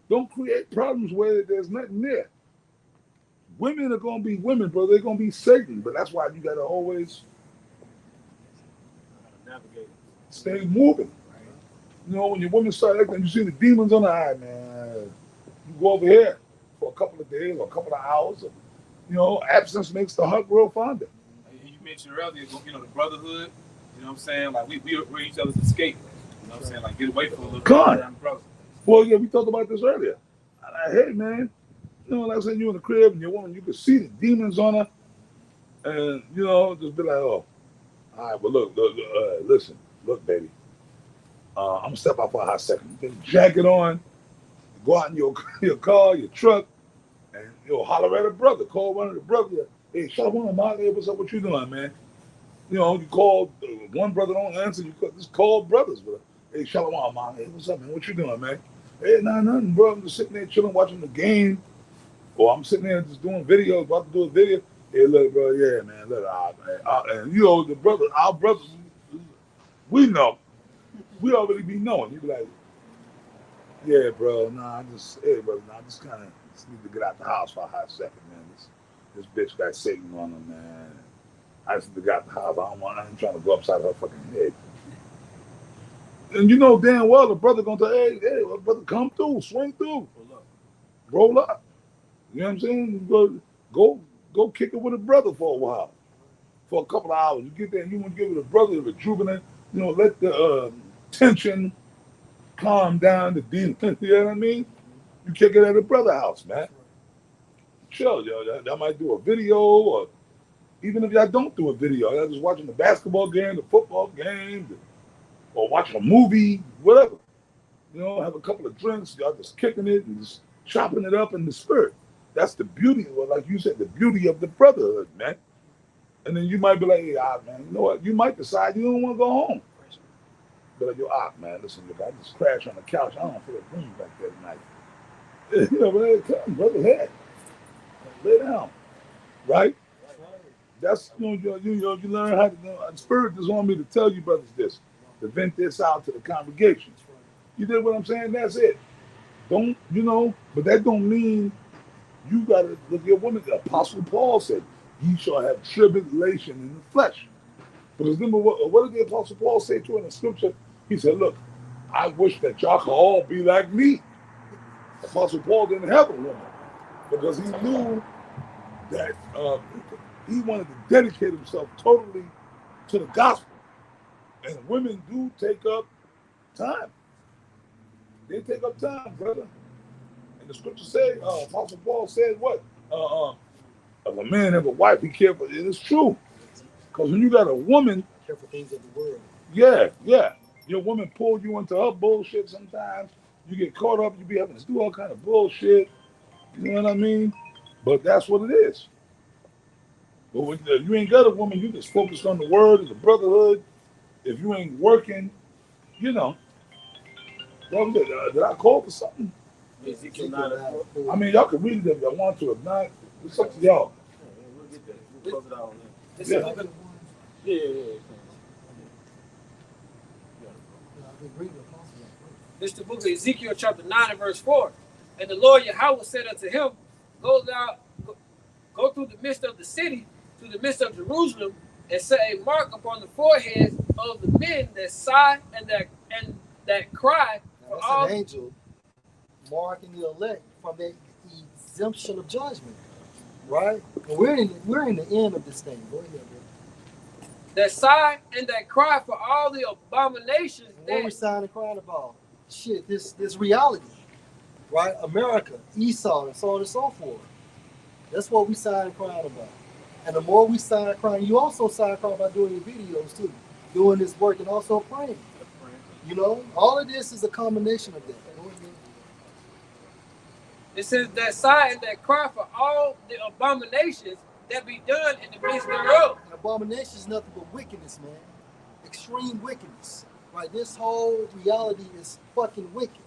Don't create problems where there's nothing there. Women are gonna be women, bro. They're gonna be Satan, but that's why you gotta always Navigate. stay moving. You know, when your woman start acting, you see the demons on the eye, man. You go over here for a couple of days or a couple of hours. Or, you know, absence makes the heart grow fonder. You mentioned earlier, you know, the brotherhood. You know what I'm saying? Like we're each other's escape. You know what I'm saying? Like get away from a little bit around the brothers. Well, yeah, we talked about this earlier. Hey, man, you know, like I said, you in the crib and your woman, you can see the demons on her, and you know, just be like, oh, all right, well, look, listen, look, baby, I'm gonna step out for a hot second. Put your jacket on, go out in your car, your truck, and you'll holler at a brother. Call one of the brothers. Hey, Shalom, Molly, what's up? What you doing, man? You know, you call one brother don't answer. You just call brothers. But hey, Shalom, Molly, hey, what's up, man? What you doing, man? Hey, nothing, bro. I'm just sitting there chilling, watching the game, or I'm sitting there just doing videos, about to do a video. Hey, look, bro, yeah, man, look, and you know, our brothers, we know, we already be knowing. You be like, yeah, bro, hey, brother, I just kind of need to get out the house for a hot second, man. This bitch got Satan on her, man. I just need to get out the house. I ain't trying to go upside her fucking head. And you know damn well the brother gonna tell, hey, brother, come through, swing through, roll up. You know what I'm saying? Go kick it with a brother for a while, for a couple of hours. You get there and you want to give it a brother, rejuvenate. You know, let the tension calm down, the demon. You know what I mean? You kick it at a brother house, man. Sure, y'all might do a video, or even if y'all don't do a video, y'all just watching the basketball game, the football game, or watching a movie, whatever. You know, have a couple of drinks, y'all just kicking it and just chopping it up in the spirit. That's the beauty, or like you said, the beauty of the brotherhood, man. And then you might be like, hey, man, you know what? You might decide you don't want to go home. But like, yo, man, listen, look, I just crashed on the couch. I don't feel like going back there tonight. You know, man, come, brother, head. Lay down. Right? That's, you learn how to, the spirit just want me to tell you brothers this, to vent this out to the congregation. You did what I'm saying? That's it. Don't, but that don't mean you got to look at your woman. The Apostle Paul said, ye shall have tribulation in the flesh. Because remember, what did the Apostle Paul say to in the scripture? He said, look, I wish that y'all could all be like me. Apostle Paul didn't have a woman because he knew that he wanted to dedicate himself totally to the gospel. And women do take up time. They take up time, brother. And the scripture said, Apostle Paul said what? If a man have a wife, be careful. It is true. Because when you got a woman, Careful things of the world. yeah. Your woman pull you into her bullshit sometimes. You get caught up, you be having to do all kind of bullshit. You know what I mean? But that's what it is. But when you ain't got a woman, you just focused on the word and the brotherhood. If you ain't working, did I call for something? Ezekiel 9:4. I mean, y'all can read it if y'all want to. If not, it's up to y'all. We'll get that. We'll close it out on that. This Yeah. is looking- Yeah. This is the book of Ezekiel, chapter 9 and verse 4. And the Lord Yahweh said unto him, go through the midst of the city, to the midst of Jerusalem, and set a mark upon the foreheads of the men that sigh and that cry for That's all. an angel marking the elect from the exemption of judgment, right? And we're in the end of this thing. Go ahead, bro. That sigh and that cry for all the abominations What are we that signing and crying about? Shit, this reality, right? America, Esau, and so on and so forth. That's what we sign and crying about. And the more we sign and crying, you also sign and crying about doing your videos too, doing this work and also praying. You know, all of this is a combination of that. it says that sigh and that cry for all the abominations that be done in the midst thereof. An abomination is nothing but wickedness, man. Extreme wickedness, right? This whole reality is fucking wicked,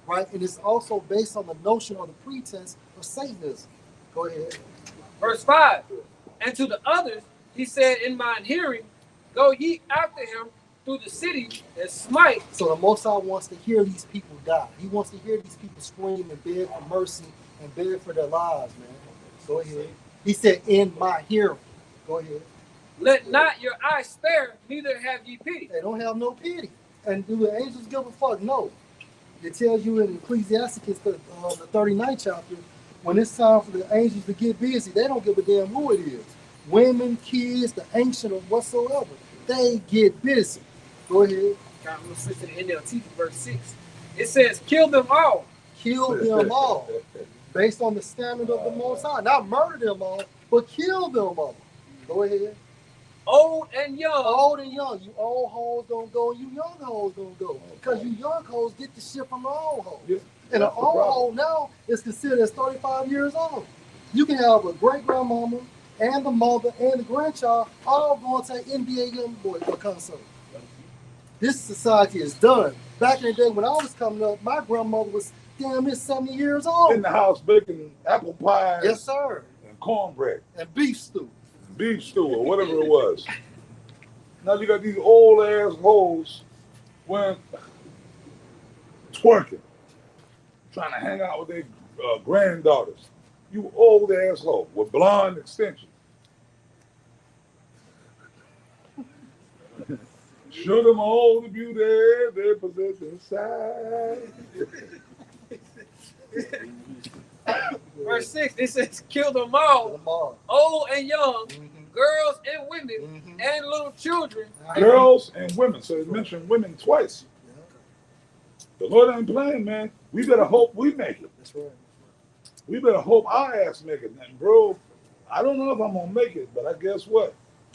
right? And it's also based on the notion or the pretense of Satanism. Go ahead. Verse 5. And to the others, he said in mine hearing, go ye after him through the city and smite. So the Most High wants to hear these people die. He wants to hear these people scream and beg for mercy and beg for their lives, man. Go ahead. He said, in my hearing. Go ahead. Let not your eyes spare, neither have ye pity. They don't have no pity. And do the angels give a fuck? No. It tells you in Ecclesiastes, the 39th chapter, when it's time for the angels to get busy, they don't give a damn who it is. Women, kids, the ancient or whatsoever. They get busy. Go ahead. I'm going to switch to the NLT for verse 6. It says, kill them all. Kill them all. Based on the standard of the Most High. Not murder them all, but kill them all. Go ahead. Old and young. Old and young. You old hoes don't go, you young hoes don't go. Because you young hoes get the shit from the old hoes. Yeah. And an old hoe now is considered as 35 years old. You can have a great grandmama and the mother and the grandchild all going to an NBA young boy concert. This society is done. Back in the day when I was coming up, my grandmother was damn near 70 years old. In the house baking apple pies. Yes, sir. And cornbread. And beef stew. Beef stew or whatever it was. Now you got these old ass hoes when twerking, trying to hang out with their granddaughters. You old ass hoe with blonde extensions. Show them all the beauty they possess inside. Verse 6, it says, kill them all. Them all. Old and young, Mhm. girls and women, Mhm. and little children. Girls and women. So it mentioned women twice. The Lord ain't playing, man. We better hope we make it. That's right. We better hope our ass make it. And bro, I don't know if I'm gonna make it, but I guess what?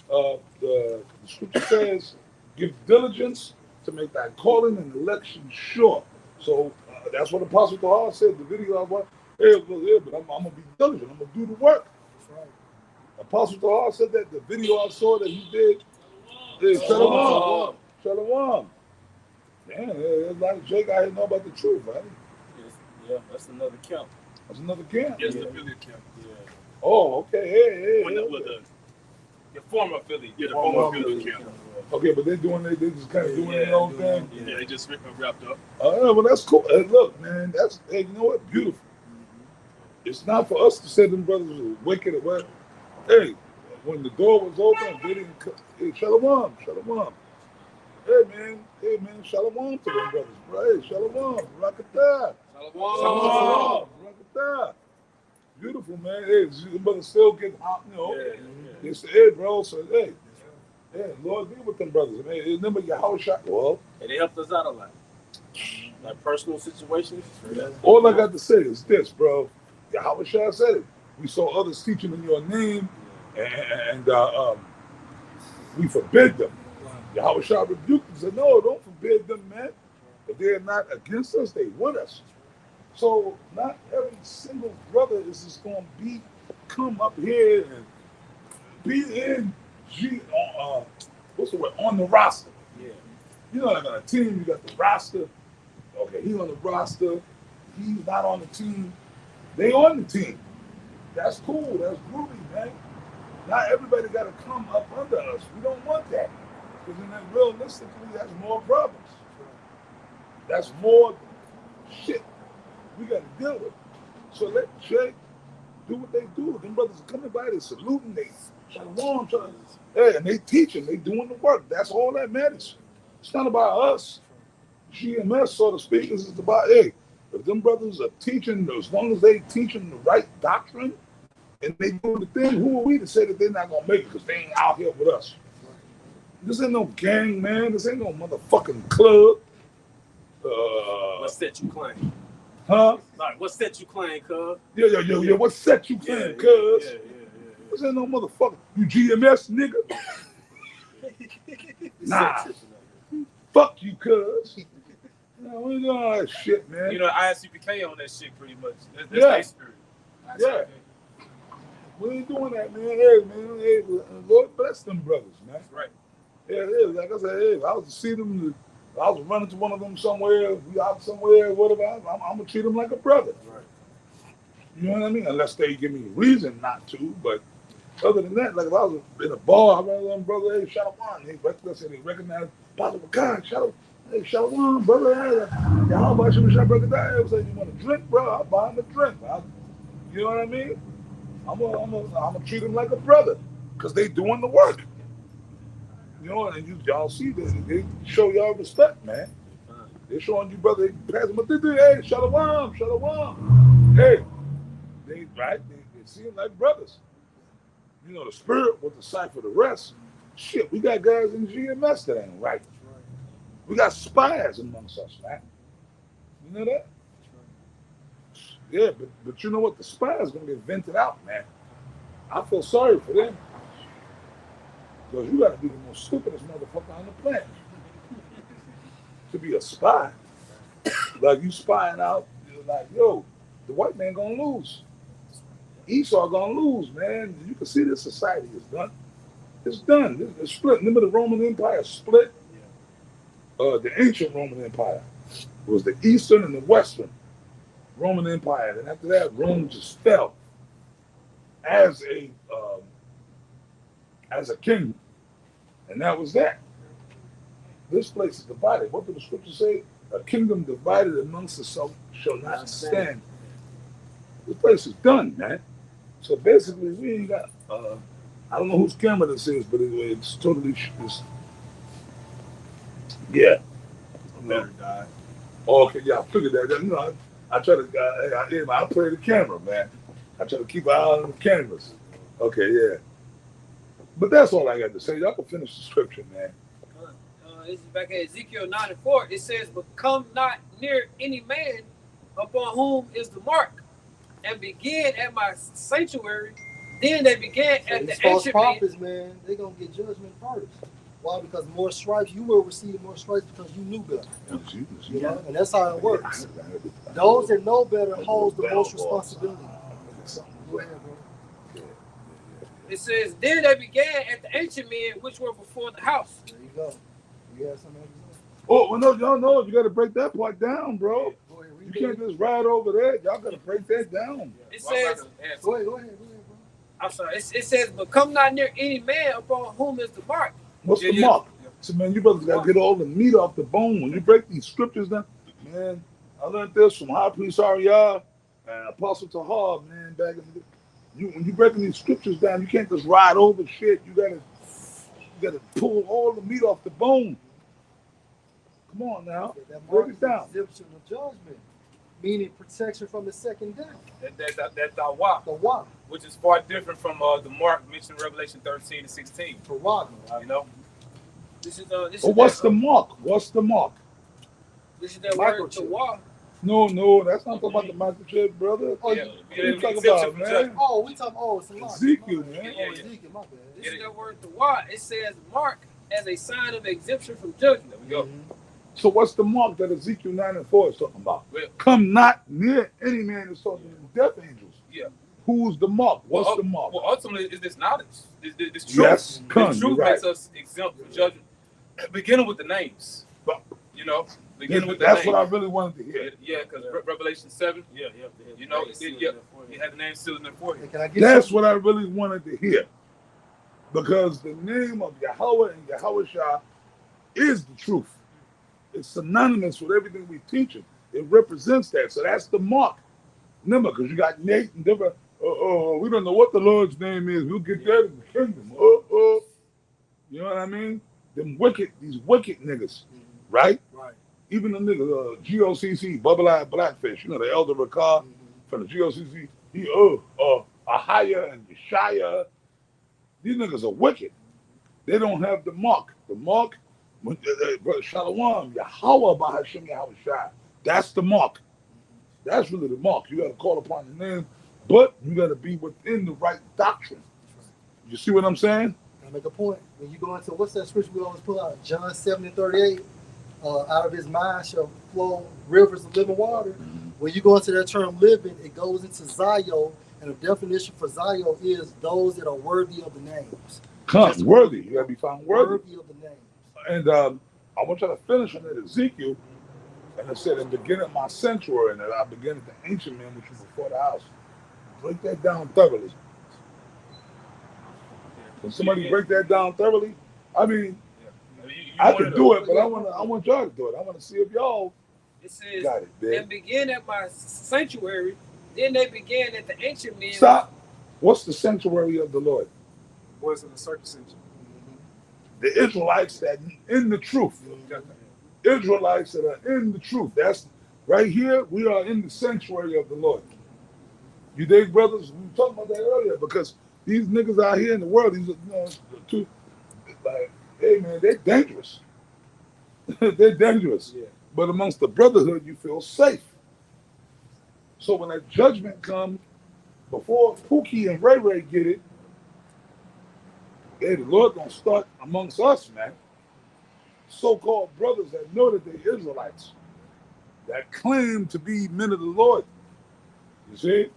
The scripture says, give diligence to make thy calling and election sure. So that's what Apostle Tahar said. The video I watched, but I'm gonna be diligent. I'm gonna do the work. That's right. Apostle Tahar said that the video I saw that he did. Shalom. Shalom. Man, there's a lot of Jake out here know about the truth, right? Yeah, that's another count. That's another camp. Yes, the affiliate camp. Yeah. Oh, okay. Hey. When The former affiliate. the former affiliate camp. Okay, but they're doing they just kind of doing their own thing. Yeah, they just wrapped up. Well, that's cool. Hey, look, man, hey, you know what? Beautiful. It's not for us to say them brothers were wicked or what. Hey, when the door was open, they didn't. Hey, shalom. Hey, man, shalom to them brothers, bro. Hey, shalom, rakatah. Shalom, rakatah. Beautiful, man. Hey, the brothers still get hot, you know. Yeah. It's the head, bro. So, hey, Lord be with them brothers. Man, remember your house shot. Well, And they helped us out a lot. Like personal situations. all I got to say is this, bro. Yahweh Shah said it. We saw others teaching in your name, and we forbid them. Yahweh Shah rebuked them, said, no, don't forbid them, man. If they're not against us, they with us. So not every single brother is just going to come up here and be in what's the word, on the roster. Yeah. You know, like on a team, you got the roster. Okay, he's on the roster. he's not on the team. They on the team. That's cool. That's groovy, man. Not everybody got to come up under us. We don't want that. Because then realistically, that's more problems. That's more shit we got to deal with. So let Jay do what they do. Them brothers are coming by, they saluting, they shalom, hey, and they teaching, they doing the work. That's all that matters. It's not about us. GMS, so to speak, is about, hey, if them brothers are teaching, as long as they teaching the right doctrine and they doing the thing, who are we to say that they're not gonna make it because they ain't out here with us? This ain't no gang, man. This ain't no motherfucking club. What set you claim? Huh? Like, what set you claim, cuz? Yeah. What set you claim, cuz? Yeah. This ain't no motherfucker. You GMS, nigga? Nah. Fuck you, cuz. No, we ain't doing all that shit, man. You know, ISUPK on that shit pretty much. That's their spirit. Yeah. We ain't doing that, man. Hey, man. Hey, Lord bless them brothers, man. Right. Yeah, like I said, hey, if I was to see them, if I was running to one of them somewhere, we out somewhere, whatever, I'm going to treat them like a brother. Right. You know what I mean? Unless they give me a reason not to, but other than that, like if I was in a bar, I'd run them, brother, hey, Shalom. They recognize Possible God, Shalom. Hey, Shalom, brother. Hey, how about you, Shalom, brother? I was like, you want a drink, bro? I'll buy him a drink. You know what I mean? I'm gonna treat them like a brother because they doing the work. You know, and y'all see that they show y'all respect, man. They showing you, brother, they pass them a thing, hey, Shalom. Hey, they see them like brothers. You know, the spirit will decipher the rest. Shit, we got guys in GMS that ain't right. We got spies amongst us, man. You know that? Yeah, but you know what? The spies gonna get vented out, man. I feel sorry for them. Because you gotta be the most stupidest motherfucker on the planet to be a spy. Like you spying out, you're like, yo, the white man gonna lose. Esau gonna lose, man. You can see this society is done. It's done. It's split. Remember the Roman Empire split? The ancient Roman Empire was the Eastern and the Western Roman Empire. And after that, Rome just fell as a kingdom. And that was that. This place is divided. What did the scripture say? A kingdom divided amongst itself shall not stand. This place is done, man. So basically, we ain't got, I don't know whose camera this is, but it's totally, yeah. Better die. Oh, okay, yeah, I figured that. You know, I try to, I play the camera, man. I try to keep an eye on the cameras. Okay, yeah. But that's all I got to say. Y'all can finish the scripture, man. This is back at Ezekiel 9:4. It says, "But come not near any man upon whom is the mark, and begin at my sanctuary." Then they began at the false ancient prophets, man, they're gonna get judgment first. Why? Because more stripes, you will receive more stripes because you knew better. You know, and that's how it works. Those that know better holds the most responsibility. Go ahead, bro. It says, "Then they began at the ancient men which were before the house." There you go. You have something else to say? Oh, well, no, y'all know you got to break that part down, bro. Go ahead, You can't just ride over there. Y'all got to break that down. It says, Go ahead, bro. I'm sorry. It says, "But come not near any man upon whom is the mark." What's the mark? So, man, you brothers got to get all the meat off the bone. When you break these scriptures down, man, I learned this from High Priest Ariah and Apostle Tahar, man, back in the when you breaking these scriptures down, you can't just ride over shit. You gotta pull all the meat off the bone. Come on now, break it down. Exemption of judgment, meaning protection from the second death. That Dawah, The why? which is far different from the mark mentioned in Revelation 13 and 16. For why? You know? This is What's the mark? What's the mark? This is that word Microchip. to walk. No, that's not talking about the microchip, brother. Oh, Yeah. What are you talking about, man? Oh, we talking. Oh, it's a lot. Ezekiel, man. Oh, Ezekiel, my bad. This is that word to walk. It says mark as a sign of exemption from judgment. There we go. So what's the mark that Ezekiel 9:4 is talking about? Well, Come not near any man is talking to death angels. yeah. Who's the mark? What's the mark? Well, ultimately, is this knowledge? This truth? Yes, This come, truth you're right. makes us exempt from judgment. Beginning with the names. You know, beginning with the That's name. what I really wanted to hear. Yeah, because Revelation 7, Yeah. you know, you had the name sealed in their forehead. Can I get That's something? what I really wanted to hear. Because the name of Yahweh and Yahushua is the truth. It's synonymous with everything we teach it. It represents that. So that's the mark. Remember, because you got Nate and different, we don't know what the Lord's name is. We'll get that in the kingdom. You know what I mean? These wicked niggas, right? Right. Even the niggas, GOCC, Bubble Eye Blackfish, you know, the Elder Ricard from the GOCC, he, Ahaya and Yeshaya. These niggas are wicked. They don't have the mark. The mark, Shalom, Yahweh Bahashim Yahushua. That's the mark. That's really the mark. You got to call upon the name, but you got to be within the right doctrine. You see what I'm saying? Can I make a point? When you go into, what's that scripture we always pull out? John 7:38. Out of his mind shall flow rivers of living water. When you go into that term living, it goes into Zio, and the definition for Zio is those that are worthy of the names. Come, worthy. You got to be found worthy. Worthy of the names. And I want you to finish on that Ezekiel. And it said, in the beginning of my sanctuary, and that I began at the ancient man, which was before the house. Break that down thoroughly. Can somebody break that down thoroughly? I mean, I can do it, but I want y'all to do it. I want to see if y'all It says, got it, man. and begin at my sanctuary. Then they began at the ancient men. Stop. What's the sanctuary of the Lord? Boys in the circumcision. The Israelites that in the truth. Israelites that are in the truth. That's right here. We are in the sanctuary of the Lord. You dig, brothers? We were talking about that earlier because these niggas out here in the world, these two, like, hey man, they're dangerous. They're dangerous. Yeah. But amongst the brotherhood, you feel safe. So when that judgment comes, before Pookie and Ray Ray get it, hey, the Lord gonna start amongst us, man. So-called brothers that know that they're Israelites, that claim to be men of the Lord. You see?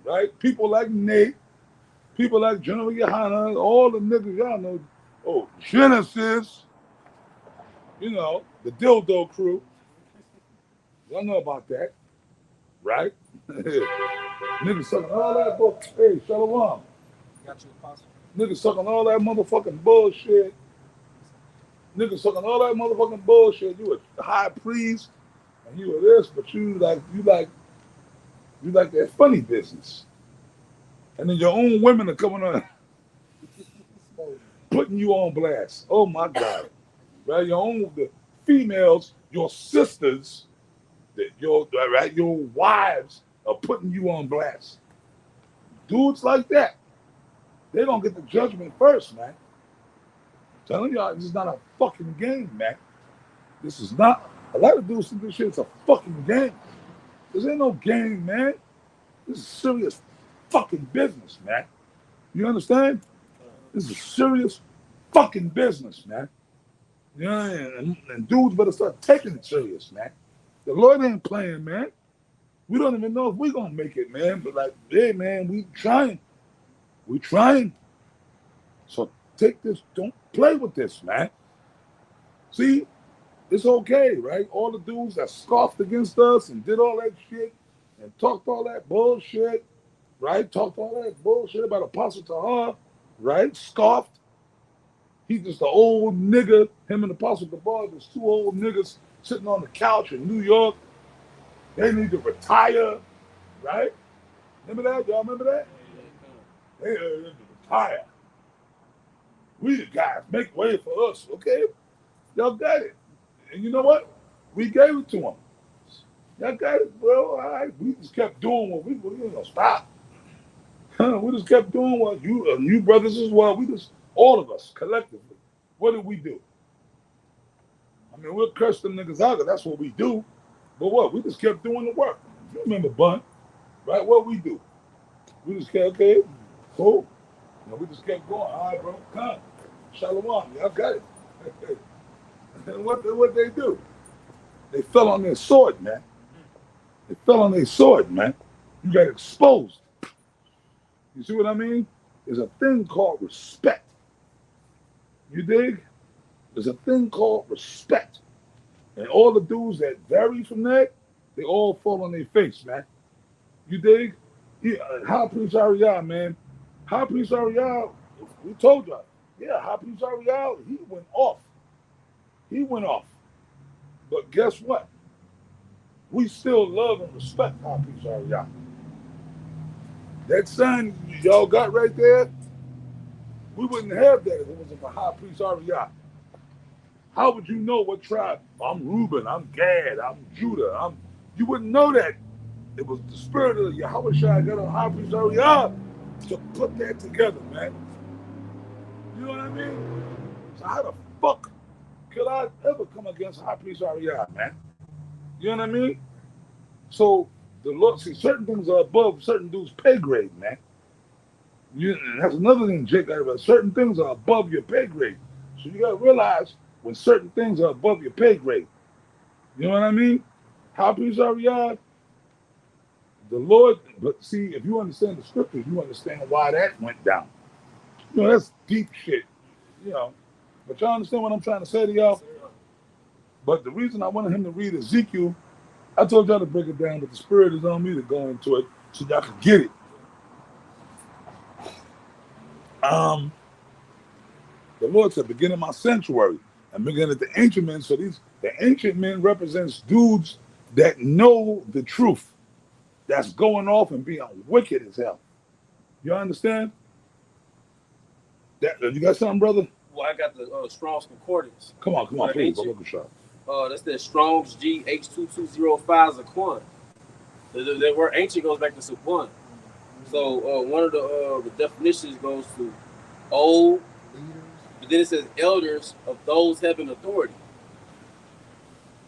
Right? People like Nate, people like General Yohana, all the niggas y'all know. Oh, Genesis, you know, the dildo crew. Y'all know about that, right? Niggas sucking all that bull. Hey, Shalom. Got you, Apostle. Niggas sucking all that motherfucking bullshit. Niggas sucking all that motherfucking bullshit. You a high priest and you were this, but you like that funny business. And then your own women are coming on putting you on blast. Oh my God. Right? The females, your sisters, your wives are putting you on blast. Dudes like that, they don't get the judgment first, man. I'm telling y'all, this is not a fucking game, man. This is not. A lot of dudes think this shit's a fucking game. This ain't no game, man. This is serious fucking business, man. You understand? This is serious fucking business, man. You know, and dudes better start taking it serious, man. The Lord ain't playing, man. We don't even know if we're gonna make it, man. But like, hey, man, we trying. We trying. So take this. Don't play with this, man. See, it's okay, right? All the dudes that scoffed against us and did all that shit and talked all that bullshit, right? Talked all that bullshit about Apostle Tahar, right? Scoffed. He's just an old nigga. Him and Apostle Tahar, just two old niggas sitting on the couch in New York. They need to retire, right? Remember that? Y'all remember that? They need to retire. We the guys, make way for us, okay? Y'all got it. And you know what? We gave it to them. Y'all got it, bro. All right. We just kept doing what we didn't gonna stop. We just kept doing what you brothers as well. We just, all of us collectively. What did we do? I mean, we'll curse them niggas out, 'cause that's what we do. But what? We just kept doing the work. You remember Bun, right? What we do? We just kept, okay, cool. You know, we just kept going. All right, bro, come. Shalom, y'all got it. And what they do? They fell on their sword, man. They fell on their sword, man. You got exposed. You see what I mean? There's a thing called respect. You dig? There's a thing called respect. And all the dudes that vary from that, they all fall on their face, man. You dig? High Priest Ariel, man. High Priest Ariel, we told y'all. Yeah, High Priest Ariel, he went off. He went off. But guess what? We still love and respect High Priest Ariel. That sign y'all got right there, we wouldn't have that if it wasn't for High Priest Ariel. How would you know what tribe? I'm Reuben, I'm Gad, I'm Judah. You wouldn't know that. It was the spirit of Yahweh Shai got on High Priest Ariel to put that together, man. You know what I mean? So how the fuck could I ever come against High Priest Ariel, man? You know what I mean? So the Lord, see, certain things are above certain dudes' pay grade, man. And that's another thing, Jake. Certain things are above your pay grade. So you gotta realize when certain things are above your pay grade. You know what I mean? High Priest Ariel, the Lord, but see, if you understand the scriptures, you understand why that went down. You know, that's deep shit. You know. But y'all understand what I'm trying to say to y'all? But the reason I wanted him to read Ezekiel, I told y'all to break it down, but the spirit is on me to go into it so y'all can get it. The Lord said, begin in my sanctuary and begin at the ancient men. So the ancient men represents dudes that know the truth, that's going off and being wicked as hell. You understand? That you got something, brother? Well, I got the Strong's Concordance. Come on, please. Go look a shot. That's the Strong's GH2205 Zaquan. The word ancient goes back to Zaquan. So one of the definitions goes to old, but then it says elders of those having authority.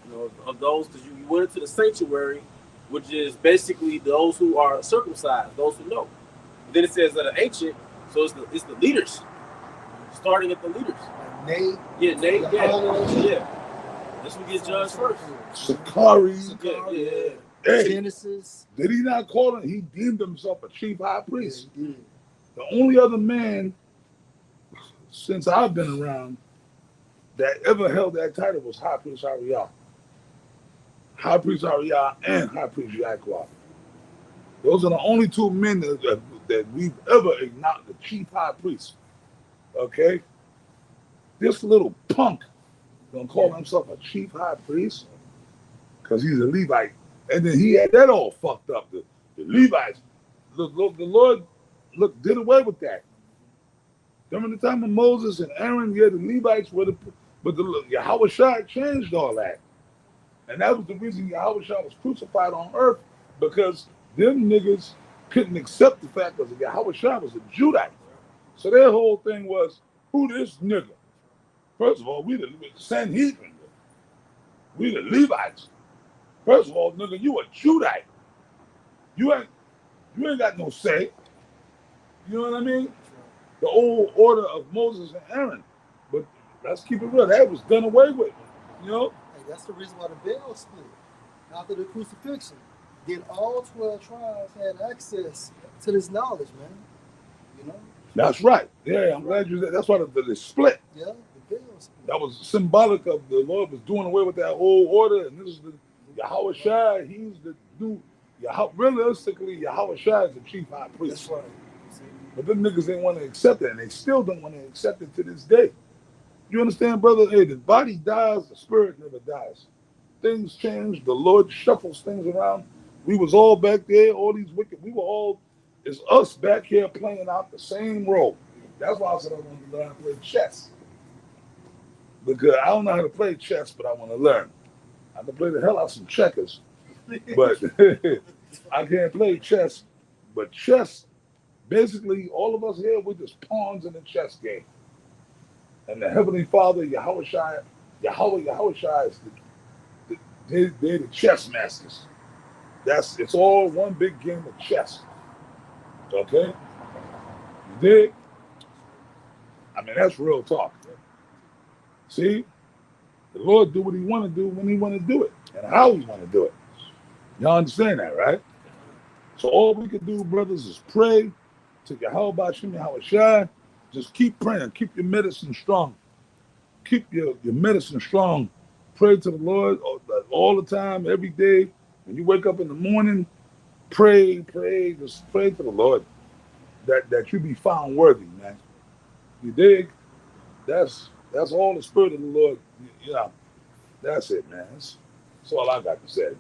You know, of those, because you went into the sanctuary, which is basically those who are circumcised, those who know. And then it says that an ancient, so it's the leaders, starting at the leaders. Nate. Yeah, Nate. Yeah. This one gets judged first. Sakari. Yeah. Hey, Genesis. did he not call him? He deemed himself a chief high priest. Yeah, he did. The only other man since I've been around that ever held that title was High Priest Ariel. High Priest Ariel and High Priest Yaquah. Those are the only two men that we've ever acknowledged, the chief high priest. Okay? This little punk gonna call himself a chief high priest because he's a Levite. And then he had that all fucked up. The Levites. Look, the Lord did away with that. During the time of Moses and Aaron, yeah, the Levites were but the Yahweh Shai changed all that. And that was the reason Yahweh Shai was crucified on earth, because them niggas couldn't accept the fact that Yahweh Shai was a Judite. So their whole thing was, who this nigga? First of all, we the Sanhedrin. We the Levites. First of all, nigga, you a Judite. You ain't got no say. You know what I mean? The old order of Moses and Aaron. But let's keep it real. That was done away with. You know? Hey, that's the reason why the veil split after the crucifixion. Then all 12 tribes had access to this knowledge, man. You know? That's right. Yeah, I'm glad you said. That's why the split. Yeah, the veil split. That was symbolic of the Lord was doing away with that old order, and this is the Yahweh Shai. He's the new. Realistically, Yahweh Shai is the chief high priest. That's right. But them niggas didn't want to accept it, and they still don't want to accept it to this day. You understand, brother? Hey, the body dies, the spirit never dies. Things change. The Lord shuffles things around. We was all back there, all these wicked. We were all, it's us back here playing out the same role. That's why I said I wanted to learn how to play chess. Because I don't know how to play chess, but I want to learn. I can play the hell out of some checkers, but I can't play chess. But chess, basically, all of us here, we're just pawns in the chess game. And the Heavenly Father, Yahweh Shai is they're the chess masters. It's all one big game of chess. Okay? You dig? I mean, that's real talk. See? The Lord do what he want to do when he want to do it and how he want to do it. Y'all understand that, right? So all we can do, brothers, is pray to Yahweh Bashim Yahweh Shai. Just keep praying. Keep your medicine strong. Keep your medicine strong. pray to the Lord all the time, every day. When you wake up in the morning, pray, just pray to the Lord that you be found worthy, man. You dig? That's all the Spirit of the Lord. You know, that's it, man. That's all I got to say.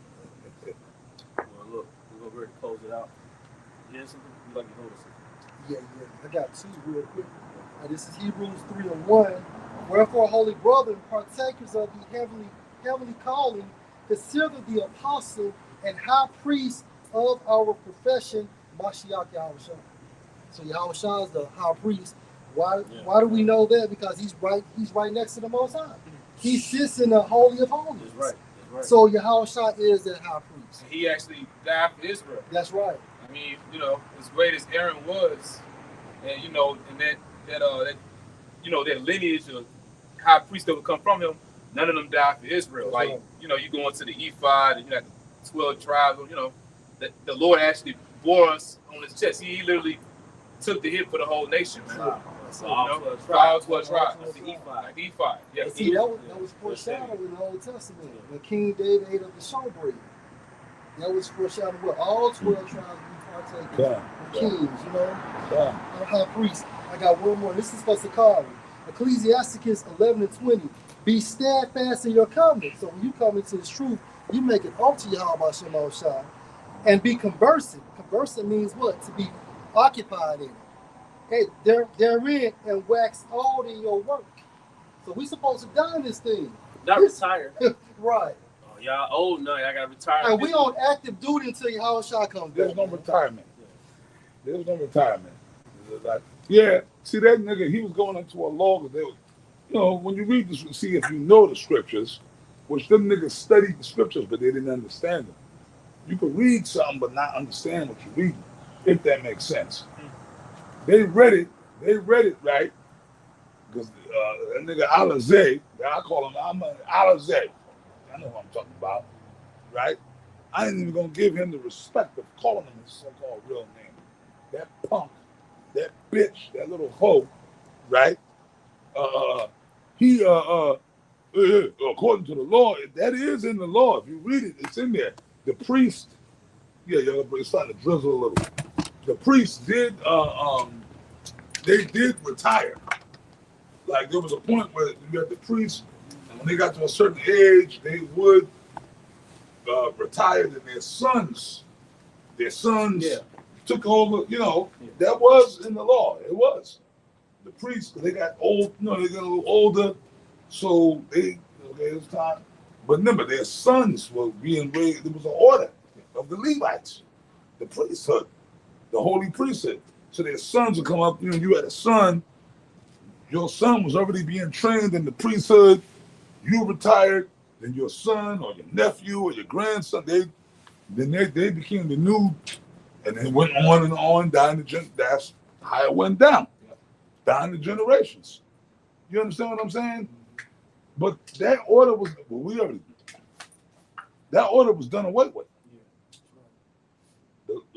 Well, look, we're gonna ready to close it out. Yeah, something you like to hold us. Yeah. I got two real quick. This is Hebrews 3:1. Wherefore, holy brethren, partakers of the heavenly calling, consider the apostle and high priest of our profession, Mashiach Yahushua. So Yahushua is the high priest. Why do we know that? Because he's right next to the Most High. He sits in the Holy of Holies. That's right. So Yahushua is that high priest. He actually died for Israel. That's right. I mean, you know, as great as Aaron was, and you know, and that you know, that lineage of high priest that would come from him, none of them died for Israel. That's like, right. you know, you go into the ephod and you got the 12 tribes, you know, the Lord actually bore us on his chest. He literally took the hit for the whole nation. Wow. So, you know, for all 12 tribes. Like the ephod. Like the ephod. Yeah. And see, that was foreshadowed in the Old Testament when King David ate of the showbread. That was foreshadowed what all 12 tribes be partaking of kings, you know. High priest. I got one more. This is for Sakari. Ecclesiasticus 11:20. Be steadfast in your covenant. So when you come into this truth, you make it oath to Yahweh Shem Shai. And be conversant. Conversant means what? To be occupied in it. Hey, therein and wax old in your work. So we supposed to die in this thing. Not retired. Right. Oh, y'all old now. Y'all got to retire. And we on active duty until Yahweh Shai comes There's back. no retirement. There's no retirement. Like, yeah, see that nigga, he was going into a law because they were, you know, when you read this, see if you know the scriptures, which them niggas studied the scriptures, but they didn't understand them. You can read something but not understand what you're reading, if that makes sense. They read it right, because that nigga Alizé, I call him Alizé. I know what I'm talking about, right? I ain't even gonna give him the respect of calling him his so-called real name. That punk, that bitch, that little hoe, right? He according to the law, that is in the law. If you read it, it's in there. The priest, it's starting to drizzle a little. The priest did they did retire. Like there was a point where you had the priests, and when they got to a certain age, they would retire, and their sons took over. You know, that was in the law. It was the priests. They got old. You know, they got a little older, so it was time. But remember, their sons were being raised. There was an order of the Levites, the priesthood, the holy priesthood. So their sons would come up. You know, you had a son. Your son was already being trained in the priesthood. You retired, then your son or your nephew or your grandson, they became the new, and it went on and on down the that's how it went down the generations. You understand what I'm saying? But that order was that order was done away with.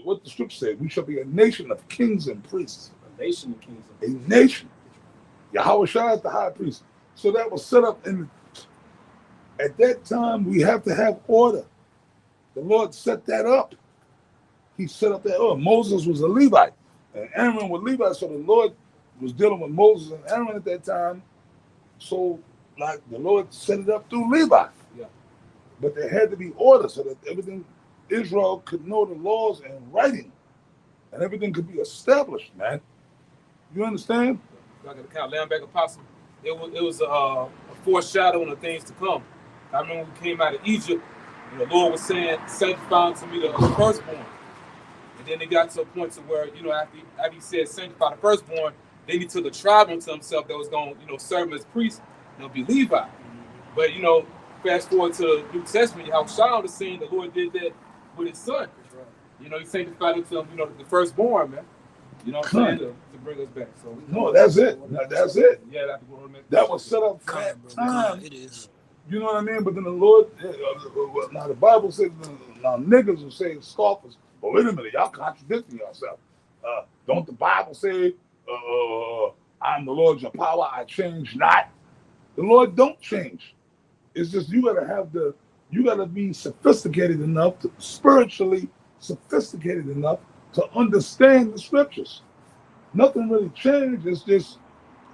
What the scripture said, we shall be a nation of kings and priests. A nation of kings and priests. A nation. Yahweh Shai is the high priest. So that was set up at that time, we have to have order. The Lord set that up. He set up that order. Moses was a Levite, and Aaron was Levite. So the Lord was dealing with Moses and Aaron at that time. So, like, the Lord set it up through Levi. Yeah. But there had to be order so that everything, Israel could know the laws and writing, and everything could be established, man. You understand? Like the count, lamb back apostle. It was a foreshadowing of things to come. I remember when we came out of Egypt, and the Lord was saying, sanctify unto me the firstborn. And then it got to a point to where, you know, after he said sanctify the firstborn, then he took a tribe unto himself that was going to, you know, serve him as priest, and it'll be Levi. But, you know, fast forward to the New Testament, how Shaul was saying the Lord did that with his son. You know, he sanctified him to him, you know, the firstborn, man. You know what I'm saying? To bring us back. So no, that's it. That's it. Yeah, that's the that was set up for that time. It is. You know what I mean? But then the Lord, now the Bible says, now niggas will say scoffers, but wait a minute, y'all contradicting yourself. Don't the Bible say, I'm the Lord your power, I change not? The Lord don't change. It's just you gotta be sophisticated enough, spiritually sophisticated enough to understand the scriptures. Nothing really changed. It's just,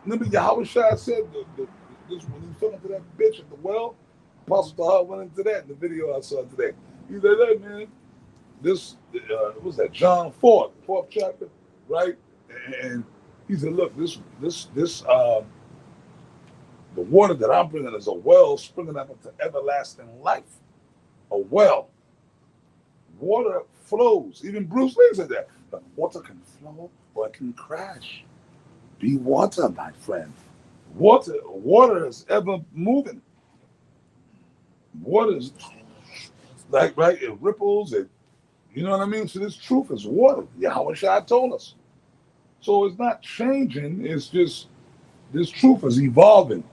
remember Yahweh Shai said this when he was talking to that bitch at the well. Apostle Tahar went into that in the video I saw today. He said, "Hey man, this was that John 4, the 4th chapter, right?" And he said, "Look, this the water that I'm bringing is a well springing up into everlasting life. A well. Water flows. Even Bruce Lee said that. But water can flow or it can crash. Be water, my friend. Water is ever moving. Water is like, right, it ripples, you know what I mean? So this truth is water. Yahweh Shai told us. So it's not changing, it's just this truth is evolving.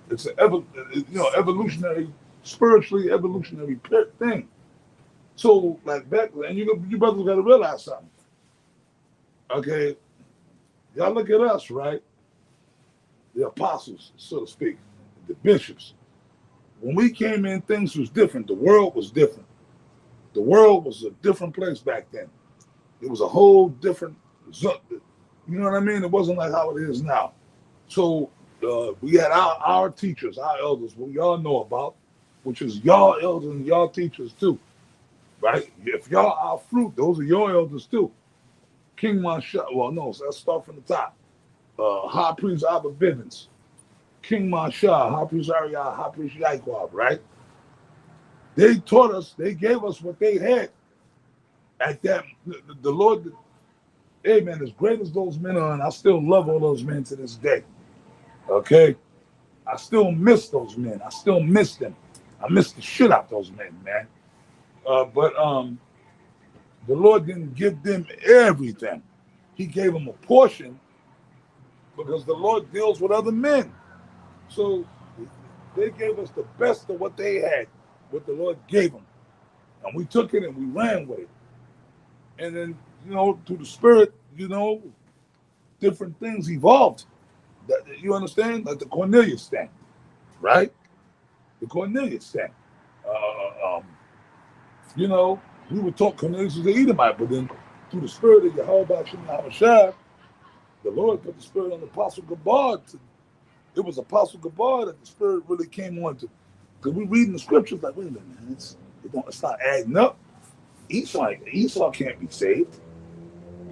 It's an evolutionary, spiritually evolutionary thing. So like back, and you brothers got to realize something. Okay, y'all look at us, right? The apostles, so to speak, the bishops. When we came in, things was different. The world was different. The world was a different place back then. It was a whole different, you know what I mean? It wasn't like how it is now. So we had our teachers, our elders, what y'all know about, which is y'all elders and y'all teachers too, right? If y'all are fruit, those are your elders too. King Mansha, well, no, so let's start from the top. High Priest Abba Bivens, King Mansha, High Priest Ariah, High Priest Yaquab, right? They taught us, they gave us what they had. At that, the Lord, hey man, as great as those men are, and I still love all those men to this day. Okay? I still miss those men. I still miss them. I miss the shit out those men, man. But the Lord didn't give them everything. He gave them a portion because the Lord deals with other men. So they gave us the best of what they had, what the Lord gave them. And we took it and we ran with it. And then, through the Spirit, different things evolved. You understand? Like the Cornelius thing, right? The Cornelius thing. We were taught Cornelius was an Edomite, but then through the Spirit of Yahweh Shai, the Lord put the Spirit on Apostle Gabar. It was Apostle Gabar that the Spirit really came on to. Because we read in the scriptures like, wait a minute, man, it's not adding up. Esau can't be saved,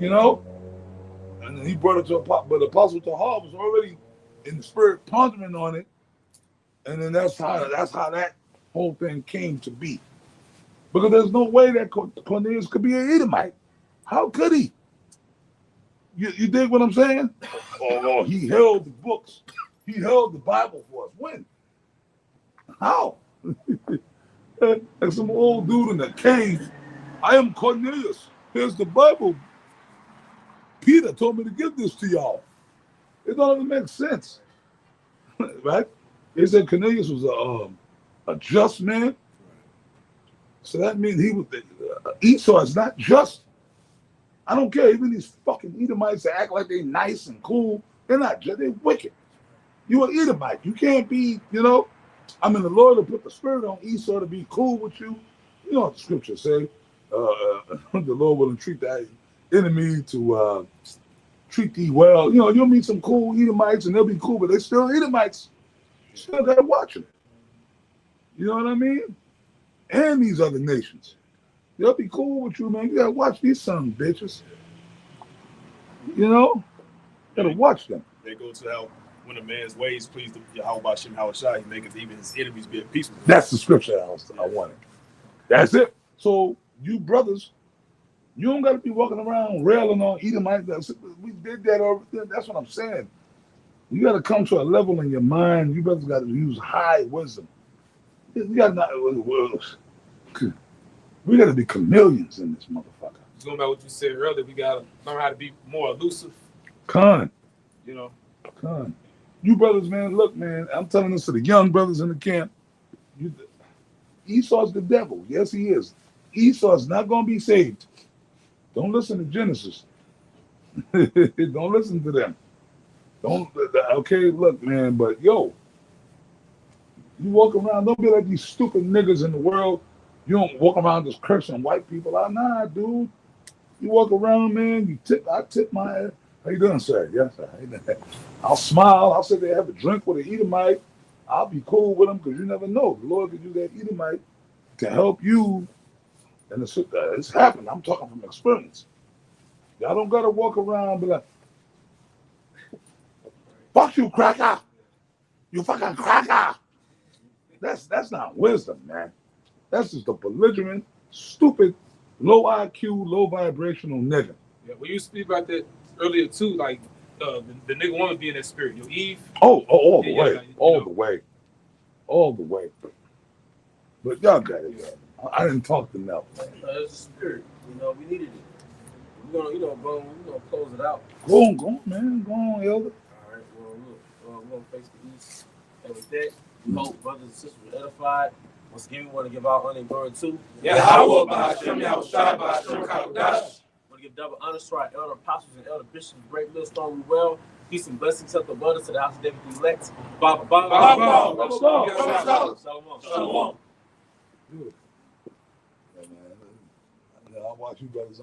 And then he brought it to Apostle, but Apostle Tahar was already in the Spirit pondering on it, and then that's how that whole thing came to be. Because there's no way that Cornelius could be an Edomite. How could he? You dig what I'm saying? Oh, he held the books. He held the Bible for us. When? How? Like some old dude in the cave. I am Cornelius. Here's the Bible. Peter told me to give this to y'all. It don't even make sense. Right? They said Cornelius was a just man. So that means he was Esau is not just. I don't care. Even these fucking Edomites that act like they nice and cool, they're not just. They're wicked. You an Edomite. You can't be, the Lord will put the Spirit on Esau to be cool with you. You know what the scriptures say. The Lord will entreat thy enemy to treat thee well. You'll meet some cool Edomites and they'll be cool, but they're still Edomites. You still got to watch them. You know what I mean? And these other nations. They'll be cool with you, man. You got to watch these son of bitches. Got to watch them. They go to how when a man's ways please the Yahweh Shai, he maketh even his enemies be at peace with him. That's the scripture I wanted. That's it. So you brothers, you don't got to be walking around railing on Edomites. We did that already. That's what I'm saying. You got to come to a level in your mind. You brothers got to use high wisdom. We got to be chameleons in this motherfucker. Going back to what you said earlier, we got to learn how to be more elusive. Con. Con. You brothers, man, look, man, I'm telling this to the young brothers in the camp. Esau's the devil. Yes, he is. Esau's not going to be saved. Don't listen to Genesis. Don't listen to them. Okay, look, man, but You walk around, don't be like these stupid niggas in the world. You don't walk around just cursing white people out. Nah, dude. You walk around, man, I tip my ass. How you doing, sir? Yes, sir. How you doing? I'll smile. I'll sit there, have a drink with an Edomite. I'll be cool with them because you never know. The Lord could use that Edomite to help you. And it's happened. I'm talking from experience. Y'all don't got to walk around and be like, fuck you, cracker. You fucking cracker. That's not wisdom, man. That's just a belligerent, stupid, low IQ, low vibrational nigga. Yeah, when you speak about that earlier too, like the nigga want to be in that spirit. Your Eve. All the Yeah, way. like, All the way. All the way. But y'all got it, man. I didn't talk to Mel, man. It's a spirit. You know, we needed it. We're gonna, we're gonna close it out. Go on, man. Go on, Elder. All right. Well, look, we're gonna face the east. And with that, we hope brothers and sisters were edified. Once again, we want to give our honor and glory to Yahweh Ba'ashem Yahushua Ba'ashem Kadosh. We want to give double honors to our elder apostles and elder bishops, great millstone we well. Peace and blessings up the abundance to the house of David the elect. Baba, Shalom. Yeah, man. I watch you brothers on